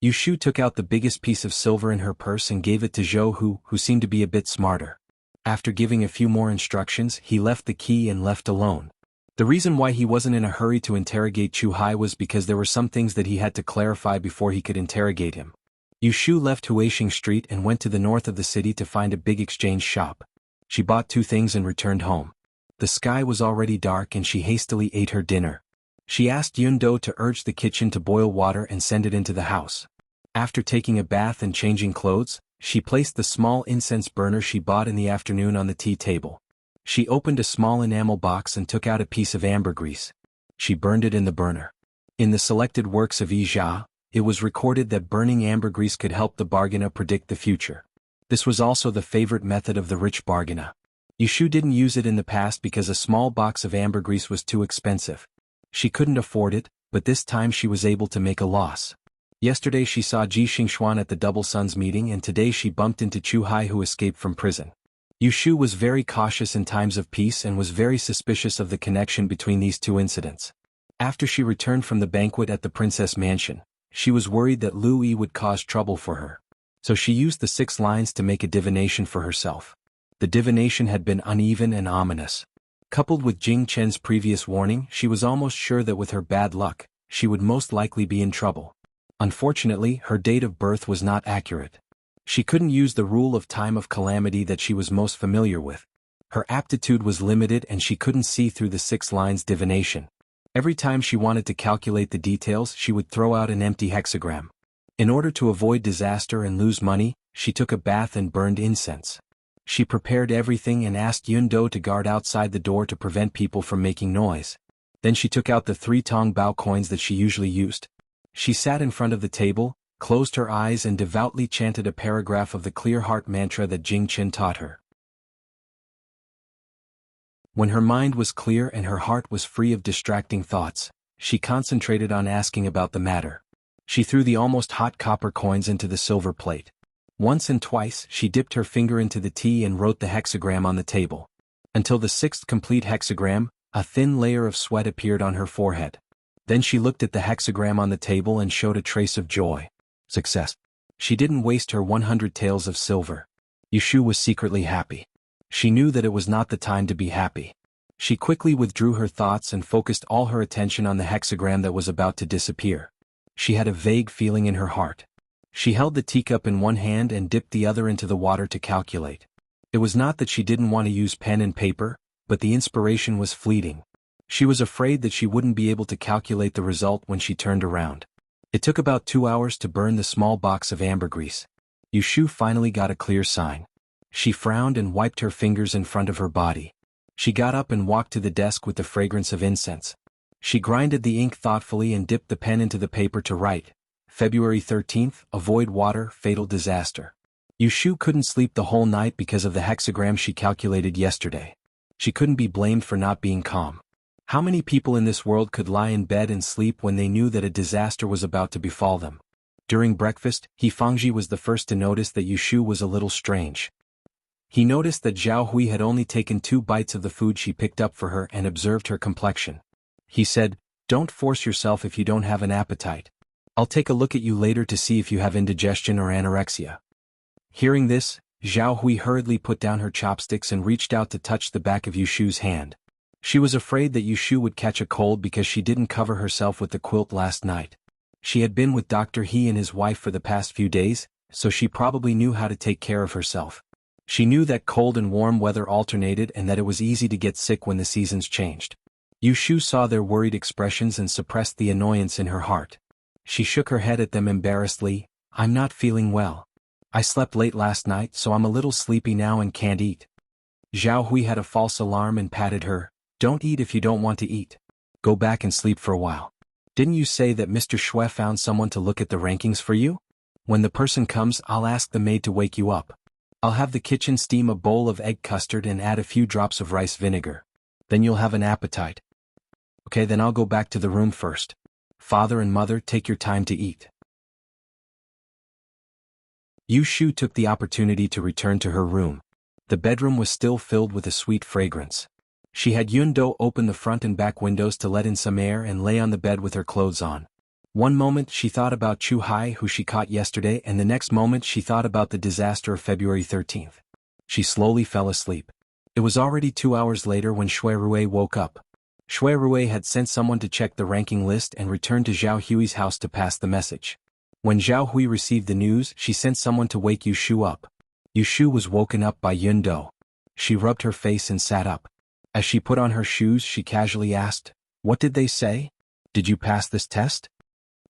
Yushu took out the biggest piece of silver in her purse and gave it to Zhou Hu, who seemed to be a bit smarter. After giving a few more instructions, he left the key and left alone. The reason why he wasn't in a hurry to interrogate Chu Hai was because there were some things that he had to clarify before he could interrogate him. Yushu left Huaxing Street and went to the north of the city to find a big exchange shop. She bought 2 things and returned home. The sky was already dark and she hastily ate her dinner. She asked Yundo to urge the kitchen to boil water and send it into the house. After taking a bath and changing clothes, she placed the small incense burner she bought in the afternoon on the tea table. She opened a small enamel box and took out a piece of ambergris. She burned it in the burner. In the selected works of Yi Jia, it was recorded that burning ambergris could help the bargainer predict the future. This was also the favorite method of the rich bargainer. Yushu didn't use it in the past because a small box of ambergris was too expensive. She couldn't afford it, but this time she was able to make a loss. Yesterday she saw Ji Xingxuan at the Double Suns meeting, and today she bumped into Chu Hai, who escaped from prison. Yushu was very cautious in times of peace and was very suspicious of the connection between these two incidents. After she returned from the banquet at the Princess Mansion, she was worried that Lu Yi would cause trouble for her. So she used the 6 lines to make a divination for herself. The divination had been uneven and ominous. Coupled with Jing Chen's previous warning, she was almost sure that with her bad luck, she would most likely be in trouble. Unfortunately, her date of birth was not accurate. She couldn't use the rule of time of calamity that she was most familiar with. Her aptitude was limited and she couldn't see through the 6 lines divination. Every time she wanted to calculate the details, she would throw out an empty hexagram. In order to avoid disaster and lose money, she took a bath and burned incense. She prepared everything and asked Yundo to guard outside the door to prevent people from making noise. Then she took out the 3 Tong Bao coins that she usually used. She sat in front of the table, closed her eyes and devoutly chanted a paragraph of the clear heart mantra that Jing Chen taught her. When her mind was clear and her heart was free of distracting thoughts, she concentrated on asking about the matter. She threw the almost hot copper coins into the silver plate. Once and twice she dipped her finger into the tea and wrote the hexagram on the table. Until the 6th complete hexagram, a thin layer of sweat appeared on her forehead. Then she looked at the hexagram on the table and showed a trace of joy. Success. She didn't waste her 100 taels of silver. Yushu was secretly happy. She knew that it was not the time to be happy. She quickly withdrew her thoughts and focused all her attention on the hexagram that was about to disappear. She had a vague feeling in her heart. She held the teacup in one hand and dipped the other into the water to calculate. It was not that she didn't want to use pen and paper, but the inspiration was fleeting. She was afraid that she wouldn't be able to calculate the result when she turned around. It took about 2 hours to burn the small box of ambergris. Yushu finally got a clear sign. She frowned and wiped her fingers in front of her body. She got up and walked to the desk with the fragrance of incense. She grinded the ink thoughtfully and dipped the pen into the paper to write, February 13th, avoid water, fatal disaster. Yushu couldn't sleep the whole night because of the hexagram she calculated yesterday. She couldn't be blamed for not being calm. How many people in this world could lie in bed and sleep when they knew that a disaster was about to befall them? During breakfast, He Fangji was the first to notice that Yushu was a little strange. He noticed that Zhao Hui had only taken 2 bites of the food she picked up for her and observed her complexion. He said, "Don't force yourself if you don't have an appetite. I'll take a look at you later to see if you have indigestion or anorexia." Hearing this, Zhao Hui hurriedly put down her chopsticks and reached out to touch the back of Yushu's hand. She was afraid that Yushu would catch a cold because she didn't cover herself with the quilt last night. She had been with Dr. He and his wife for the past few days, so she probably knew how to take care of herself. She knew that cold and warm weather alternated and that it was easy to get sick when the seasons changed. Yushu saw their worried expressions and suppressed the annoyance in her heart. She shook her head at them embarrassedly. "I'm not feeling well. I slept late last night, so I'm a little sleepy now and can't eat." Zhao Hui had a false alarm and patted her. "Don't eat if you don't want to eat. Go back and sleep for a while. Didn't you say that Mr. Shui found someone to look at the rankings for you? When the person comes, I'll ask the maid to wake you up. I'll have the kitchen steam a bowl of egg custard and add a few drops of rice vinegar. Then you'll have an appetite." "Okay, then I'll go back to the room first. Father and Mother, take your time to eat." Yushu took the opportunity to return to her room. The bedroom was still filled with a sweet fragrance. She had Yundo open the front and back windows to let in some air and lay on the bed with her clothes on. One moment she thought about Chu Hai, who she caught yesterday, and the next moment she thought about the disaster of February 13th. She slowly fell asleep. It was already 2 hours later when Shui Rui woke up. Shui Rui had sent someone to check the ranking list and returned to Zhao Hui's house to pass the message. When Zhao Hui received the news, she sent someone to wake Yushu up. Yushu was woken up by Yundo. She rubbed her face and sat up. As she put on her shoes, she casually asked, "What did they say? Did you pass this test?"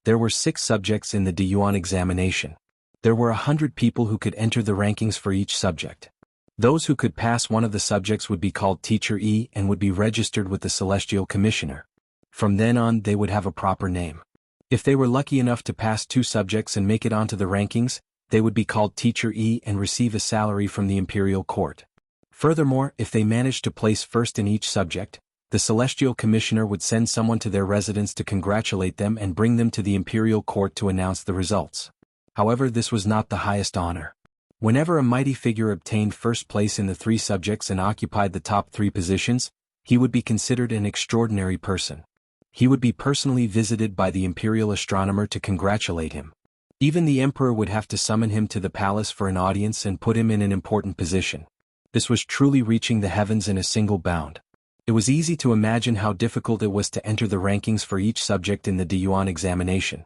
There were 6 subjects in the Deyuan examination. There were 100 people who could enter the rankings for each subject. Those who could pass one of the subjects would be called Teacher E and would be registered with the Celestial Commissioner. From then on, they would have a proper name. If they were lucky enough to pass 2 subjects and make it onto the rankings, they would be called Teacher E and receive a salary from the Imperial Court. Furthermore, if they managed to place first in each subject, the Celestial Commissioner would send someone to their residence to congratulate them and bring them to the Imperial Court to announce the results. However, this was not the highest honor. Whenever a mighty figure obtained first place in the 3 subjects and occupied the top 3 positions, he would be considered an extraordinary person. He would be personally visited by the Imperial Astronomer to congratulate him. Even the Emperor would have to summon him to the palace for an audience and put him in an important position. This was truly reaching the heavens in a single bound. It was easy to imagine how difficult it was to enter the rankings for each subject in the Deyuan examination.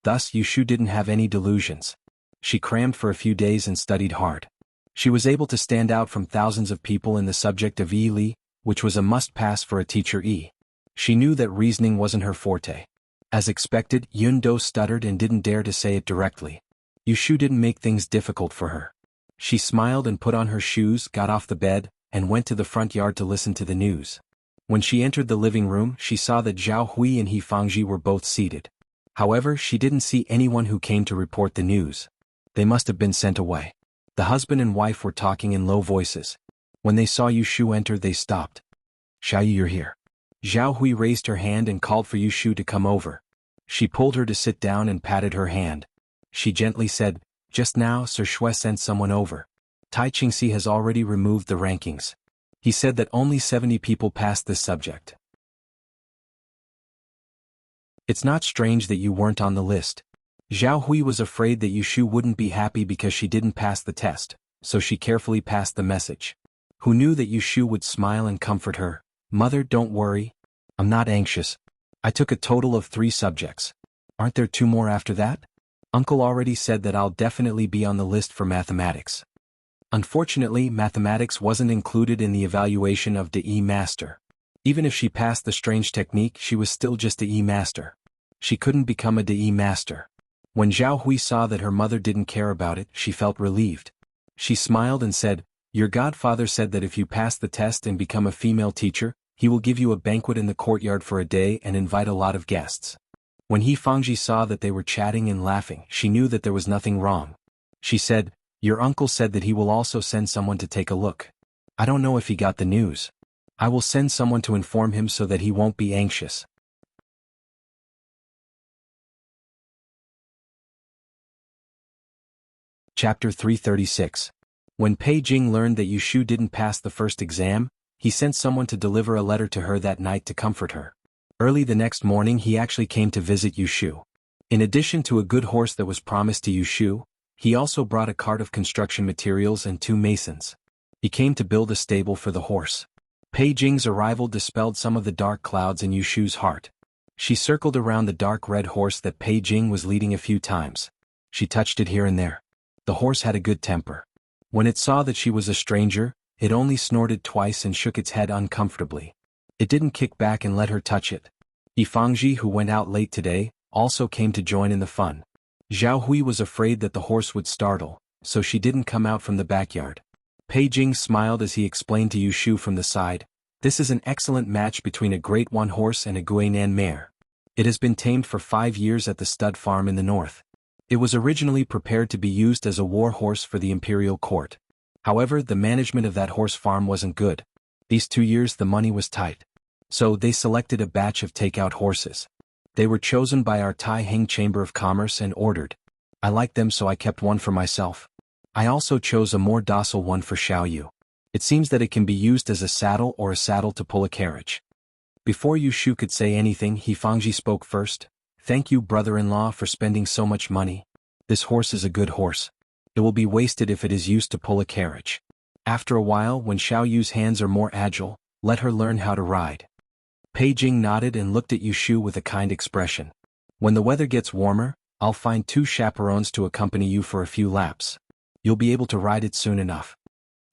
Thus, Yushu didn't have any delusions. She crammed for a few days and studied hard. She was able to stand out from thousands of people in the subject of Yi Li, which was a must-pass for a Teacher E. She knew that reasoning wasn't her forte. As expected, Yundo stuttered and didn't dare to say it directly. Yushu didn't make things difficult for her. She smiled and put on her shoes, got off the bed, and went to the front yard to listen to the news. When she entered the living room, she saw that Zhao Hui and He Fangji were both seated. However, she didn't see anyone who came to report the news. They must have been sent away. The husband and wife were talking in low voices. When they saw Yushu enter, they stopped. "Xiaoyu, you're here." Zhao Hui raised her hand and called for Yushu to come over. She pulled her to sit down and patted her hand. She gently said, "Just now, Sir Shui sent someone over. Tai Qingxi has already removed the rankings. He said that only 70 people passed this subject. It's not strange that you weren't on the list." Zhao Hui was afraid that Yushu wouldn't be happy because she didn't pass the test, so she carefully passed the message. Who knew that Yushu would smile and comfort her? "Mother, don't worry. I'm not anxious. I took a total of 3 subjects. Aren't there 2 more after that? Uncle already said that I'll definitely be on the list for mathematics." Unfortunately, mathematics wasn't included in the evaluation of the E-Master. Even if she passed the strange technique, she was still just a E-Master. She couldn't become a E-Master. When Zhao Hui saw that her mother didn't care about it, she felt relieved. She smiled and said, "Your godfather said that if you pass the test and become a female teacher, he will give you a banquet in the courtyard for a day and invite a lot of guests." When He Fangji saw that they were chatting and laughing, she knew that there was nothing wrong. She said, "Your uncle said that he will also send someone to take a look. I don't know if he got the news. I will send someone to inform him so that he won't be anxious." Chapter 336. When Pei Jing learned that Yushu didn't pass the first exam, he sent someone to deliver a letter to her that night to comfort her. Early the next morning he actually came to visit Yushu. In addition to a good horse that was promised to Yushu, he also brought a cart of construction materials and 2 masons. He came to build a stable for the horse. Pei Jing's arrival dispelled some of the dark clouds in Yushu's heart. She circled around the dark red horse that Pei Jing was leading a few times. She touched it here and there. The horse had a good temper. When it saw that she was a stranger, it only snorted twice and shook its head uncomfortably. It didn't kick back and let her touch it. Yifangji, who went out late today, also came to join in the fun. Zhao Hui was afraid that the horse would startle, so she didn't come out from the backyard. Pei Jing smiled as he explained to Yushu from the side, "This is an excellent match between a Grade 1 horse and a Guinan mare. It has been tamed for 5 years at the stud farm in the north. It was originally prepared to be used as a war horse for the imperial court. However, the management of that horse farm wasn't good. These 2 years the money was tight. So they selected a batch of takeout horses. They were chosen by our Tai Heng Chamber of Commerce and ordered. I liked them, so I kept one for myself. I also chose a more docile one for Xiaoyu. It seems that it can be used as a saddle or a saddle to pull a carriage." Before Yushu could say anything, Yifangji spoke first. "Thank you, brother-in-law, for spending so much money. This horse is a good horse. It will be wasted if it is used to pull a carriage. After a while, when Xiaoyu's hands are more agile, let her learn how to ride." Pei Jing nodded and looked at Yushu with a kind expression. "When the weather gets warmer, I'll find 2 chaperones to accompany you for a few laps. You'll be able to ride it soon enough."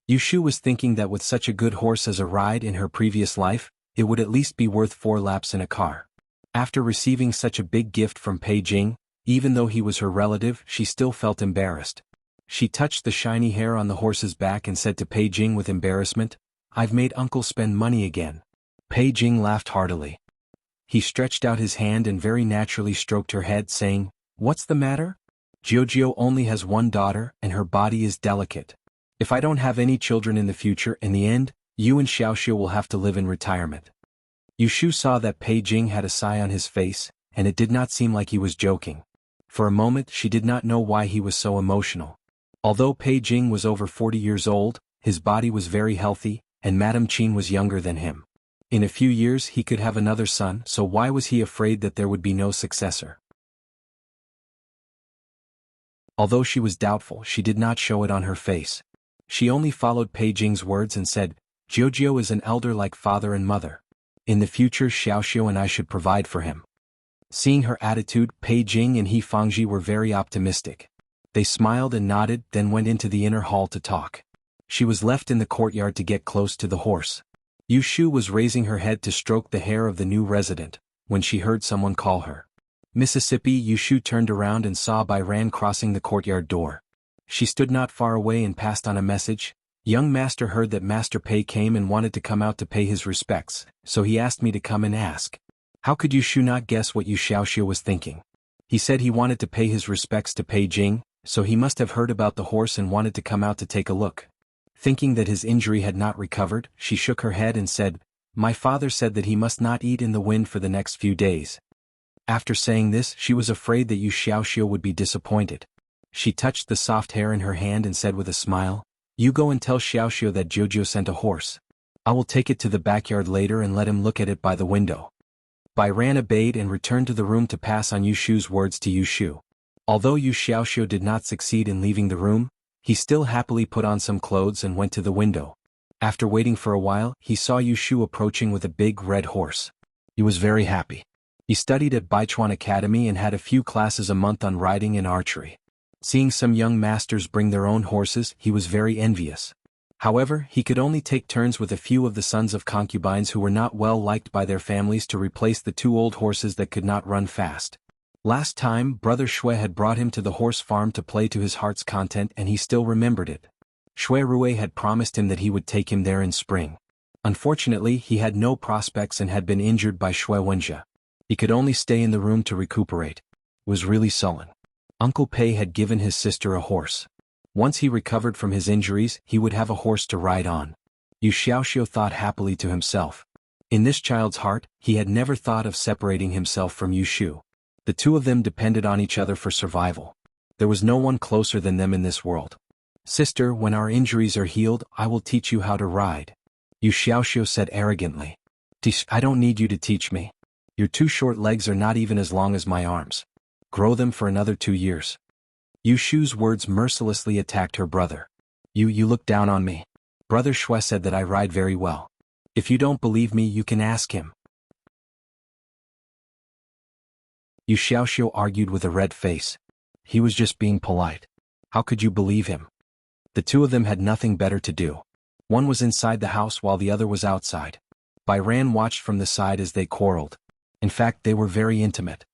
Yushu was thinking that with such a good horse as a ride in her previous life, it would at least be worth 4 laps in a car. After receiving such a big gift from Pei Jing, even though he was her relative, she still felt embarrassed. She touched the shiny hair on the horse's back and said to Pei Jing with embarrassment, "I've made uncle spend money again." Pei Jing laughed heartily. He stretched out his hand and very naturally stroked her head, saying, "What's the matter? Jiujio only has 1 daughter and her body is delicate. If I don't have any children in the future, in the end, you and Xiaoxiu will have to live in retirement." Yushu saw that Pei Jing had a sigh on his face, and it did not seem like he was joking. For a moment she did not know why he was so emotional. Although Pei Jing was over 40 years old, his body was very healthy, and Madame Qin was younger than him. In a few years he could have another son, so why was he afraid that there would be no successor? Although she was doubtful, she did not show it on her face. She only followed Pei Jing's words and said, "Jiujio is an elder like father and mother. In the future Xiaoxiu and I should provide for him." Seeing her attitude, Pei Jing and Yifangji were very optimistic. They smiled and nodded, then went into the inner hall to talk. She was left in the courtyard to get close to the horse. Yushu was raising her head to stroke the hair of the new resident, when she heard someone call her. Mississippi. Yushu turned around and saw Bai Ran crossing the courtyard door. She stood not far away and passed on a message. "Young master heard that Master Pei came and wanted to come out to pay his respects, so he asked me to come and ask." How could Yushu not guess what Yu Xiaoxiu was thinking? He said he wanted to pay his respects to Pei Jing, so he must have heard about the horse and wanted to come out to take a look. Thinking that his injury had not recovered, she shook her head and said, "My father said that he must not eat in the wind for the next few days." After saying this, she was afraid that Yu Xiaoxiu would be disappointed. She touched the soft hair in her hand and said with a smile, "You go and tell Xiaoxiu that Jojo sent a horse. I will take it to the backyard later and let him look at it by the window." Bai Ran obeyed and returned to the room to pass on Yushu's words to Yushu. Although Yu Xiaoxiu did not succeed in leaving the room, he still happily put on some clothes and went to the window. After waiting for a while, he saw Yushu approaching with a big red horse. He was very happy. He studied at Baichuan Academy and had a few classes a month on riding and archery. Seeing some young masters bring their own horses, he was very envious. However, he could only take turns with a few of the sons of concubines who were not well liked by their families to replace the 2 old horses that could not run fast. Last time, Brother Shui had brought him to the horse farm to play to his heart's content and he still remembered it. Shui Rui had promised him that he would take him there in spring. Unfortunately, he had no prospects and had been injured by Shui Wenjia. He could only stay in the room to recuperate. He was really sullen. Uncle Pei had given his sister a horse. Once he recovered from his injuries, he would have a horse to ride on. Yu Xiaoxiu thought happily to himself. In this child's heart, he had never thought of separating himself from Yushu. The 2 of them depended on each other for survival. There was no one closer than them in this world. "Sister, when our injuries are healed, I will teach you how to ride," Yu Xiaoxiu said arrogantly. "I don't need you to teach me. Your 2 short legs are not even as long as my arms. Grow them for another 2 years. Yushu's words mercilessly attacked her brother. You look down on me. Brother Shui said that I ride very well. If you don't believe me, you can ask him. Yu Xiaoxiu argued with a red face. He was just being polite. How could you believe him? The two of them had nothing better to do. One was inside the house while the other was outside. Bai Ran watched from the side as they quarreled. In fact, they were very intimate.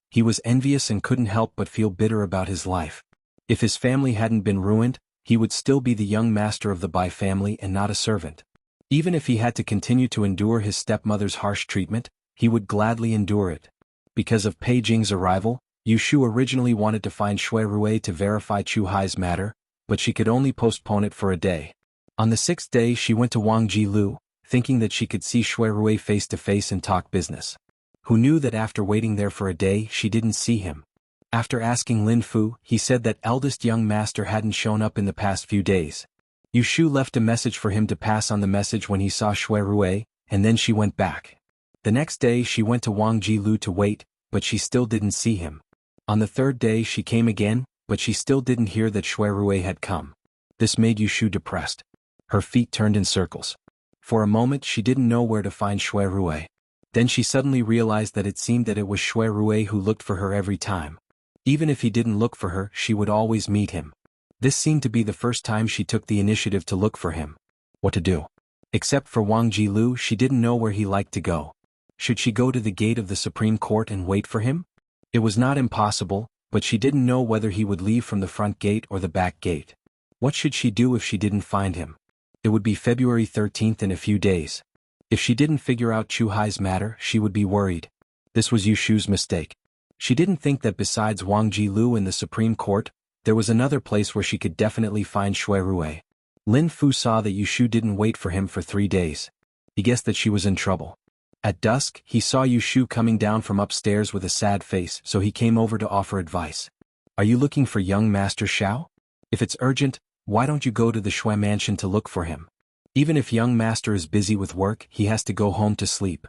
He was envious and couldn't help but feel bitter about his life. If his family hadn't been ruined, he would still be the young master of the Bai family and not a servant. Even if he had to continue to endure his stepmother's harsh treatment, he would gladly endure it. Because of Pei Jing's arrival, Yu Shu originally wanted to find Shui Rui to verify Chu Hai's matter, but she could only postpone it for a day. On the 6th day she went to Wang Jilu, thinking that she could see Shui Rui face to face and talk business. Who knew that after waiting there for a day she didn't see him? After asking Lin Fu, he said that eldest young master hadn't shown up in the past few days. Yu Shu left a message for him to pass on the message when he saw Shui Rui, and then she went back. The next day she went to Wang Jilu to wait, but she still didn't see him. On the 3rd day she came again, but she still didn't hear that Shui Rui had come. This made Yu Shu depressed. Her feet turned in circles. For a moment she didn't know where to find Shui Rui. Then she suddenly realized that it seemed that it was Shui Rui who looked for her every time. Even if he didn't look for her, she would always meet him. This seemed to be the first time she took the initiative to look for him. What to do? Except for Wang Jilu, she didn't know where he liked to go. Should she go to the gate of the Supreme Court and wait for him? It was not impossible, but she didn't know whether he would leave from the front gate or the back gate. What should she do if she didn't find him? It would be February 13th in a few days. If she didn't figure out Chu Hai's matter, she would be worried. This was Yu Shu's mistake. She didn't think that besides Wang Jilu and the Supreme Court, there was another place where she could definitely find Shui Rui. Lin Fu saw that Yu Shu didn't wait for him for 3 days. He guessed that she was in trouble. At dusk, he saw Yu Shu coming down from upstairs with a sad face, so he came over to offer advice. Are you looking for young Master Xiao? If it's urgent, why don't you go to the Shui mansion to look for him? Even if young master is busy with work, he has to go home to sleep.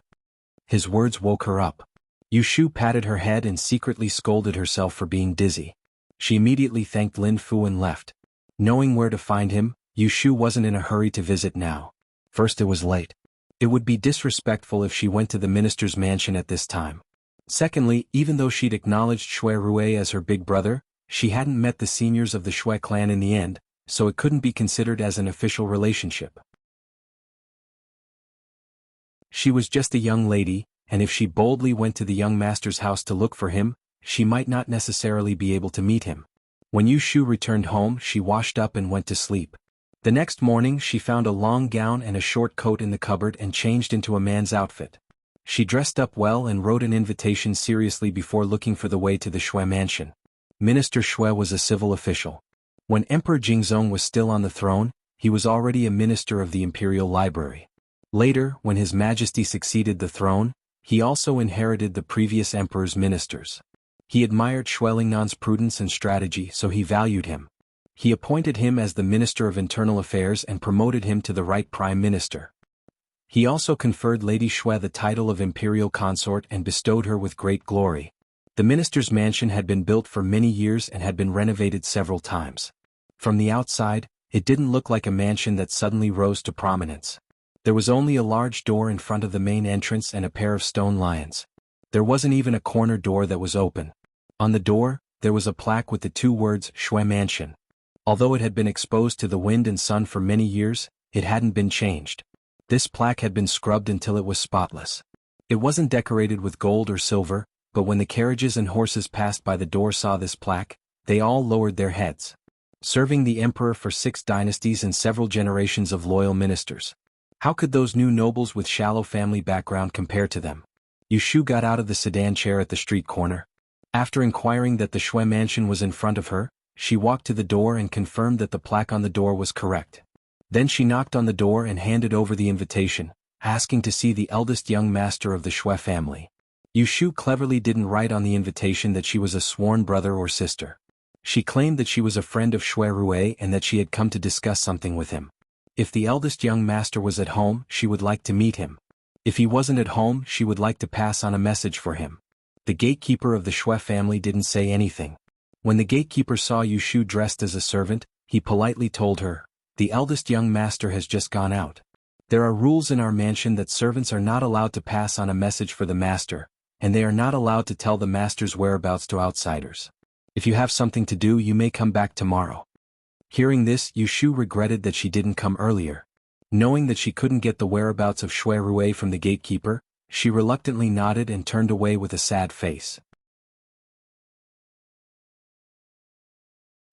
His words woke her up. Yu Shu patted her head and secretly scolded herself for being dizzy. She immediately thanked Lin Fu and left. Knowing where to find him, Yu Shu wasn't in a hurry to visit now. First, it was late. It would be disrespectful if she went to the minister's mansion at this time. Secondly, even though she'd acknowledged Shui Rui as her big brother, she hadn't met the seniors of the Shui clan in the end, so it couldn't be considered as an official relationship. She was just a young lady, and if she boldly went to the young master's house to look for him, she might not necessarily be able to meet him. When Yu Shu returned home, she washed up and went to sleep. The next morning she found a long gown and a short coat in the cupboard and changed into a man's outfit. She dressed up well and wrote an invitation seriously before looking for the way to the Shui mansion. Minister Shui was a civil official. When Emperor Jingzong was still on the throne, he was already a minister of the Imperial Library. Later, when His Majesty succeeded the throne, he also inherited the previous emperor's ministers. He admired Shui Lingnan's prudence and strategy, so he valued him. He appointed him as the Minister of Internal Affairs and promoted him to the right Prime Minister. He also conferred Lady Shui the title of Imperial Consort and bestowed her with great glory. The minister's mansion had been built for many years and had been renovated several times. From the outside, it didn't look like a mansion that suddenly rose to prominence. There was only a large door in front of the main entrance and a pair of stone lions. There wasn't even a corner door that was open. On the door, there was a plaque with the 2 words Shui Mansion. Although it had been exposed to the wind and sun for many years, it hadn't been changed. This plaque had been scrubbed until it was spotless. It wasn't decorated with gold or silver, but when the carriages and horses passed by the door saw this plaque, they all lowered their heads. Serving the emperor for 6 dynasties and several generations of loyal ministers. How could those new nobles with shallow family background compare to them? Yu Shu got out of the sedan chair at the street corner. After inquiring that the Shui mansion was in front of her, she walked to the door and confirmed that the plaque on the door was correct. Then she knocked on the door and handed over the invitation, asking to see the eldest young master of the Shui family. Yu Shu cleverly didn't write on the invitation that she was a sworn brother or sister. She claimed that she was a friend of Shui Rui and that she had come to discuss something with him. If the eldest young master was at home, she would like to meet him. If he wasn't at home, she would like to pass on a message for him. The gatekeeper of the Shui family didn't say anything. When the gatekeeper saw Yu Shu dressed as a servant, he politely told her, "The eldest young master has just gone out." There are rules in our mansion that servants are not allowed to pass on a message for the master, and they are not allowed to tell the master's whereabouts to outsiders. If you have something to do, you may come back tomorrow." Hearing this, Yushu regretted that she didn't come earlier. Knowing that she couldn't get the whereabouts of Shui Rui from the gatekeeper, she reluctantly nodded and turned away with a sad face.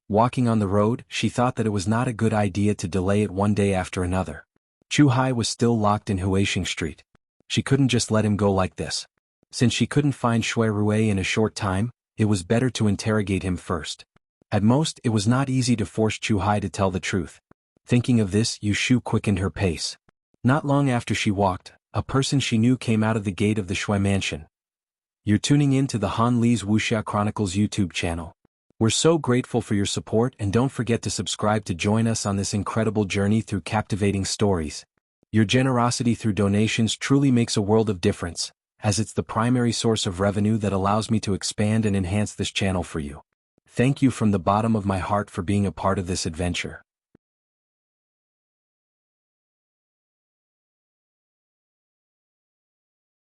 Walking on the road, she thought that it was not a good idea to delay it one day after another. Chu Hai was still locked in Huixing Street. She couldn't just let him go like this. Since she couldn't find Shui Rui in a short time, it was better to interrogate him first. At most, it was not easy to force Chu Hai to tell the truth. Thinking of this, Yushu quickened her pace. Not long after she walked, a person she knew came out of the gate of the Shui mansion. "You're tuning in to the Han Li's Wuxia Chronicles YouTube channel. We're so grateful for your support, and don't forget to subscribe to join us on this incredible journey through captivating stories. Your generosity through donations truly makes a world of difference, as it's the primary source of revenue that allows me to expand and enhance this channel for you. Thank you from the bottom of my heart for being a part of this adventure."